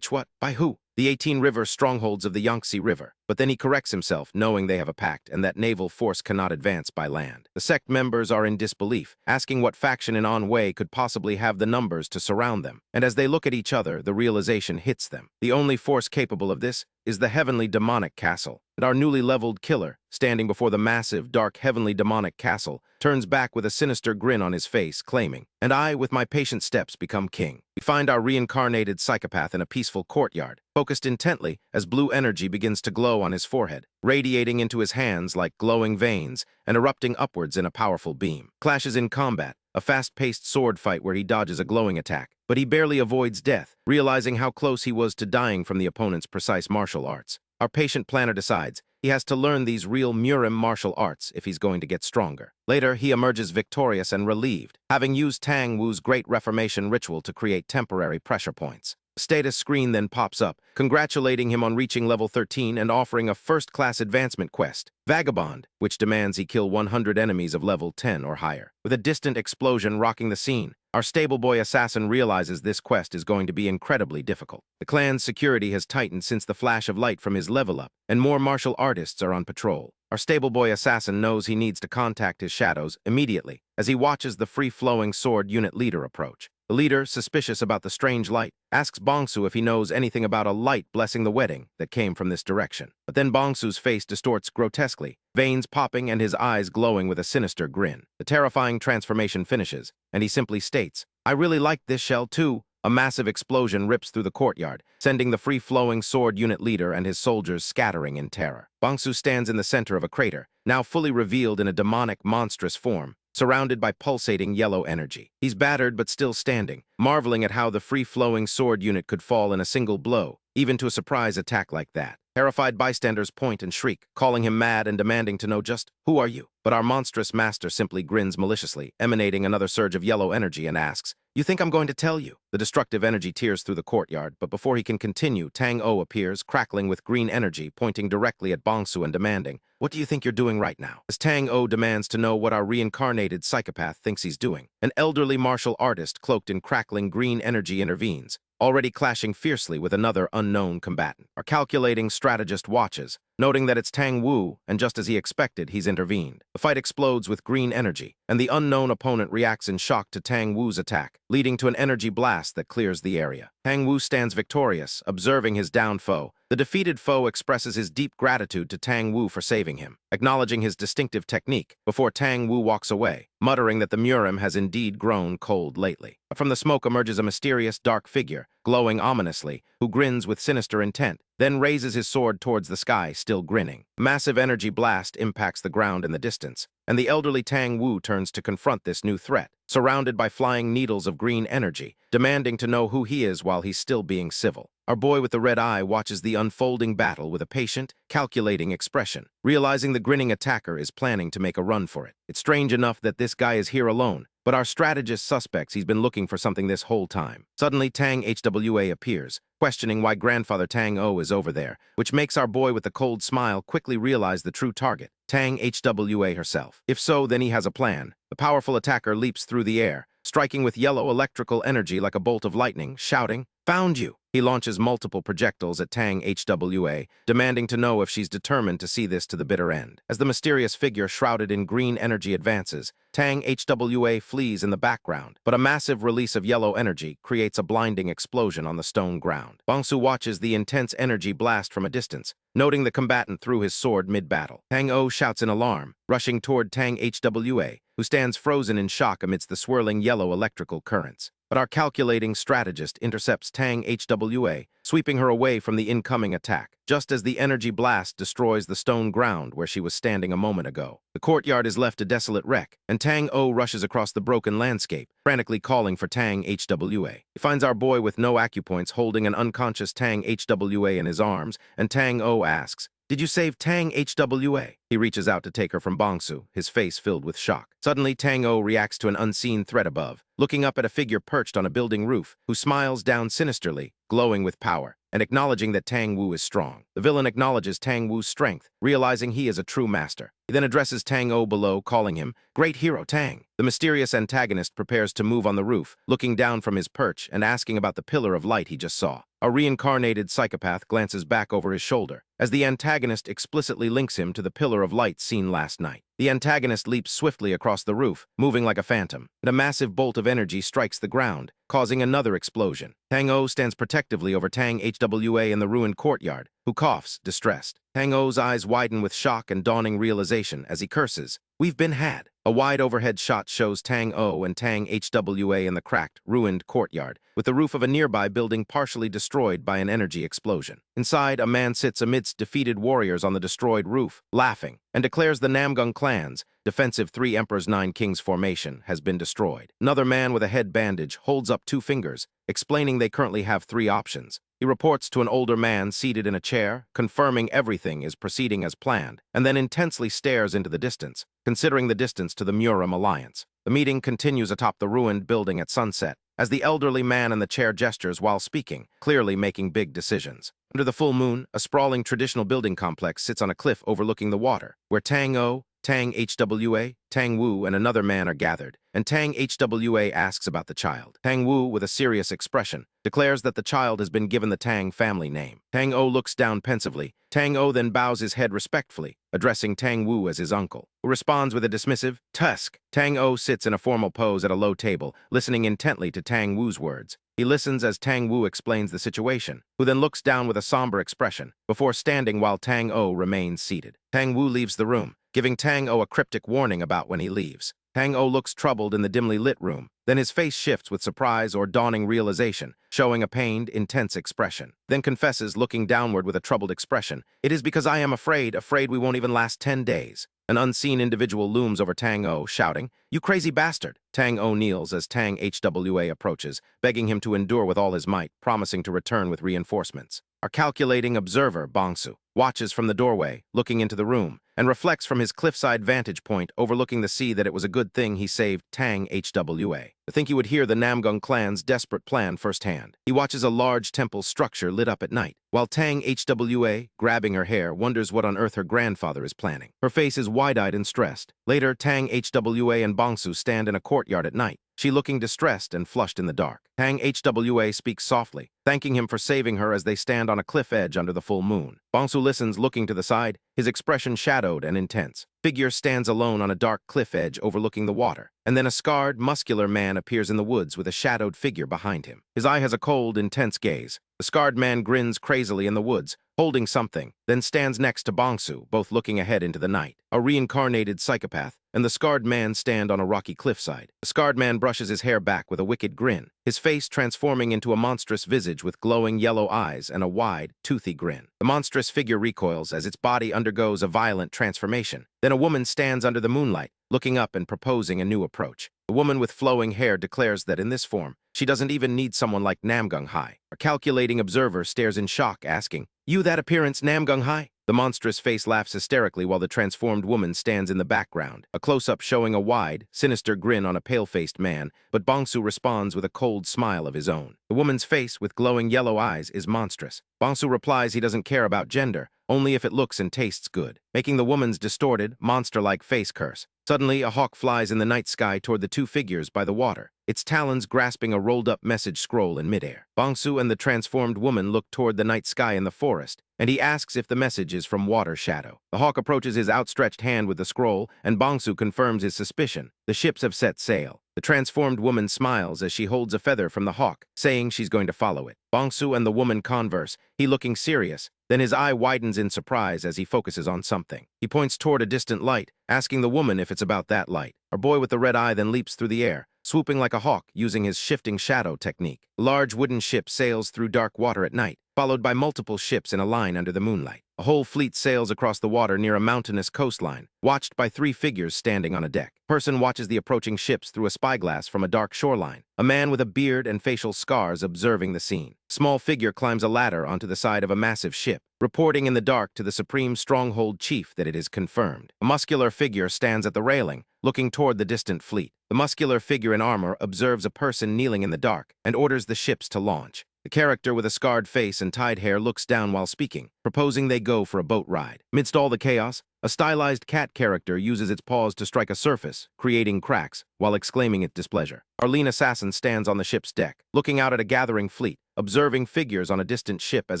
Speaker 1: what? By who? The 18 river strongholds of the Yangtze River. But then he corrects himself, knowing they have a pact and that naval force cannot advance by land. The sect members are in disbelief, asking what faction in Anhui could possibly have the numbers to surround them. And as they look at each other, the realization hits them. The only force capable of this is the heavenly demonic castle. And our newly leveled killer, standing before the massive, dark, heavenly demonic castle, turns back with a sinister grin on his face, claiming, "And I, with my patient steps, become king." We find our reincarnated psychopath in a peaceful courtyard, focused intently as blue energy begins to glow on his forehead, radiating into his hands like glowing veins and erupting upwards in a powerful beam. Clashes in combat, a fast-paced sword fight where he dodges a glowing attack, but he barely avoids death, realizing how close he was to dying from the opponent's precise martial arts. Our patient planner decides he has to learn these real Murim martial arts if he's going to get stronger. Later, he emerges victorious and relieved, having used Tang Wu's great reformation ritual to create temporary pressure points. A status screen then pops up, congratulating him on reaching level 13 and offering a first-class advancement quest, Vagabond, which demands he kill 100 enemies of level 10 or higher. With a distant explosion rocking the scene, Our stable boy assassin realizes this quest is going to be incredibly difficult. The clan's security has tightened since the flash of light from his level up, and more martial artists are on patrol. Our stable boy assassin knows he needs to contact his shadows immediately as he watches the free-flowing sword unit leader approach. The leader, suspicious about the strange light, asks Bongsu if he knows anything about a light blessing the wedding that came from this direction. But then Bongsu's face distorts grotesquely, veins popping and his eyes glowing with a sinister grin. The terrifying transformation finishes, and he simply states, "I really like this shell too." A massive explosion rips through the courtyard, sending the free-flowing sword unit leader and his soldiers scattering in terror. Bongsu stands in the center of a crater, now fully revealed in a demonic, monstrous form, surrounded by pulsating yellow energy. He's battered but still standing, marveling at how the free-flowing sword unit could fall in a single blow, even to a surprise attack like that. Terrified bystanders point and shriek, calling him mad and demanding to know just, "Who are you?" But our monstrous master simply grins maliciously, emanating another surge of yellow energy and asks, "You think I'm going to tell you?" The destructive energy tears through the courtyard, but before he can continue, Tang-O appears, crackling with green energy, pointing directly at Bongsu and demanding, "What do you think you're doing right now?" As Tang-O demands to know what our reincarnated psychopath thinks he's doing, an elderly martial artist cloaked in crackling green energy intervenes, already clashing fiercely with another unknown combatant. Our calculating strategist watches, noting that it's Tang Wu, and just as he expected, he's intervened. The fight explodes with green energy, and the unknown opponent reacts in shock to Tang Wu's attack, leading to an energy blast that clears the area. Tang Wu stands victorious, observing his downed foe. The defeated foe expresses his deep gratitude to Tang Wu for saving him, acknowledging his distinctive technique, before Tang Wu walks away, muttering that the Murim has indeed grown cold lately. But from the smoke emerges a mysterious dark figure, glowing ominously, who grins with sinister intent, then raises his sword towards the sky, still grinning. A massive energy blast impacts the ground in the distance, and the elderly Tang Wu turns to confront this new threat, surrounded by flying needles of green energy, demanding to know who he is while he's still being civil. Our boy with the red eye watches the unfolding battle with a patient, calculating expression, realizing the grinning attacker is planning to make a run for it. It's strange enough that this guy is here alone, but our strategist suspects he's been looking for something this whole time. Suddenly, Tang HWA appears, questioning why Grandfather Tang-O is over there, which makes our boy with the cold smile quickly realize the true target, Tang HWA herself. If so, then he has a plan. The powerful attacker leaps through the air, striking with yellow electrical energy like a bolt of lightning, shouting, "Found you!" He launches multiple projectiles at Tang HWA, demanding to know if she's determined to see this to the bitter end. As the mysterious figure shrouded in green energy advances, Tang HWA flees in the background, but a massive release of yellow energy creates a blinding explosion on the stone ground. Bongsu watches the intense energy blast from a distance, noting the combatant threw his sword mid-battle. Tang-O shouts in alarm, rushing toward Tang HWA, who stands frozen in shock amidst the swirling yellow electrical currents. But our calculating strategist intercepts Tang HWA, sweeping her away from the incoming attack, just as the energy blast destroys the stone ground where she was standing a moment ago. The courtyard is left a desolate wreck, and Tang-O rushes across the broken landscape, frantically calling for Tang HWA. He finds our boy with no acupoints holding an unconscious Tang HWA in his arms, and Tang-O asks, "Did you save Tang HWA?" He reaches out to take her from Bongsu, his face filled with shock. Suddenly, Tang-O reacts to an unseen threat above, looking up at a figure perched on a building roof, who smiles down sinisterly, glowing with power, and acknowledging that Tang Wu is strong. The villain acknowledges Tang Wu's strength, realizing he is a true master. He then addresses Tang-O below, calling him, "Great hero Tang." The mysterious antagonist prepares to move on the roof, looking down from his perch and asking about the pillar of light he just saw. A reincarnated psychopath glances back over his shoulder, as the antagonist explicitly links him to the pillar of light seen last night. The antagonist leaps swiftly across the roof, moving like a phantom, and a massive bolt of energy strikes the ground, causing another explosion. Tang-O stands protectively over Tang HWA in the ruined courtyard, who coughs, distressed. Tang-O's eyes widen with shock and dawning realization as he curses, "We've been had." A wide overhead shot shows Tang-O and Tang HWA in the cracked, ruined courtyard, with the roof of a nearby building partially destroyed by an energy explosion. Inside, a man sits amidst defeated warriors on the destroyed roof, laughing, and declares the Namgung clan's defensive 3 Emperors 9 Kings formation has been destroyed. Another man with a head bandage holds up 2 fingers, explaining they currently have 3 options. He reports to an older man seated in a chair, confirming everything is proceeding as planned, and then intensely stares into the distance, considering the distance to the Murim alliance. The meeting continues atop the ruined building at sunset, as the elderly man in the chair gestures while speaking, clearly making big decisions. Under the full moon, a sprawling traditional building complex sits on a cliff overlooking the water, where Tang-O, Tang Hwa, Tang Wu, and another man are gathered, and Tang Hwa asks about the child. Tang Wu, with a serious expression, declares that the child has been given the Tang family name. Tang O looks down pensively. Tang O then bows his head respectfully, addressing Tang Wu as his uncle, who responds with a dismissive tusk. Tang O sits in a formal pose at a low table, listening intently to Tang Wu's words. He listens as Tang Wu explains the situation, who then looks down with a somber expression, before standing while Tang O remains seated. Tang Wu leaves the room, giving Tang O a cryptic warning about when he leaves. Tang O looks troubled in the dimly lit room, then his face shifts with surprise or dawning realization, showing a pained, intense expression. Then confesses, looking downward with a troubled expression, "It is because I am afraid we won't even last 10 days. An unseen individual looms over Tang O, shouting, "You crazy bastard!" Tang O kneels as Tang Hwa approaches, begging him to endure with all his might, promising to return with reinforcements. Our calculating observer, Bongsu, watches from the doorway, looking into the room, and reflects from his cliffside vantage point overlooking the sea that it was a good thing he saved Tang Hwa. To think he would hear the Namgung clan's desperate plan firsthand. He watches a large temple structure lit up at night, while Tang Hwa, grabbing her hair, wonders what on earth her grandfather is planning. Her face is wide-eyed and stressed. Later, Tang Hwa and Bongsu stand in a courtyard at night, she looking distressed and flushed in the dark. Tang Hwa speaks softly, thanking him for saving her as they stand on a cliff edge under the full moon. Bongsu listens, looking to the side, his expression shadowed and intense. Figure stands alone on a dark cliff edge overlooking the water, and then a scarred, muscular man appears in the woods with a shadowed figure behind him. His eye has a cold, intense gaze. The scarred man grins crazily in the woods, holding something, then stands next to Bongsu, both looking ahead into the night. A reincarnated psychopath and the scarred man stand on a rocky cliffside. The scarred man brushes his hair back with a wicked grin, his face transforming into a monstrous visage with glowing yellow eyes and a wide, toothy grin. The monstrous figure recoils as its body undergoes a violent transformation. Then a woman stands under the moonlight, looking up and proposing a new approach. The woman with flowing hair declares that in this form, she doesn't even need someone like Namgung Hai. A calculating observer stares in shock, asking, "You that appearance, Namgung Hai?" The monstrous face laughs hysterically while the transformed woman stands in the background, a close-up showing a wide, sinister grin on a pale-faced man, but Bongsu responds with a cold smile of his own. The woman's face, with glowing yellow eyes, is monstrous. Bongsu replies he doesn't care about gender, only if it looks and tastes good, making the woman's distorted, monster-like face curse. Suddenly, a hawk flies in the night sky toward the two figures by the water, its talons grasping a rolled-up message scroll in midair. Bongsu and the transformed woman look toward the night sky in the forest, and he asks if the message is from Water Shadow. The hawk approaches his outstretched hand with the scroll, and Bongsu confirms his suspicion. The ships have set sail. The transformed woman smiles as she holds a feather from the hawk, saying she's going to follow it. Bongsu and the woman converse, he looking serious. Then his eye widens in surprise as he focuses on something. He points toward a distant light, asking the woman if it's about that light. Our boy with the red eye then leaps through the air, swooping like a hawk using his shifting shadow technique. A large wooden ship sails through dark water at night, followed by multiple ships in a line under the moonlight. A whole fleet sails across the water near a mountainous coastline, watched by three figures standing on a deck. A person watches the approaching ships through a spyglass from a dark shoreline, a man with a beard and facial scars observing the scene. A small figure climbs a ladder onto the side of a massive ship, reporting in the dark to the Supreme Stronghold Chief that it is confirmed. A muscular figure stands at the railing, looking toward the distant fleet. The muscular figure in armor observes a person kneeling in the dark and orders the ships to launch. The character with a scarred face and tied hair looks down while speaking, proposing they go for a boat ride. Amidst all the chaos, a stylized cat character uses its paws to strike a surface, creating cracks, while exclaiming its displeasure. Our lean assassin stands on the ship's deck, looking out at a gathering fleet, observing figures on a distant ship as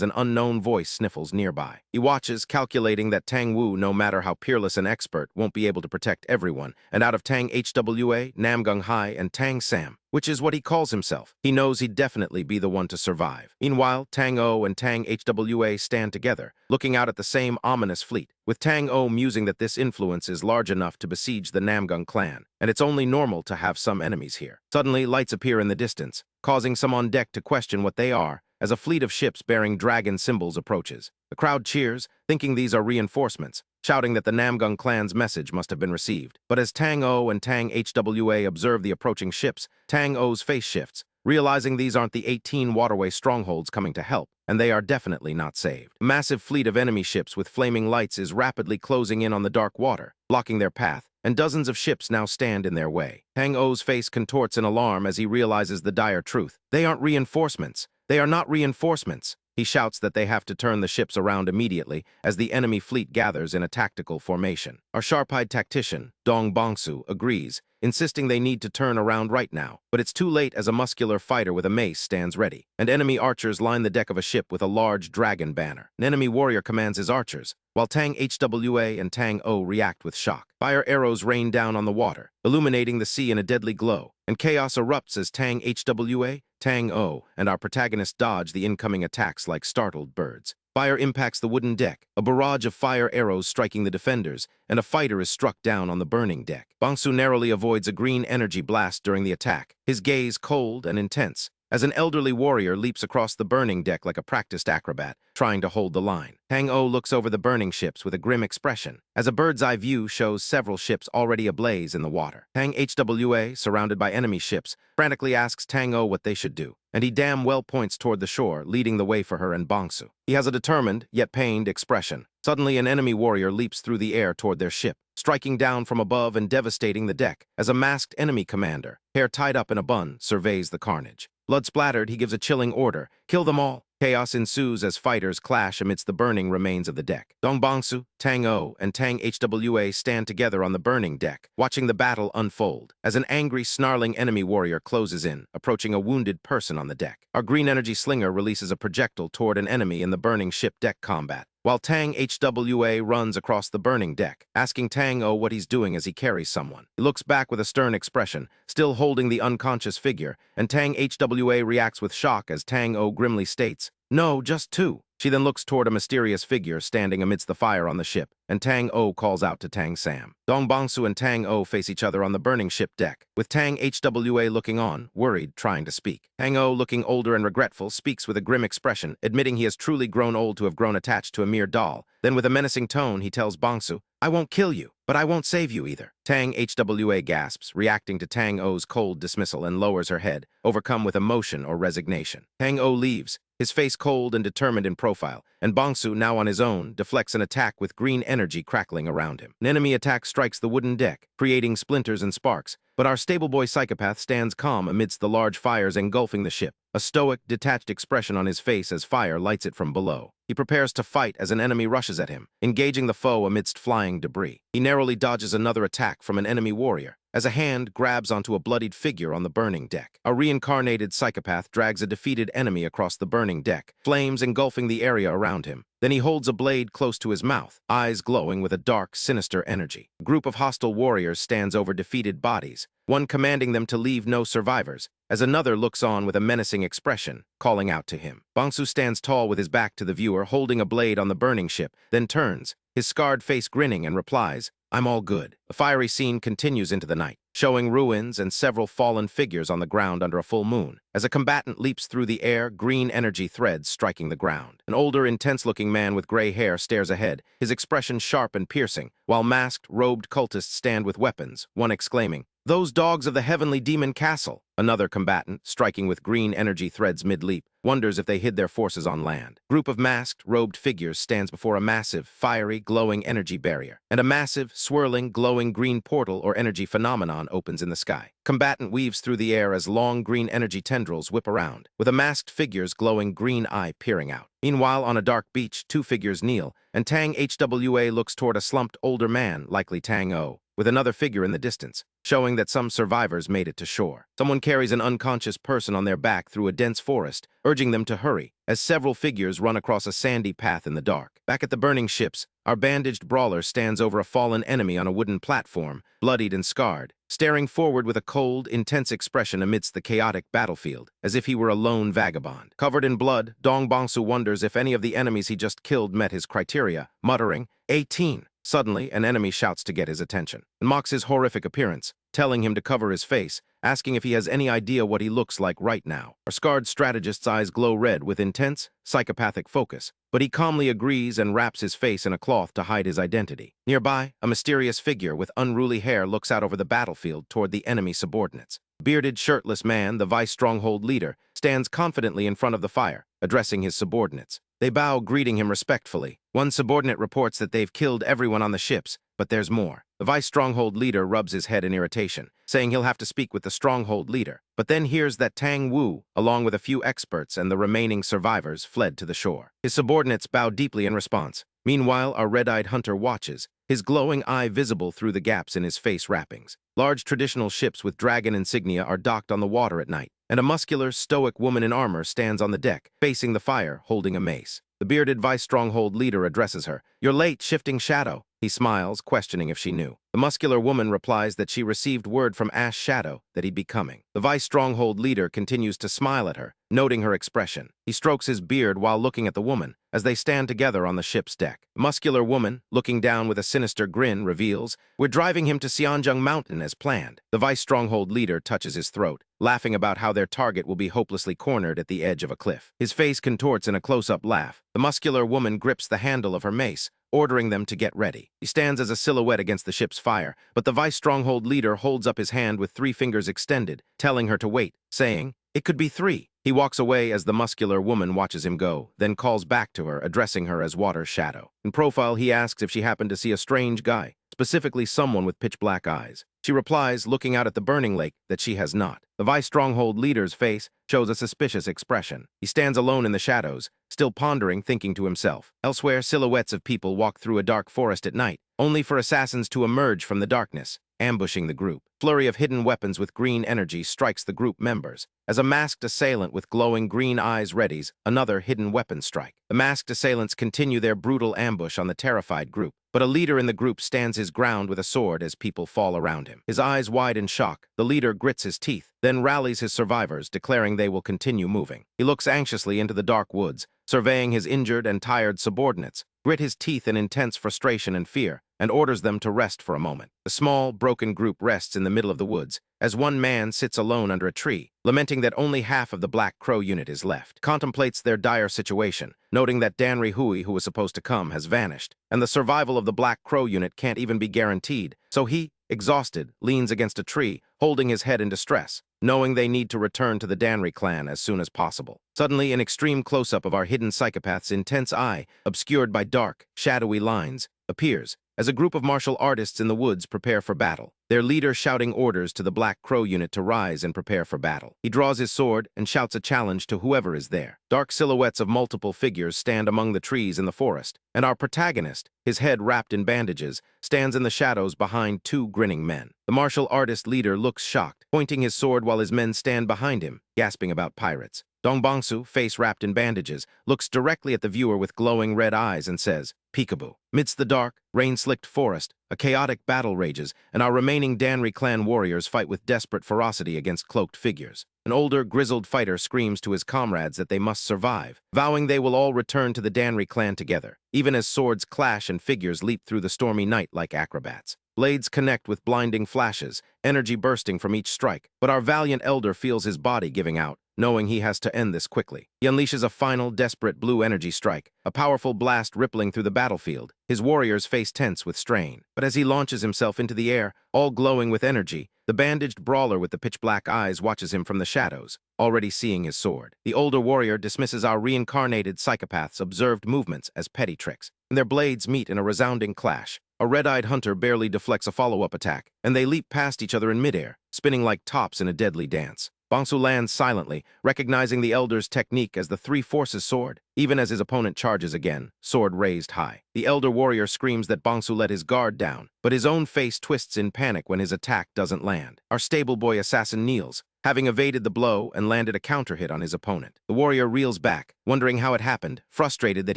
Speaker 1: an unknown voice sniffles nearby. He watches, calculating that Tang Wu, no matter how peerless an expert, won't be able to protect everyone, and out of Tang Hwa, Namgung Hai, and Tang Sam, which is what he calls himself, he knows he'd definitely be the one to survive. Meanwhile, Tang O and Tang Hwa stand together, looking out at the same ominous fleet, with Tang O musing that this influence is large enough to besiege the Namgung clan, and it's only normal to have some enemies here. Suddenly, lights appear in the distance, causing some on deck to question what they are, as a fleet of ships bearing dragon symbols approaches. The crowd cheers, thinking these are reinforcements, shouting that the Namgung clan's message must have been received. But as Tang O and Tang Hwa observe the approaching ships, Tang O's face shifts, realizing these aren't the 18 waterway strongholds coming to help, and they are definitely not saved. A massive fleet of enemy ships with flaming lights is rapidly closing in on the dark water, blocking their path, and dozens of ships now stand in their way. Tang O's face contorts in alarm as he realizes the dire truth. They aren't reinforcements. They are not reinforcements. He shouts that they have to turn the ships around immediately as the enemy fleet gathers in a tactical formation. Our sharp-eyed tactician, Dong Bongsu, agrees, insisting they need to turn around right now. But it's too late as a muscular fighter with a mace stands ready, and enemy archers line the deck of a ship with a large dragon banner. An enemy warrior commands his archers, while Tang HWA and Tang O react with shock. Fire arrows rain down on the water, illuminating the sea in a deadly glow, and chaos erupts as Tang HWA, Tang O, and our protagonists dodge the incoming attacks like startled birds. Fire impacts the wooden deck, a barrage of fire arrows striking the defenders, and a fighter is struck down on the burning deck. Bongsu narrowly avoids a green energy blast during the attack, his gaze cold and intense, as an elderly warrior leaps across the burning deck like a practiced acrobat, trying to hold the line. Tang O looks over the burning ships with a grim expression, as a bird's-eye view shows several ships already ablaze in the water. Tang HWA, surrounded by enemy ships, frantically asks Tang O what they should do, and he damn well points toward the shore, leading the way for her and Bongsu. He has a determined, yet pained, expression. Suddenly, an enemy warrior leaps through the air toward their ship, striking down from above and devastating the deck, as a masked enemy commander, hair tied up in a bun, surveys the carnage. Blood-splattered, he gives a chilling order, "Kill them all." Chaos ensues as fighters clash amidst the burning remains of the deck. Dong Bongsu, Tang O, and Tang HWA stand together on the burning deck, watching the battle unfold, as an angry, snarling enemy warrior closes in, approaching a wounded person on the deck. Our green energy slinger releases a projectile toward an enemy in the burning ship deck combat, while Tang HWA runs across the burning deck, asking Tang O what he's doing as he carries someone. He looks back with a stern expression, still holding the unconscious figure, and Tang HWA reacts with shock as Tang O grimly states, "No, just two." She then looks toward a mysterious figure standing amidst the fire on the ship, and Tang O calls out to Tang Sam. Dong Bongsu and Tang O face each other on the burning ship deck, with Tang HWA looking on, worried, trying to speak. Tang O, looking older and regretful, speaks with a grim expression, admitting he has truly grown old to have grown attached to a mere doll. Then with a menacing tone, he tells Bongsu, "I won't kill you, but I won't save you either." Tang HWA gasps, reacting to Tang O's cold dismissal, and lowers her head, overcome with emotion or resignation. Tang O leaves, his face cold and determined in profile, and Bongsu, now on his own, deflects an attack with green energy crackling around him. An enemy attack strikes the wooden deck, creating splinters and sparks, but our stable boy psychopath stands calm amidst the large fires engulfing the ship, a stoic, detached expression on his face as fire lights it from below. He prepares to fight as an enemy rushes at him, engaging the foe amidst flying debris. He narrowly dodges another attack from an enemy warrior, as a hand grabs onto a bloodied figure on the burning deck. A reincarnated psychopath drags a defeated enemy across the burning deck, flames engulfing the area around him. Then he holds a blade close to his mouth, eyes glowing with a dark, sinister energy. A group of hostile warriors stands over defeated bodies, one commanding them to leave no survivors, as another looks on with a menacing expression, calling out to him. Bongsu stands tall with his back to the viewer, holding a blade on the burning ship, then turns, his scarred face grinning, and replies, "I'm all good." The fiery scene continues into the night, showing ruins and several fallen figures on the ground under a full moon. As a combatant leaps through the air, green energy threads striking the ground. An older, intense-looking man with gray hair stares ahead, his expression sharp and piercing, while masked, robed cultists stand with weapons, one exclaiming, "Those dogs of the heavenly demon castle!" Another combatant, striking with green energy threads mid-leap, wonders if they hid their forces on land. A group of masked, robed figures stands before a massive, fiery, glowing energy barrier, and a massive, swirling, glowing green portal or energy phenomenon opens in the sky. Combatant weaves through the air as long green energy tendrils whip around, with a masked figure's glowing green eye peering out. Meanwhile, on a dark beach, two figures kneel, and Tang HWA looks toward a slumped older man, likely Tang O, with another figure in the distance, showing that some survivors made it to shore. Someone carries an unconscious person on their back through a dense forest, urging them to hurry, as several figures run across a sandy path in the dark. Back at the burning ships, our bandaged brawler stands over a fallen enemy on a wooden platform, bloodied and scarred, staring forward with a cold, intense expression amidst the chaotic battlefield, as if he were a lone vagabond. Covered in blood, Dong Bongsu wonders if any of the enemies he just killed met his criteria, muttering, 18. Suddenly, an enemy shouts to get his attention, and mocks his horrific appearance, telling him to cover his face, asking if he has any idea what he looks like right now. Our scarred strategist's eyes glow red with intense, psychopathic focus, but he calmly agrees and wraps his face in a cloth to hide his identity. Nearby, a mysterious figure with unruly hair looks out over the battlefield toward the enemy subordinates. A bearded, shirtless man, the vice stronghold leader, stands confidently in front of the fire, addressing his subordinates. They bow, greeting him respectfully. One subordinate reports that they've killed everyone on the ships, But there's more. The Vice Stronghold leader rubs his head in irritation, saying he'll have to speak with the Stronghold leader. But then hears that Tang Wu, along with a few experts and the remaining survivors, fled to the shore. His subordinates bow deeply in response. Meanwhile, our red-eyed hunter watches, his glowing eye visible through the gaps in his face wrappings. Large traditional ships with dragon insignia are docked on the water at night, and a muscular, stoic woman in armor stands on the deck, facing the fire, holding a mace. The bearded Vice Stronghold leader addresses her. "You're late, shifting shadow." He smiles, questioning if she knew. The muscular woman replies that she received word from Ash Shadow that he'd be coming. The Vice Stronghold leader continues to smile at her, noting her expression. He strokes his beard while looking at the woman, as they stand together on the ship's deck. The muscular woman, looking down with a sinister grin, reveals, "We're driving him to Xianzheng Mountain as planned." The Vice Stronghold leader touches his throat, laughing about how their target will be hopelessly cornered at the edge of a cliff. His face contorts in a close-up laugh. The muscular woman grips the handle of her mace, ordering them to get ready. He stands as a silhouette against the ship's fire, but the Vice Stronghold leader holds up his hand with 3 fingers extended, telling her to wait, saying, "It could be 3. He walks away as the muscular woman watches him go, then calls back to her, addressing her as Water Shadow. In profile, he asks if she happened to see a strange guy, specifically someone with pitch-black eyes. She replies, looking out at the burning lake, that she has not. The Vice Stronghold leader's face shows a suspicious expression. He stands alone in the shadows, still pondering, thinking to himself. Elsewhere, silhouettes of people walk through a dark forest at night, only for assassins to emerge from the darkness, ambushing the group. Flurry of hidden weapons with green energy strikes the group members. As a masked assailant with glowing green eyes readies, another hidden weapon strike. The masked assailants continue their brutal ambush on the terrified group, but a leader in the group stands his ground with a sword as people fall around him. His eyes wide in shock, the leader grits his teeth, then rallies his survivors, declaring they will continue moving. He looks anxiously into the dark woods, surveying his injured and tired subordinates, grit his teeth in intense frustration and fear, and orders them to rest for a moment. The small, broken group rests in the middle of the woods, as one man sits alone under a tree, lamenting that only half of the Black Crow unit is left. Contemplates their dire situation, noting that Danri Hui, who was supposed to come, has vanished, and the survival of the Black Crow unit can't even be guaranteed, so he, exhausted, leans against a tree, holding his head in distress, knowing they need to return to the Danri clan as soon as possible. Suddenly, an extreme close-up of our hidden psychopath's intense eye, obscured by dark, shadowy lines, appears, as a group of martial artists in the woods prepare for battle, their leader shouting orders to the Black Crow unit to rise and prepare for battle. He draws his sword and shouts a challenge to whoever is there. Dark silhouettes of multiple figures stand among the trees in the forest, and our protagonist, his head wrapped in bandages, stands in the shadows behind 2 grinning men. The martial artist leader looks shocked, pointing his sword while his men stand behind him, gasping about pirates. Dong Bangsu, face wrapped in bandages, looks directly at the viewer with glowing red eyes and says, "Peekaboo." Midst the dark, rain-slicked forest, a chaotic battle rages, and our remaining Danri clan warriors fight with desperate ferocity against cloaked figures. An older, grizzled fighter screams to his comrades that they must survive, vowing they will all return to the Danri clan together, even as swords clash and figures leap through the stormy night like acrobats. Blades connect with blinding flashes, energy bursting from each strike, but our valiant elder feels his body giving out, knowing he has to end this quickly. He unleashes a final, desperate blue energy strike, a powerful blast rippling through the battlefield. His warriors face tense with strain. But as he launches himself into the air, all glowing with energy, the bandaged brawler with the pitch-black eyes watches him from the shadows, already seeing his sword. The older warrior dismisses our reincarnated psychopath's observed movements as petty tricks, and their blades meet in a resounding clash. A red-eyed hunter barely deflects a follow-up attack, and they leap past each other in midair, spinning like tops in a deadly dance. Bangsu lands silently, recognizing the elder's technique as the 3 forces sword, even as his opponent charges again, sword raised high. The elder warrior screams that Bangsu let his guard down, but his own face twists in panic when his attack doesn't land. Our stable boy assassin kneels, having evaded the blow and landed a counter-hit on his opponent. The warrior reels back, wondering how it happened, frustrated that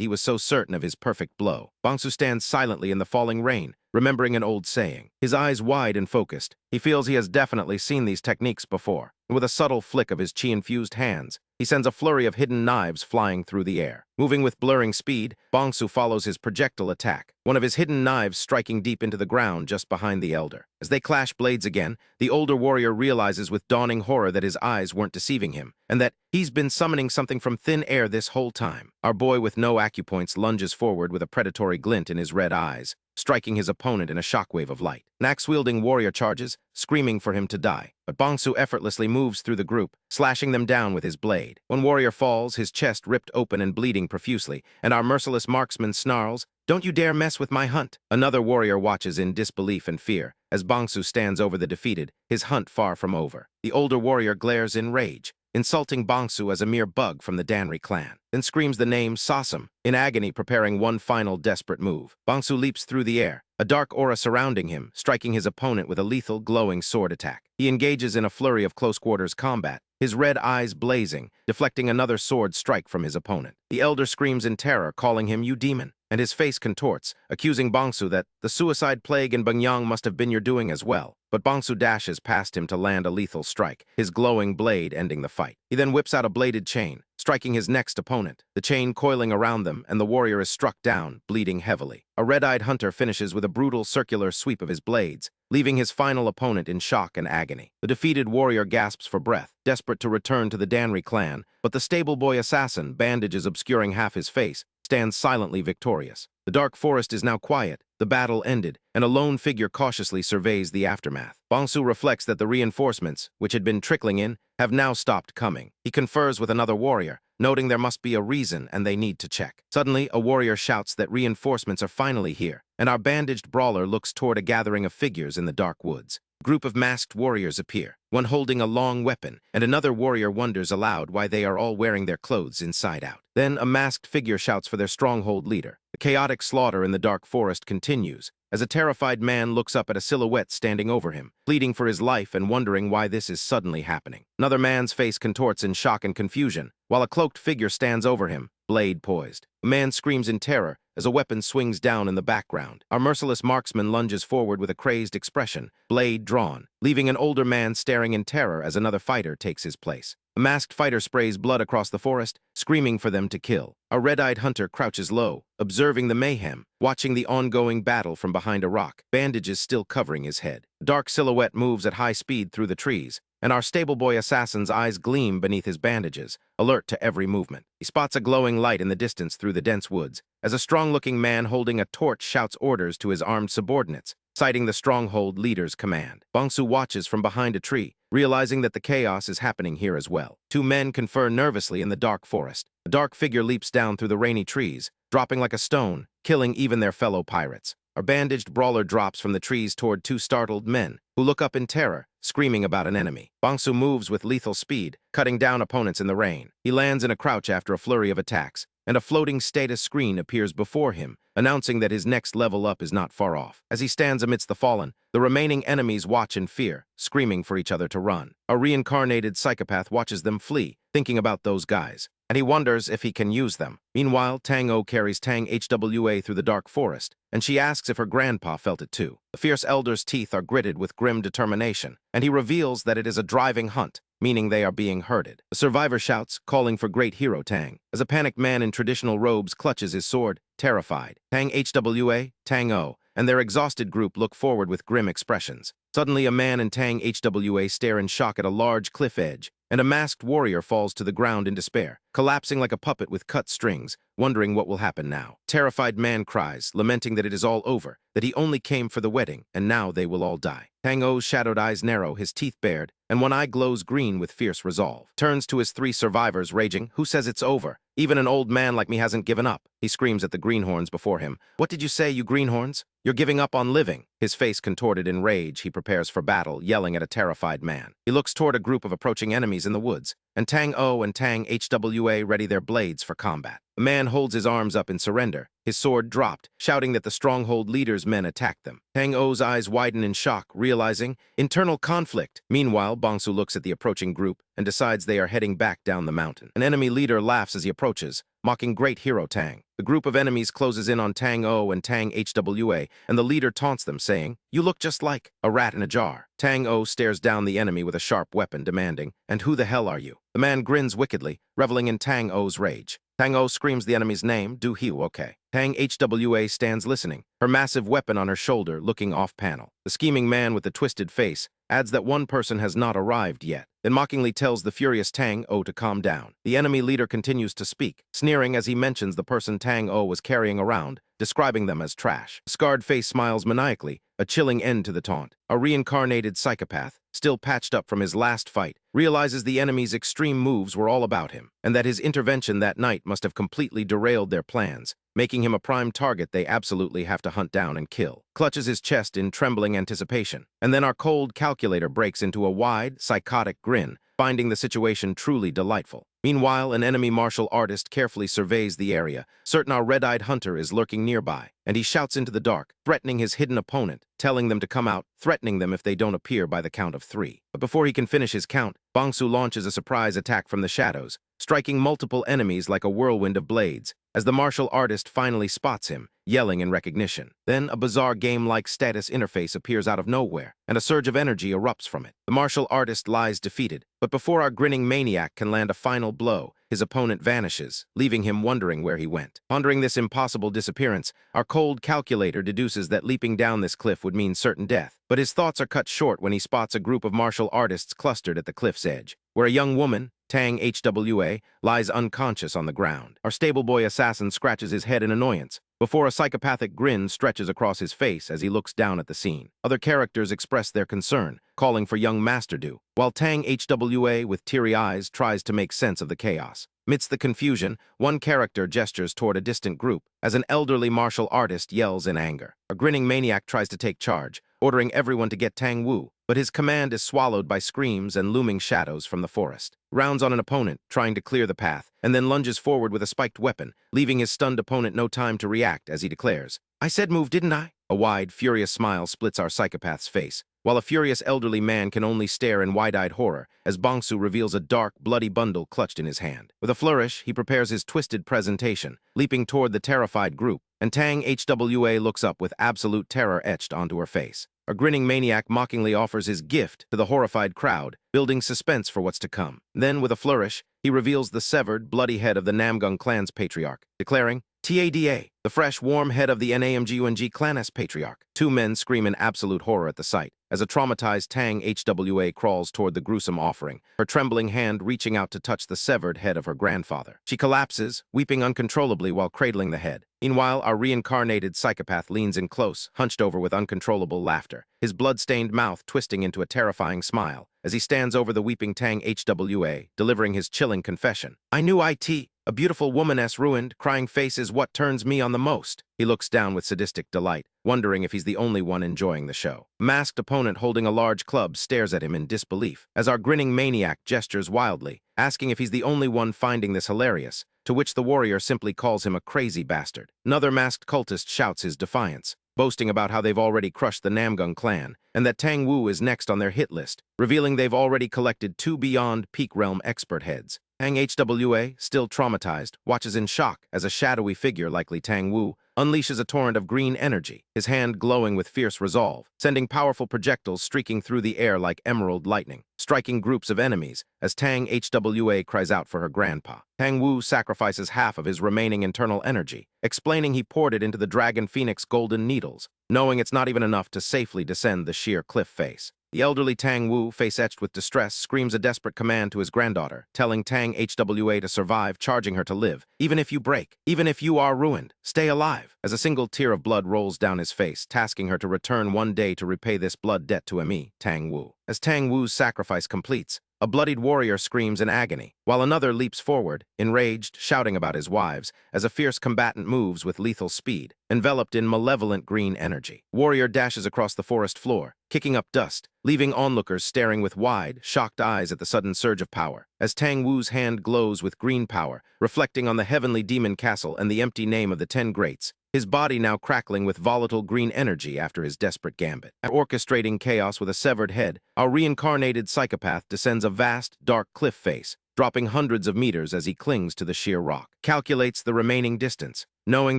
Speaker 1: he was so certain of his perfect blow. Bangsu stands silently in the falling rain, remembering an old saying. His eyes wide and focused, he feels he has definitely seen these techniques before. And with a subtle flick of his chi-infused hands, he sends a flurry of hidden knives flying through the air. Moving with blurring speed, Bangsu follows his projectile attack, one of his hidden knives striking deep into the ground just behind the elder. As they clash blades again, the older warrior realizes with dawning horror that his eyes weren't deceiving him, and that he's been summoning something from thin air this whole time. Our boy with no acupoints lunges forward with a predatory glint in his red eyes, striking his opponent in a shockwave of light. An axe-wielding warrior charges, screaming for him to die, but Bangsu effortlessly moves through the group, slashing them down with his blade. One warrior falls, his chest ripped open and bleeding profusely, and our merciless marksman snarls, "Don't you dare mess with my hunt." Another warrior watches in disbelief and fear as Bangsu stands over the defeated, his hunt far from over. The older warrior glares in rage, insulting Bangsu as a mere bug from the Danri clan, then screams the name Sasam, in agony preparing one final desperate move. Bangsu leaps through the air, a dark aura surrounding him, striking his opponent with a lethal, glowing sword attack. He engages in a flurry of close-quarters combat, his red eyes blazing, deflecting another sword strike from his opponent. The elder screams in terror, calling him, "You demon," and his face contorts, accusing Bangsu that the suicide plague in Bangyang must have been your doing as well. But Bangsu dashes past him to land a lethal strike, his glowing blade ending the fight. He then whips out a bladed chain, striking his next opponent, the chain coiling around them, and the warrior is struck down, bleeding heavily. A red-eyed hunter finishes with a brutal circular sweep of his blades, leaving his final opponent in shock and agony. The defeated warrior gasps for breath, desperate to return to the Danri clan, but the stable boy assassin, bandages obscuring half his face, stands silently victorious. The dark forest is now quiet, the battle ended, and a lone figure cautiously surveys the aftermath. Bangsu reflects that the reinforcements, which had been trickling in, have now stopped coming. He confers with another warrior, noting there must be a reason and they need to check. Suddenly, a warrior shouts that reinforcements are finally here, and our bandaged brawler looks toward a gathering of figures in the dark woods. A group of masked warriors appear, one holding a long weapon, and another warrior wonders aloud why they are all wearing their clothes inside out. Then a masked figure shouts for their stronghold leader. The chaotic slaughter in the dark forest continues, as a terrified man looks up at a silhouette standing over him, pleading for his life and wondering why this is suddenly happening. Another man's face contorts in shock and confusion, while a cloaked figure stands over him, blade poised. A man screams in terror as a weapon swings down in the background. Our merciless marksman lunges forward with a crazed expression, blade drawn, leaving an older man staring in terror as another fighter takes his place. A masked fighter sprays blood across the forest, screaming for them to kill. A red-eyed hunter crouches low, observing the mayhem, watching the ongoing battle from behind a rock, bandages still covering his head. A dark silhouette moves at high speed through the trees, and our stable boy assassin's eyes gleam beneath his bandages, alert to every movement. He spots a glowing light in the distance through the dense woods, as a strong-looking man holding a torch shouts orders to his armed subordinates, citing the stronghold leader's command. Bangsu watches from behind a tree, realizing that the chaos is happening here as well. Two men confer nervously in the dark forest. A dark figure leaps down through the rainy trees, dropping like a stone, killing even their fellow pirates. A bandaged brawler drops from the trees toward two startled men, who look up in terror, screaming about an enemy. Bangsu moves with lethal speed, cutting down opponents in the rain. He lands in a crouch after a flurry of attacks, and a floating status screen appears before him, announcing that his next level up is not far off. As he stands amidst the fallen, the remaining enemies watch in fear, screaming for each other to run. A reincarnated psychopath watches them flee, thinking about those guys, and he wonders if he can use them. Meanwhile, Tang-O carries Tang Hwa through the dark forest, and she asks if her grandpa felt it too. The fierce elder's teeth are gritted with grim determination, and he reveals that it is a driving hunt, meaning they are being herded. The survivor shouts, calling for great hero Tang, as a panicked man in traditional robes clutches his sword, terrified. Tang Hwa, Tang-O, and their exhausted group look forward with grim expressions. Suddenly, a man and Tang Hwa stare in shock at a large cliff edge, and a masked warrior falls to the ground in despair, collapsing like a puppet with cut strings, wondering what will happen now. Terrified man cries, lamenting that it is all over, that he only came for the wedding, and now they will all die. Tang-O's shadowed eyes narrow, his teeth bared, and one eye glows green with fierce resolve. Turns to his three survivors, raging, "Who says it's over? Even an old man like me hasn't given up." He screams at the greenhorns before him. "What did you say, you greenhorns? You're giving up on living." His face contorted in rage, he prepares for battle, yelling at a terrified man. He looks toward a group of approaching enemies in the woods, and Tang-O and Tang Hwa ready their blades for combat. The man holds his arms up in surrender, his sword dropped, shouting that the stronghold leader's men attacked them. Tang-O's eyes widen in shock, realizing internal conflict. Meanwhile, Bangsu looks at the approaching group and decides they are heading back down the mountain. An enemy leader laughs as he approaches, mocking great hero Tang. The group of enemies closes in on Tang-O and Tang Hwa, and the leader taunts them, saying, "You look just like a rat in a jar." Tang-O stares down the enemy with a sharp weapon, demanding, "And who the hell are you?" The man grins wickedly, reveling in Tang-O's rage. Tang-O screams the enemy's name, "Do Hiu, okay." Tang Hwa stands listening, her massive weapon on her shoulder, looking off-panel. The scheming man with the twisted face adds that one person has not arrived yet, then mockingly tells the furious Tang-O to calm down. The enemy leader continues to speak, sneering as he mentions the person Tang-O was carrying around, describing them as trash. The scarred face smiles maniacally, a chilling end to the taunt. A reincarnated psychopath, still patched up from his last fight, realizes the enemy's extreme moves were all about him, and that his intervention that night must have completely derailed their plans, making him a prime target they absolutely have to hunt down and kill. Clutches his chest in trembling anticipation, and then our cold calculator breaks into a wide, psychotic grin, finding the situation truly delightful. Meanwhile, an enemy martial artist carefully surveys the area, certain our red-eyed hunter is lurking nearby, and he shouts into the dark, threatening his hidden opponent, telling them to come out, threatening them if they don't appear by the count of 3. But before he can finish his count, Bangsu launches a surprise attack from the shadows, striking multiple enemies like a whirlwind of blades, as the martial artist finally spots him, yelling in recognition. Then a bizarre game-like status interface appears out of nowhere, and a surge of energy erupts from it. The martial artist lies defeated, but before our grinning maniac can land a final blow, his opponent vanishes, leaving him wondering where he went. Pondering this impossible disappearance, our cold calculator deduces that leaping down this cliff would mean certain death, but his thoughts are cut short when he spots a group of martial artists clustered at the cliff's edge, where a young woman, Tang HWA, lies unconscious on the ground. Our stable boy assassin scratches his head in annoyance, before a psychopathic grin stretches across his face as he looks down at the scene. Other characters express their concern, calling for young Master Du, while Tang HWA, with teary eyes, tries to make sense of the chaos. Amidst the confusion, one character gestures toward a distant group, as an elderly martial artist yells in anger. A grinning maniac tries to take charge, ordering everyone to get Tang Wu, but his command is swallowed by screams and looming shadows from the forest. Rounds on an opponent, trying to clear the path, and then lunges forward with a spiked weapon, leaving his stunned opponent no time to react as he declares, "I said move, didn't I?" A wide, furious smile splits our psychopath's face, while a furious elderly man can only stare in wide-eyed horror as Bangsu reveals a dark, bloody bundle clutched in his hand. With a flourish, he prepares his twisted presentation, leaping toward the terrified group, and Tang HWA looks up with absolute terror etched onto her face. A grinning maniac mockingly offers his gift to the horrified crowd, building suspense for what's to come. Then, with a flourish, he reveals the severed, bloody head of the Namgung clan's patriarch, declaring, "TADA, the fresh, warm head of the NAMGUNG clan's patriarch." Two men scream in absolute horror at the sight, as a traumatized Tang HWA crawls toward the gruesome offering, her trembling hand reaching out to touch the severed head of her grandfather. She collapses, weeping uncontrollably while cradling the head. Meanwhile, our reincarnated psychopath leans in close, hunched over with uncontrollable laughter, his blood-stained mouth twisting into a terrifying smile, as he stands over the weeping Tang HWA, delivering his chilling confession. "I knew a beautiful womaness ruined, crying face is what turns me on the most." He looks down with sadistic delight, wondering if he's the only one enjoying the show. A masked opponent holding a large club stares at him in disbelief, as our grinning maniac gestures wildly, asking if he's the only one finding this hilarious, to which the warrior simply calls him a crazy bastard. Another masked cultist shouts his defiance, boasting about how they've already crushed the Namgung clan, and that Tang Wu is next on their hit list, revealing they've already collected 2 beyond peak realm expert heads. Tang HWA, still traumatized, watches in shock as a shadowy figure, likely Tang Wu, unleashes a torrent of green energy, his hand glowing with fierce resolve, sending powerful projectiles streaking through the air like emerald lightning, striking groups of enemies as Tang HWA cries out for her grandpa. Tang Wu sacrifices half of his remaining internal energy, explaining he poured it into the Dragon Phoenix golden needles, knowing it's not even enough to safely descend the sheer cliff face. The elderly Tang Wu, face etched with distress, screams a desperate command to his granddaughter, telling Tang HWA to survive, charging her to live. "Even if you break, even if you are ruined, stay alive," as a single tear of blood rolls down his face, tasking her to return one day to repay this blood debt to me, Tang Wu. As Tang Wu's sacrifice completes, a bloodied warrior screams in agony, while another leaps forward, enraged, shouting about his wives, as a fierce combatant moves with lethal speed, enveloped in malevolent green energy. Warrior dashes across the forest floor, kicking up dust, leaving onlookers staring with wide, shocked eyes at the sudden surge of power, as Tang Wu's hand glows with green power, reflecting on the heavenly demon castle and the empty name of the 10 greats, his body now crackling with volatile green energy after his desperate gambit. Orchestrating chaos with a severed head, our reincarnated psychopath descends a vast, dark cliff face, dropping hundreds of meters as he clings to the sheer rock. Calculates the remaining distance, knowing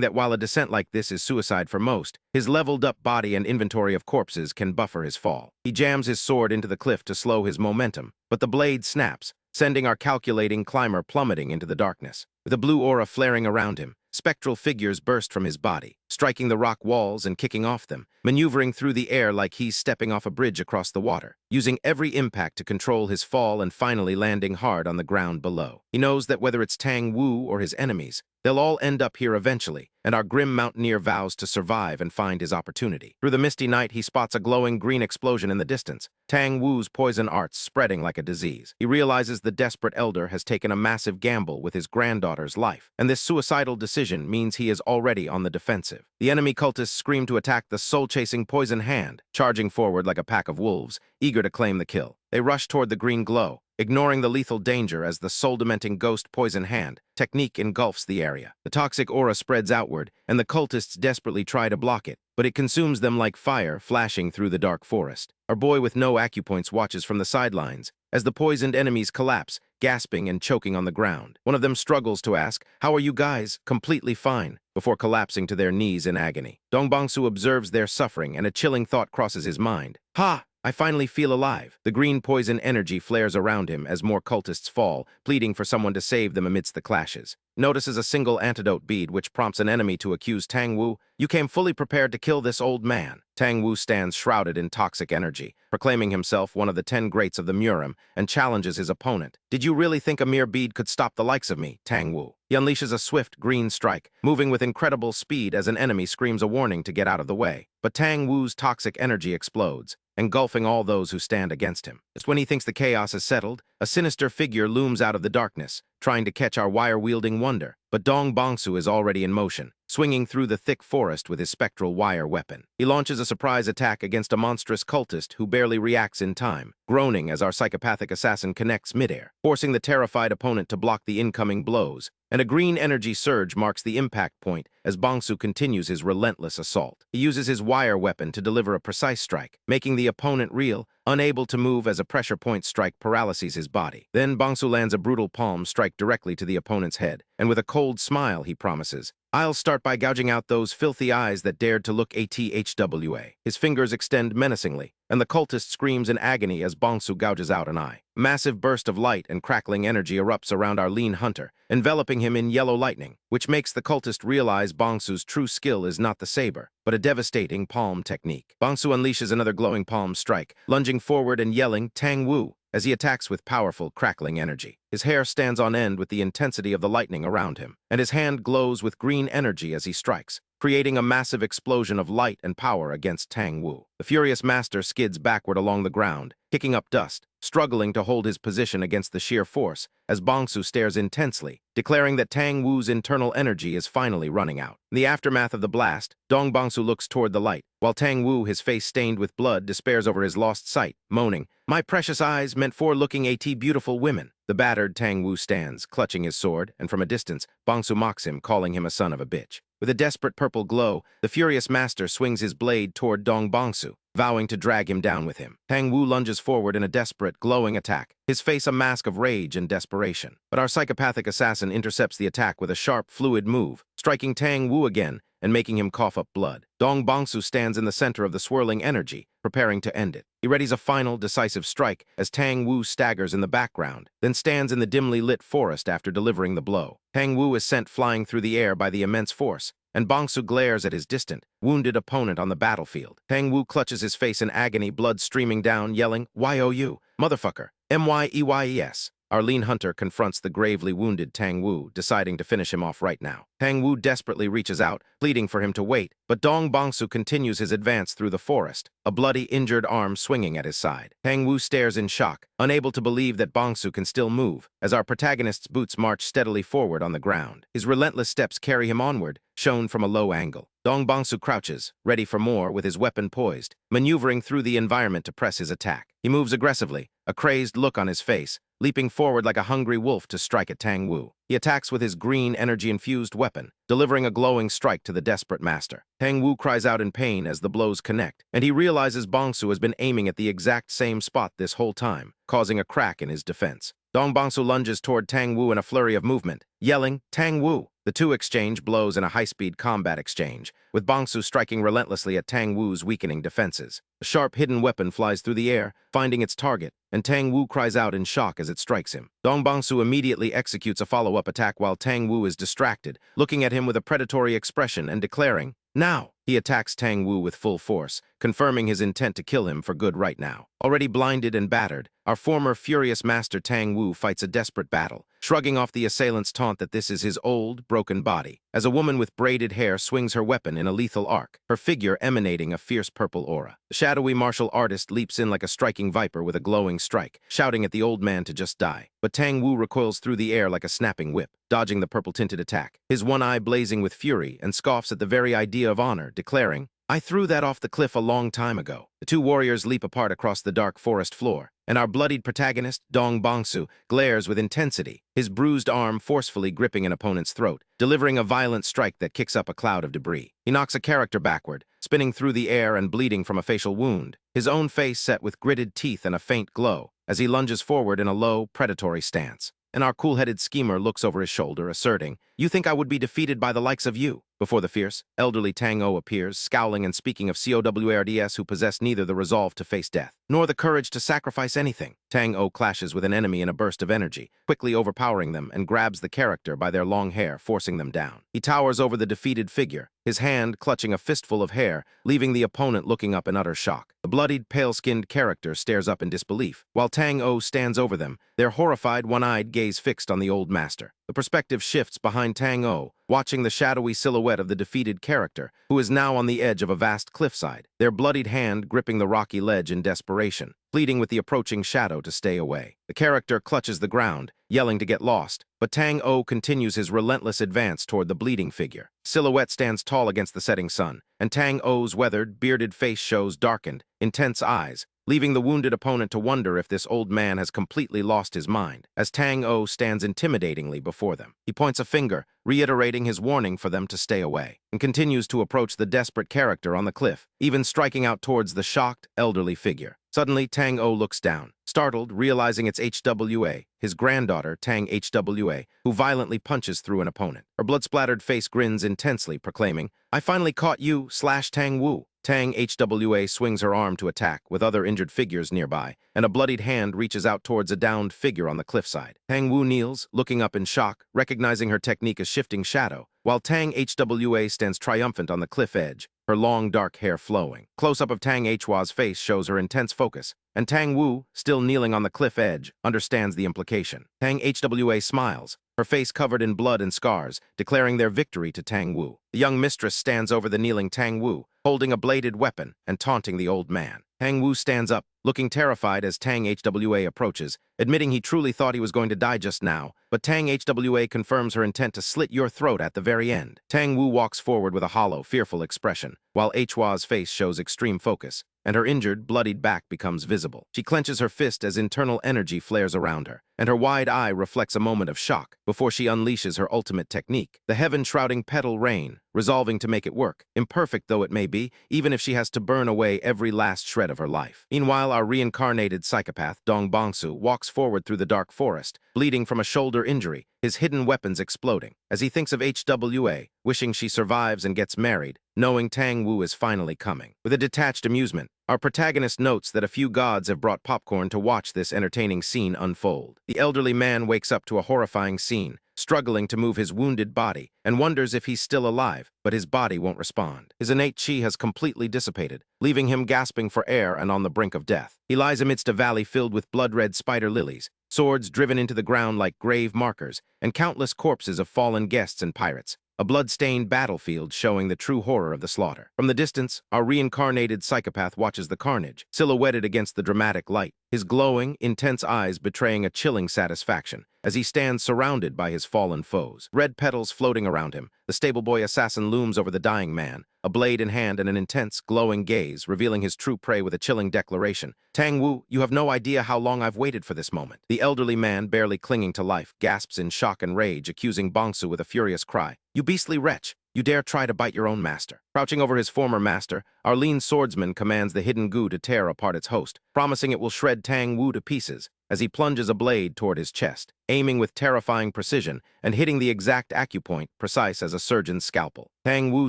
Speaker 1: that while a descent like this is suicide for most, his leveled-up body and inventory of corpses can buffer his fall. He jams his sword into the cliff to slow his momentum, but the blade snaps, sending our calculating climber plummeting into the darkness. With a blue aura flaring around him, spectral figures burst from his body, striking the rock walls and kicking off them, maneuvering through the air like he's stepping off a bridge across the water, using every impact to control his fall and finally landing hard on the ground below. He knows that whether it's Tang Wu or his enemies, they'll all end up here eventually, and our grim mountaineer vows to survive and find his opportunity. Through the misty night, he spots a glowing green explosion in the distance, Tang Wu's poison arts spreading like a disease. He realizes the desperate elder has taken a massive gamble with his granddaughter's life, and this suicidal decision means he is already on the defensive. The enemy cultists scream to attack the soul-chasing poison hand, charging forward like a pack of wolves, eager to claim the kill. They rush toward the green glow, ignoring the lethal danger as the soul-dementing ghost poison hand technique engulfs the area. The toxic aura spreads outward, and the cultists desperately try to block it, but it consumes them like fire flashing through the dark forest. Our boy with no acupoints watches from the sidelines as the poisoned enemies collapse, gasping and choking on the ground. One of them struggles to ask, "How are you guys?" Completely fine, before collapsing to their knees in agony. Dongbangsu observes their suffering, and a chilling thought crosses his mind. Ha! I finally feel alive. The green poison energy flares around him as more cultists fall, pleading for someone to save them amidst the clashes. Notices a single antidote bead which prompts an enemy to accuse Tang Wu. "You came fully prepared to kill this old man." Tang Wu stands shrouded in toxic energy, proclaiming himself one of the 10 greats of the Murim, and challenges his opponent. "Did you really think a mere bead could stop the likes of me, Tang Wu?" He unleashes a swift green strike, moving with incredible speed as an enemy screams a warning to get out of the way. But Tang Wu's toxic energy explodes, engulfing all those who stand against him. Just when he thinks the chaos is settled, a sinister figure looms out of the darkness, trying to catch our wire-wielding wonder. But Dongbangsu is already in motion, swinging through the thick forest with his spectral wire weapon. He launches a surprise attack against a monstrous cultist who barely reacts in time, groaning as our psychopathic assassin connects midair, forcing the terrified opponent to block the incoming blows. And a green energy surge marks the impact point as Bangsu continues his relentless assault. He uses his wire weapon to deliver a precise strike, making the opponent reel, unable to move as a pressure point strike paralyses his body. Then Bangsu lands a brutal palm strike directly to the opponent's head, and with a cold smile he promises, "I'll start by gouging out those filthy eyes that dared to look ATHWA." His fingers extend menacingly, and the cultist screams in agony as Bangsu gouges out an eye. A massive burst of light and crackling energy erupts around our lean hunter, enveloping him in yellow lightning, which makes the cultist realize Bangsu's true skill is not the saber, but a devastating palm technique. Bangsu unleashes another glowing palm strike, lunging forward and yelling, "Tang Wu," as he attacks with powerful, crackling energy. His hair stands on end with the intensity of the lightning around him, and his hand glows with green energy as he strikes, creating a massive explosion of light and power against Tang Wu. The furious master skids backward along the ground, kicking up dust, struggling to hold his position against the sheer force, as Bangsu stares intensely, declaring that Tang Wu's internal energy is finally running out. In the aftermath of the blast, Dong Bangsu looks toward the light, while Tang Wu, his face stained with blood, despairs over his lost sight, moaning, "My precious eyes meant for looking at beautiful women." The battered Tang Wu stands, clutching his sword, and from a distance, Bangsu mocks him, calling him a son of a bitch. With a desperate purple glow, the furious master swings his blade toward Dong Bangsu, vowing to drag him down with him. Tang Wu lunges forward in a desperate, glowing attack, his face a mask of rage and desperation. But our psychopathic assassin intercepts the attack with a sharp, fluid move, striking Tang Wu again and making him cough up blood. Dong Bangsu stands in the center of the swirling energy, preparing to end it. He readies a final, decisive strike as Tang Wu staggers in the background, then stands in the dimly lit forest after delivering the blow. Tang Wu is sent flying through the air by the immense force, and Bangsu glares at his distant, wounded opponent on the battlefield. Tang Wu clutches his face in agony, blood streaming down, yelling, "YOU, motherfucker, MYEYES." Our lean hunter confronts the gravely wounded Tang Wu, deciding to finish him off right now. Tang Wu desperately reaches out, pleading for him to wait, but Dong Bangsu continues his advance through the forest, a bloody, injured arm swinging at his side. Tang Wu stares in shock, unable to believe that Bangsu can still move, as our protagonist's boots march steadily forward on the ground. His relentless steps carry him onward, shown from a low angle. Dong Bangsu crouches, ready for more with his weapon poised, maneuvering through the environment to press his attack. He moves aggressively, a crazed look on his face, leaping forward like a hungry wolf to strike at Tang Wu. He attacks with his green, energy-infused weapon, delivering a glowing strike to the desperate master. Tang Wu cries out in pain as the blows connect, and he realizes Bangsu has been aiming at the exact same spot this whole time, causing a crack in his defense. Dong Bangsu lunges toward Tang Wu in a flurry of movement, yelling, "Tang Wu, The two exchange blows in a high-speed combat exchange, with Bangsu striking relentlessly at Tang Wu's weakening defenses. A sharp hidden weapon flies through the air, finding its target, and Tang Wu cries out in shock as it strikes him. Dong Bangsu immediately executes a follow-up attack while Tang Wu is distracted, looking at him with a predatory expression and declaring, "Now!" He attacks Tang Wu with full force, confirming his intent to kill him for good right now. Already blinded and battered, our former furious master Tang Wu fights a desperate battle, shrugging off the assailant's taunt that this is his old, broken body, as a woman with braided hair swings her weapon in a lethal arc, her figure emanating a fierce purple aura. The shadowy martial artist leaps in like a striking viper with a glowing strike, shouting at the old man to just die. But Tang Wu recoils through the air like a snapping whip, dodging the purple-tinted attack, his one eye blazing with fury, and scoffs at the very idea of honor, declaring, "I threw that off the cliff a long time ago." The two warriors leap apart across the dark forest floor, and our bloodied protagonist, Dong Bangsu, glares with intensity, his bruised arm forcefully gripping an opponent's throat, delivering a violent strike that kicks up a cloud of debris. He knocks a character backward, spinning through the air and bleeding from a facial wound, his own face set with gritted teeth and a faint glow, as he lunges forward in a low, predatory stance. And our cool-headed schemer looks over his shoulder, asserting, "You think I would be defeated by the likes of you?" Before the fierce, elderly Tang O appears, scowling and speaking of COWARDS who possess neither the resolve to face death, nor the courage to sacrifice anything. Tang O clashes with an enemy in a burst of energy, quickly overpowering them and grabs the character by their long hair, forcing them down. He towers over the defeated figure, his hand clutching a fistful of hair, leaving the opponent looking up in utter shock. The bloodied, pale-skinned character stares up in disbelief, while Tang O stands over them, their horrified, one-eyed gaze fixed on the old master. The perspective shifts behind Tang O, watching the shadowy silhouette of the defeated character, who is now on the edge of a vast cliffside, their bloodied hand gripping the rocky ledge in desperation, pleading with the approaching shadow to stay away. The character clutches the ground, yelling to get lost, but Tang O continues his relentless advance toward the bleeding figure. Silhouette stands tall against the setting sun, and Tang O's weathered, bearded face shows darkened, intense eyes, leaving the wounded opponent to wonder if this old man has completely lost his mind, as Tang O stands intimidatingly before them. He points a finger, reiterating his warning for them to stay away, and continues to approach the desperate character on the cliff, even striking out towards the shocked, elderly figure. Suddenly, Tang O looks down, startled, realizing it's HWA, his granddaughter, Tang HWA, who violently punches through an opponent. Her blood-splattered face grins intensely, proclaiming, "I finally caught you, Tang Wu." Tang HWA swings her arm to attack, with other injured figures nearby, and a bloodied hand reaches out towards a downed figure on the cliffside. Tang Wu kneels, looking up in shock, recognizing her technique as shifting shadow, while Tang HWA stands triumphant on the cliff edge, her long dark hair flowing. Close-up of Tang Hwa's face shows her intense focus, and Tang Wu, still kneeling on the cliff edge, understands the implication. Tang HWA smiles, her face covered in blood and scars, declaring their victory to Tang Wu. The young mistress stands over the kneeling Tang Wu, holding a bladed weapon and taunting the old man. Tang Wu stands up, looking terrified as Tang HWA approaches, admitting he truly thought he was going to die just now, but Tang HWA confirms her intent to slit your throat at the very end. Tang Wu walks forward with a hollow, fearful expression, while Hwa's face shows extreme focus, and her injured, bloodied back becomes visible. She clenches her fist as internal energy flares around her, and her wide eye reflects a moment of shock before she unleashes her ultimate technique, the heaven-shrouding petal rain, resolving to make it work, imperfect though it may be, even if she has to burn away every last shred of her life. Meanwhile, our reincarnated psychopath, Dong Bangsu, walks forward through the dark forest, bleeding from a shoulder injury, his hidden weapons exploding. As he thinks of HWA, wishing she survives and gets married, knowing Tang Wu is finally coming. With a detached amusement, our protagonist notes that a few gods have brought popcorn to watch this entertaining scene unfold. The elderly man wakes up to a horrifying scene, struggling to move his wounded body, and wonders if he's still alive, but his body won't respond. His innate chi has completely dissipated, leaving him gasping for air and on the brink of death. He lies amidst a valley filled with blood-red spider lilies, swords driven into the ground like grave markers, and countless corpses of fallen guests and pirates, a blood-stained battlefield showing the true horror of the slaughter. From the distance, our reincarnated psychopath watches the carnage, silhouetted against the dramatic light, his glowing, intense eyes betraying a chilling satisfaction, as he stands surrounded by his fallen foes. Red petals floating around him, the stable boy assassin looms over the dying man, a blade in hand and an intense, glowing gaze, revealing his true prey with a chilling declaration. "Tang Wu, you have no idea how long I've waited for this moment." The elderly man, barely clinging to life, gasps in shock and rage, accusing Bangsu with a furious cry. "You beastly wretch! You dare try to bite your own master." Crouching over his former master, our lean swordsman commands the hidden goo to tear apart its host, promising it will shred Tang Wu to pieces. as he plunges a blade toward his chest, aiming with terrifying precision and hitting the exact acupoint, precise as a surgeon's scalpel. Tang Wu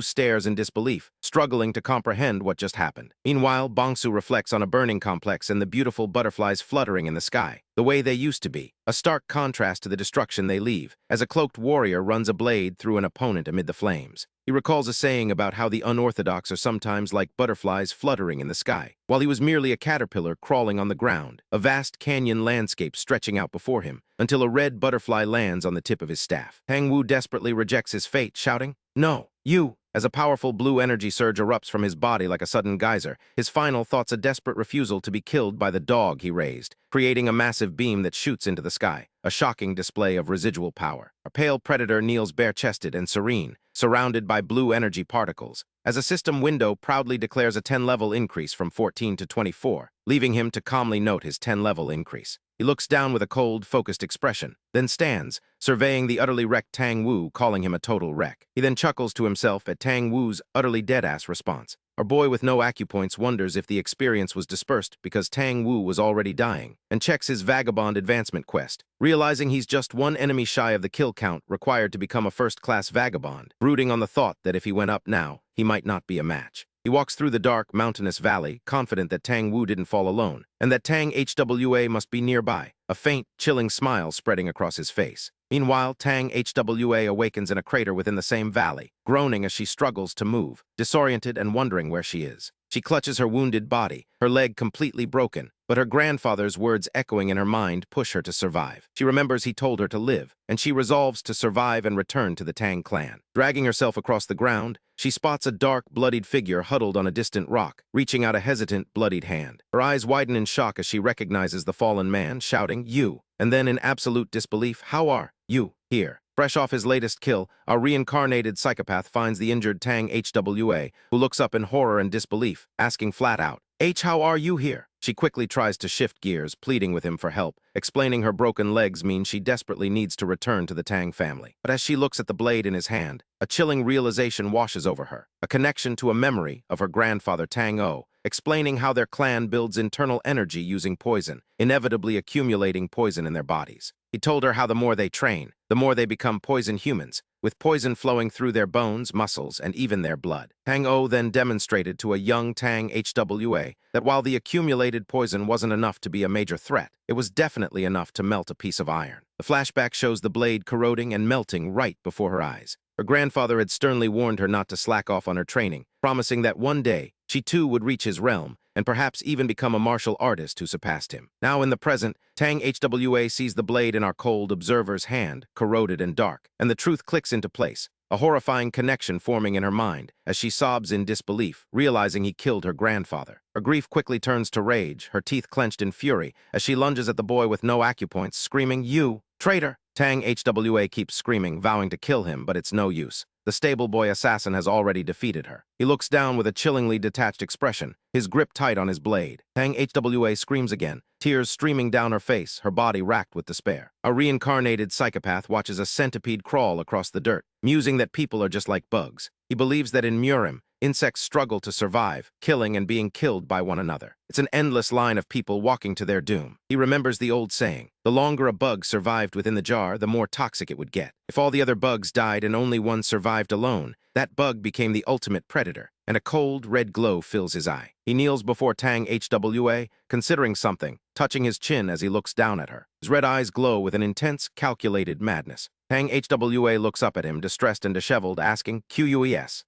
Speaker 1: stares in disbelief, struggling to comprehend what just happened. Meanwhile, Bongsu reflects on a burning complex and the beautiful butterflies fluttering in the sky, the way they used to be, a stark contrast to the destruction they leave, as a cloaked warrior runs a blade through an opponent amid the flames. He recalls a saying about how the unorthodox are sometimes like butterflies fluttering in the sky, while he was merely a caterpillar crawling on the ground, a vast canyon landscape stretching out before him, until a red butterfly lands on the tip of his staff. Tang Wu desperately rejects his fate, shouting, "No, you!" As a powerful blue energy surge erupts from his body like a sudden geyser, his final thought's a desperate refusal to be killed by the dog he raised, creating a massive beam that shoots into the sky, a shocking display of residual power. A pale predator kneels bare-chested and serene, surrounded by blue energy particles, as a system window proudly declares a 10-level increase from 14 to 24, leaving him to calmly note his 10-level increase. He looks down with a cold, focused expression, then stands, surveying the utterly wrecked Tang Wu, calling him a total wreck. He then chuckles to himself at Tang Wu's utterly dead-ass response. Our boy with no acupoints wonders if the experience was dispersed because Tang Wu was already dying, and checks his vagabond advancement quest, realizing he's just one enemy shy of the kill count required to become a first-class vagabond, brooding on the thought that if he went up now, he might not be a match. He walks through the dark, mountainous valley, confident that Tang Wu didn't fall alone, and that Tang HWA must be nearby, a faint, chilling smile spreading across his face. Meanwhile, Tang HWA awakens in a crater within the same valley, groaning as she struggles to move, disoriented and wondering where she is. She clutches her wounded body, her leg completely broken, but her grandfather's words echoing in her mind push her to survive. She remembers he told her to live, and she resolves to survive and return to the Tang clan. Dragging herself across the ground, she spots a dark, bloodied figure huddled on a distant rock, reaching out a hesitant, bloodied hand. Her eyes widen in shock as she recognizes the fallen man, shouting, "You!" And then in absolute disbelief, "How are you here?" Fresh off his latest kill, our reincarnated psychopath finds the injured Tang HWA, who looks up in horror and disbelief, asking flat out, "How are you here?" She quickly tries to shift gears, pleading with him for help, explaining her broken legs mean she desperately needs to return to the Tang family. But as she looks at the blade in his hand, a chilling realization washes over her, a connection to a memory of her grandfather Tang O, explaining how their clan builds internal energy using poison, inevitably accumulating poison in their bodies. He told her how the more they train, the more they become poison humans, with poison flowing through their bones, muscles, and even their blood. Tang O then demonstrated to a young Tang HWA that while the accumulated poison wasn't enough to be a major threat, it was definitely enough to melt a piece of iron. The flashback shows the blade corroding and melting right before her eyes. Her grandfather had sternly warned her not to slack off on her training, promising that one day, she too would reach his realm, and perhaps even become a martial artist who surpassed him. Now in the present, Tang HWA sees the blade in our cold observer's hand, corroded and dark, and the truth clicks into place, a horrifying connection forming in her mind as she sobs in disbelief, realizing he killed her grandfather. Her grief quickly turns to rage, her teeth clenched in fury, as she lunges at the boy with no acupoints, screaming, "You, traitor!" Tang HWA keeps screaming, vowing to kill him, but it's no use. The stable boy assassin has already defeated her. He looks down with a chillingly detached expression, his grip tight on his blade. Tang HWA screams again, tears streaming down her face, her body racked with despair. A reincarnated psychopath watches a centipede crawl across the dirt, musing that people are just like bugs. He believes that in Murim, insects struggle to survive, killing and being killed by one another. It's an endless line of people walking to their doom. He remembers the old saying, the longer a bug survived within the jar, the more toxic it would get. If all the other bugs died and only one survived alone, that bug became the ultimate predator, and a cold, red glow fills his eye. He kneels before Tang HWA, considering something, touching his chin as he looks down at her. His red eyes glow with an intense, calculated madness. Tang HWA looks up at him, distressed and disheveled, asking, "QUES?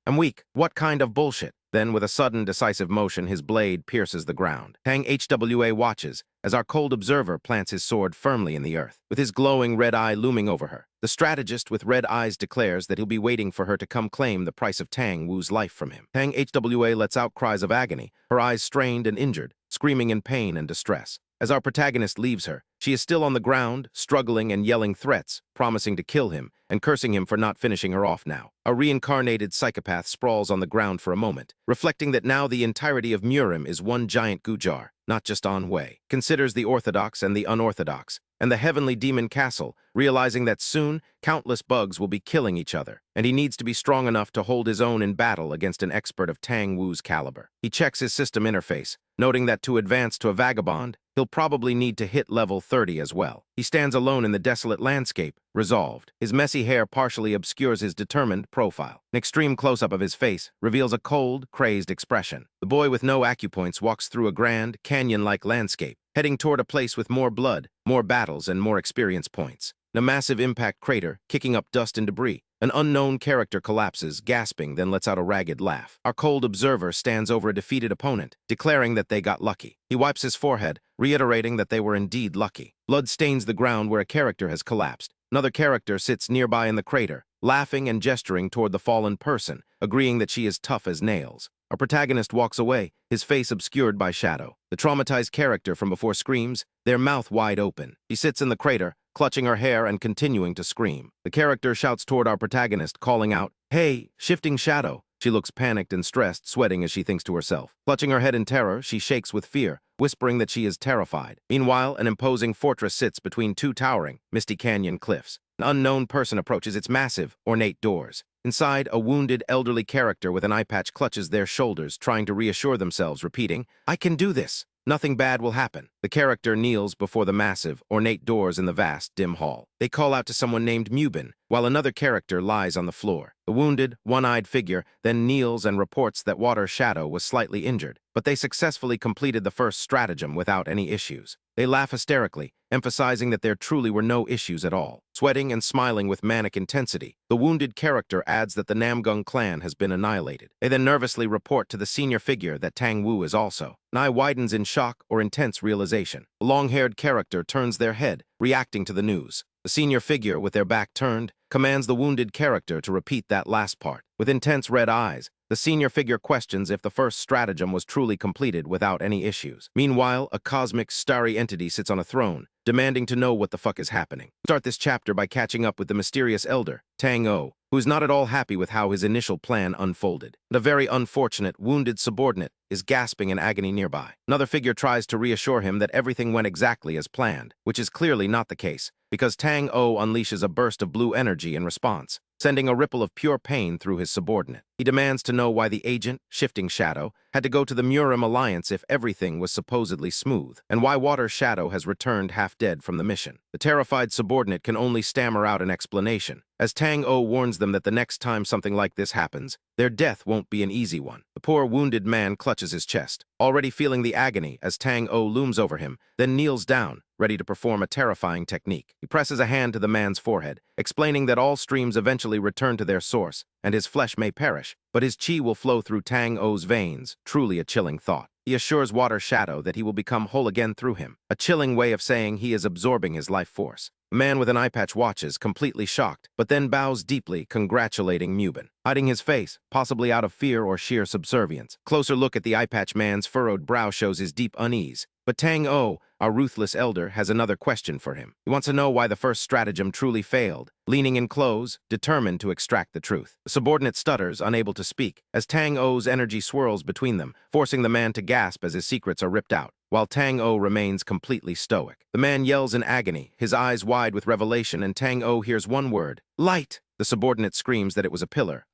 Speaker 1: I'm weak. What kind of bullshit?" Then, with a sudden, decisive motion, his blade pierces the ground. Tang HWA watches as our cold observer plants his sword firmly in the earth, with his glowing red eye looming over her. The strategist with red eyes declares that he'll be waiting for her to come claim the price of Tang Wu's life from him. Tang HWA lets out cries of agony, her eyes strained and injured, screaming in pain and distress. As our protagonist leaves her, she is still on the ground, struggling and yelling threats, promising to kill him, and cursing him for not finishing her off now. A reincarnated psychopath sprawls on the ground for a moment, reflecting that now the entirety of Murim is one giant goo jar, not just Anhui. Considers the orthodox and the unorthodox, and the heavenly demon castle, realizing that soon, countless bugs will be killing each other, and he needs to be strong enough to hold his own in battle against an expert of Tang Wu's caliber. He checks his system interface, noting that to advance to a vagabond, he'll probably need to hit level 30 as well. He stands alone in the desolate landscape, resolved. His messy hair partially obscures his determined profile. An extreme close-up of his face reveals a cold, crazed expression. The boy with no acupoints walks through a grand, canyon-like landscape, heading toward a place with more blood, more battles, and more experience points. In a massive impact crater, kicking up dust and debris, an unknown character collapses, gasping, then lets out a ragged laugh. Our cold observer stands over a defeated opponent, declaring that they got lucky. He wipes his forehead, reiterating that they were indeed lucky. Blood stains the ground where a character has collapsed. Another character sits nearby in the crater, laughing and gesturing toward the fallen person, agreeing that she is tough as nails. Our protagonist walks away, his face obscured by shadow. The traumatized character from before screams, their mouth wide open. She sits in the crater, clutching her hair and continuing to scream. The character shouts toward our protagonist, calling out, "Hey, shifting shadow." She looks panicked and stressed, sweating as she thinks to herself. Clutching her head in terror, she shakes with fear, whispering that she is terrified. Meanwhile, an imposing fortress sits between two towering, misty canyon cliffs. An unknown person approaches its massive, ornate doors. Inside, a wounded, elderly character with an eye patch clutches their shoulders, trying to reassure themselves, repeating, "I can do this. Nothing bad will happen." The character kneels before the massive, ornate doors in the vast, dim hall. They call out to someone named Murim, while another character lies on the floor. The wounded, one-eyed figure then kneels and reports that Water Shadow was slightly injured, but they successfully completed the first stratagem without any issues. They laugh hysterically, emphasizing that there truly were no issues at all. Sweating and smiling with manic intensity, the wounded character adds that the Namgung clan has been annihilated. They then nervously report to the senior figure that Tang Wu is also. An eye widens in shock or intense realization. A long-haired character turns their head, reacting to the news. The senior figure, with their back turned, commands the wounded character to repeat that last part. With intense red eyes, the senior figure questions if the first stratagem was truly completed without any issues. Meanwhile, a cosmic, starry entity sits on a throne, demanding to know what the fuck is happening. Start this chapter by catching up with the mysterious elder, Tang O, who is not at all happy with how his initial plan unfolded. The very unfortunate, wounded subordinate is gasping in agony nearby. Another figure tries to reassure him that everything went exactly as planned, which is clearly not the case, because Tang O unleashes a burst of blue energy in response, sending a ripple of pure pain through his subordinate. He demands to know why the agent, Shifting Shadow, had to go to the Murim Alliance if everything was supposedly smooth, and why Water Shadow has returned half-dead from the mission. The terrified subordinate can only stammer out an explanation, as Tang O warns them that the next time something like this happens, their death won't be an easy one. The poor wounded man clutches his chest, already feeling the agony as Tang O looms over him, then kneels down, ready to perform a terrifying technique. He presses a hand to the man's forehead, explaining that all streams eventually return to their source, and his flesh may perish, but his chi will flow through Tang O's veins, truly a chilling thought. He assures Water Shadow that he will become whole again through him, a chilling way of saying he is absorbing his life force. The man with an eye patch watches, completely shocked, but then bows deeply, congratulating Murim, hiding his face, possibly out of fear or sheer subservience. Closer look at the eye patch man's furrowed brow shows his deep unease. But Tang O, our ruthless elder, has another question for him. He wants to know why the first stratagem truly failed, leaning in close, determined to extract the truth. The subordinate stutters, unable to speak, as Tang O's energy swirls between them, forcing the man to gasp as his secrets are ripped out, while Tang O remains completely stoic. The man yells in agony, his eyes wide with revelation, and Tang O hears one word: light! The subordinate screams that it was a pillar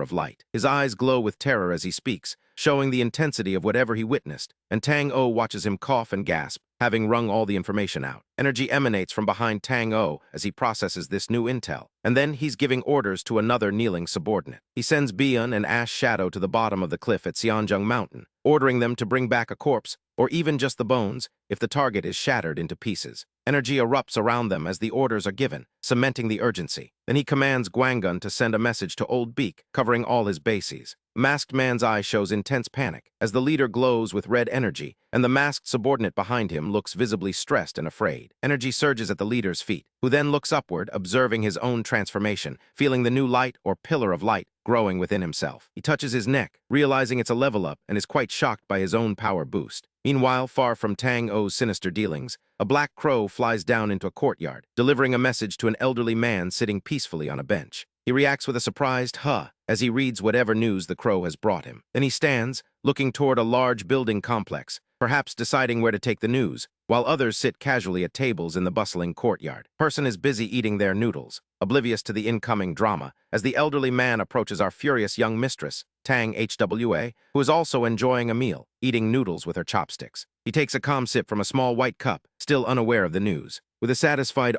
Speaker 1: of light. His eyes glow with terror as he speaks, showing the intensity of whatever he witnessed, and Tang O watches him cough and gasp, having wrung all the information out. Energy emanates from behind Tang O as he processes this new intel, and then he's giving orders to another kneeling subordinate. He sends Bian and Ash Shadow to the bottom of the cliff at Xianzheng Mountain, ordering them to bring back a corpse, or even just the bones, if the target is shattered into pieces. Energy erupts around them as the orders are given, cementing the urgency. Then he commands Guangun to send a message to Old Beak, covering all his bases. Masked man's eye shows intense panic, as the leader glows with red energy, and the masked subordinate behind him looks visibly stressed and afraid. Energy surges at the leader's feet, who then looks upward, observing his own transformation, feeling the new light or pillar of light growing within himself. He touches his neck, realizing it's a level up, and is quite shocked by his own power boost. Meanwhile, far from Tang O's sinister dealings, a black crow flies down into a courtyard, delivering a message to an elderly man sitting peacefully on a bench. He reacts with a surprised huh as he reads whatever news the crow has brought him. Then he stands, looking toward a large building complex, perhaps deciding where to take the news, while others sit casually at tables in the bustling courtyard. Person is busy eating their noodles, oblivious to the incoming drama, as the elderly man approaches our furious young mistress, Tang HWA, who is also enjoying a meal, eating noodles with her chopsticks. He takes a calm sip from a small white cup, still unaware of the news. With a satisfied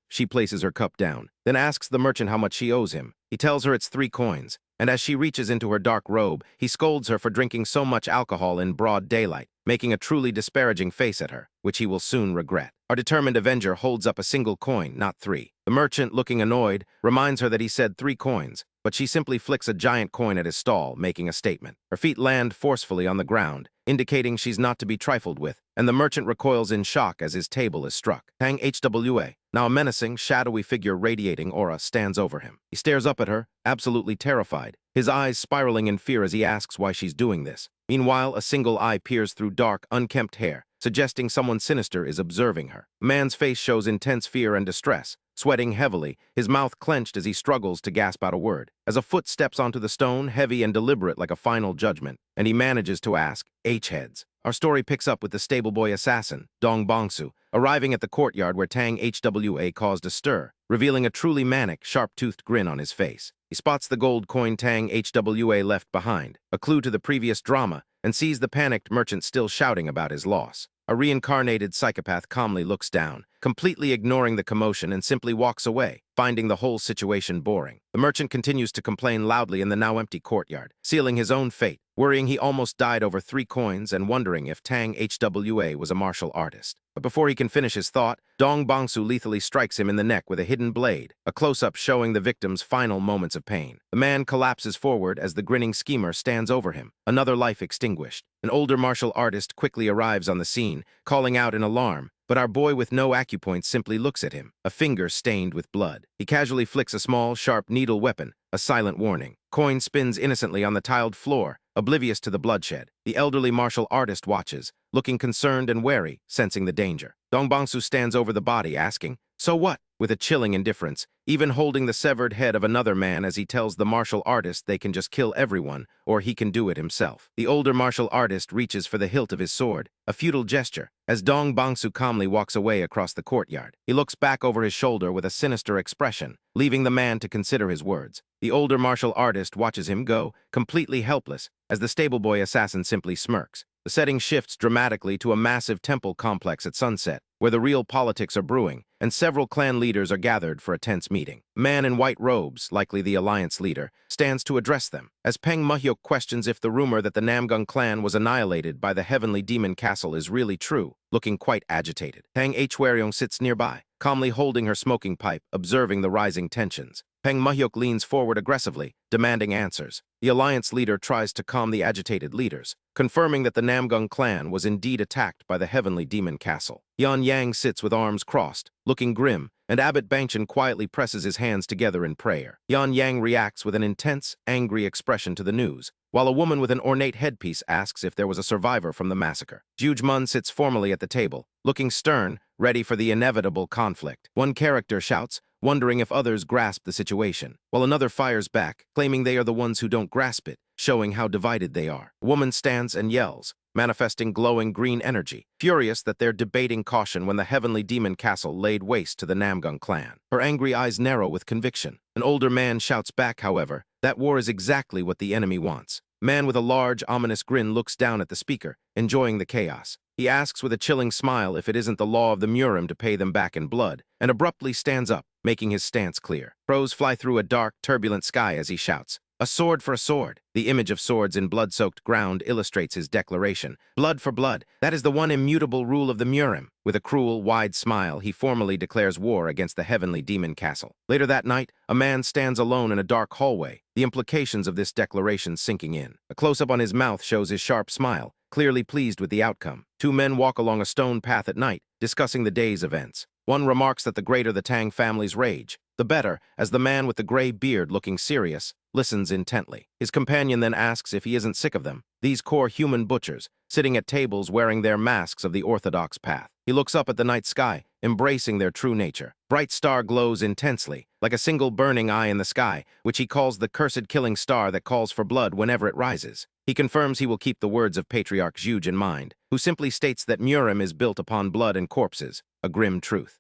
Speaker 1: she places her cup down, then asks the merchant how much she owes him. He tells her it's 3 coins, and as she reaches into her dark robe, he scolds her for drinking so much alcohol in broad daylight, making a truly disparaging face at her, which he will soon regret. Our determined avenger holds up a single coin, not 3. The merchant, looking annoyed, reminds her that he said 3 coins, but she simply flicks a giant coin at his stall, making a statement. Her feet land forcefully on the ground, indicating she's not to be trifled with, and the merchant recoils in shock as his table is struck. Tang Hwa, now a menacing, shadowy figure radiating aura, stands over him. He stares up at her, absolutely terrified, his eyes spiraling in fear as he asks why she's doing this. Meanwhile, a single eye peers through dark, unkempt hair, suggesting someone sinister is observing her. The man's face shows intense fear and distress, sweating heavily, his mouth clenched as he struggles to gasp out a word. As a foot steps onto the stone, heavy and deliberate like a final judgment, and he manages to ask, H-heads. Our story picks up with the stable boy assassin, Dong Bongsu, arriving at the courtyard where Tang Hwa caused a stir, revealing a truly manic, sharp-toothed grin on his face. He spots the gold coin Tang Hwa left behind, a clue to the previous drama, and sees the panicked merchant still shouting about his loss. A reincarnated psychopath calmly looks down, completely ignoring the commotion, and simply walks away, finding the whole situation boring. The merchant continues to complain loudly in the now empty courtyard, sealing his own fate, worrying he almost died over 3 coins and wondering if Tang Hwa was a martial artist. But before he can finish his thought, Dong Bongsu lethally strikes him in the neck with a hidden blade, a close-up showing the victim's final moments of pain. The man collapses forward as the grinning schemer stands over him, another life extinguished. An older martial artist quickly arrives on the scene, calling out in alarm, but our boy with no acupoints simply looks at him, a finger stained with blood. He casually flicks a small, sharp needle weapon, a silent warning. Coin spins innocently on the tiled floor, oblivious to the bloodshed. The elderly martial artist watches, looking concerned and wary, sensing the danger. Dong Bongsu stands over the body, asking, "So what?" with a chilling indifference, even holding the severed head of another man as he tells the martial artist they can just kill everyone, or he can do it himself. The older martial artist reaches for the hilt of his sword, a futile gesture, as Dong Bongsu calmly walks away across the courtyard. He looks back over his shoulder with a sinister expression, leaving the man to consider his words. The older martial artist watches him go, completely helpless, as the stable boy assassin simply smirks. The setting shifts dramatically to a massive temple complex at sunset, where the real politics are brewing, and several clan leaders are gathered for a tense meeting. A man in white robes, likely the alliance leader, stands to address them, as Peng Muhyuk questions if the rumor that the Namgung clan was annihilated by the heavenly demon castle is really true, looking quite agitated. Tang Hwa sits nearby, calmly holding her smoking pipe, observing the rising tensions. Peng Muhyuk leans forward aggressively, demanding answers. The alliance leader tries to calm the agitated leaders, confirming that the Namgung clan was indeed attacked by the heavenly demon castle. Yan Yang sits with arms crossed, looking grim, and Abbot Bangchen quietly presses his hands together in prayer. Yan Yang reacts with an intense, angry expression to the news, while a woman with an ornate headpiece asks if there was a survivor from the massacre. Juge Mun sits formally at the table, looking stern, ready for the inevitable conflict. One character shouts, wondering if others grasp the situation, while another fires back, claiming they are the ones who don't grasp it, showing how divided they are. A woman stands and yells, manifesting glowing green energy, furious that they're debating caution when the heavenly demon castle laid waste to the Namgung clan. Her angry eyes narrow with conviction. An older man shouts back, however, that war is exactly what the enemy wants. A man with a large, ominous grin looks down at the speaker, enjoying the chaos. He asks with a chilling smile if it isn't the law of the Murim to pay them back in blood, and abruptly stands up, making his stance clear. Crows fly through a dark, turbulent sky as he shouts, "A sword for a sword." The image of swords in blood-soaked ground illustrates his declaration. Blood for blood. That is the one immutable rule of the Murim. With a cruel, wide smile, he formally declares war against the heavenly demon castle. Later that night, a man stands alone in a dark hallway, the implications of this declaration sinking in. A close-up on his mouth shows his sharp smile, clearly pleased with the outcome. 2 men walk along a stone path at night, discussing the day's events. One remarks that the greater the Tang family's rage, the better, as the man with the gray beard, looking serious, listens intently. His companion then asks if he isn't sick of them, these core human butchers, sitting at tables wearing their masks of the orthodox path. He looks up at the night sky, embracing their true nature. Bright star glows intensely, like a single burning eye in the sky, which he calls the cursed killing star that calls for blood whenever it rises. He confirms he will keep the words of Patriarch Juge in mind, who simply states that Murim is built upon blood and corpses, a grim truth.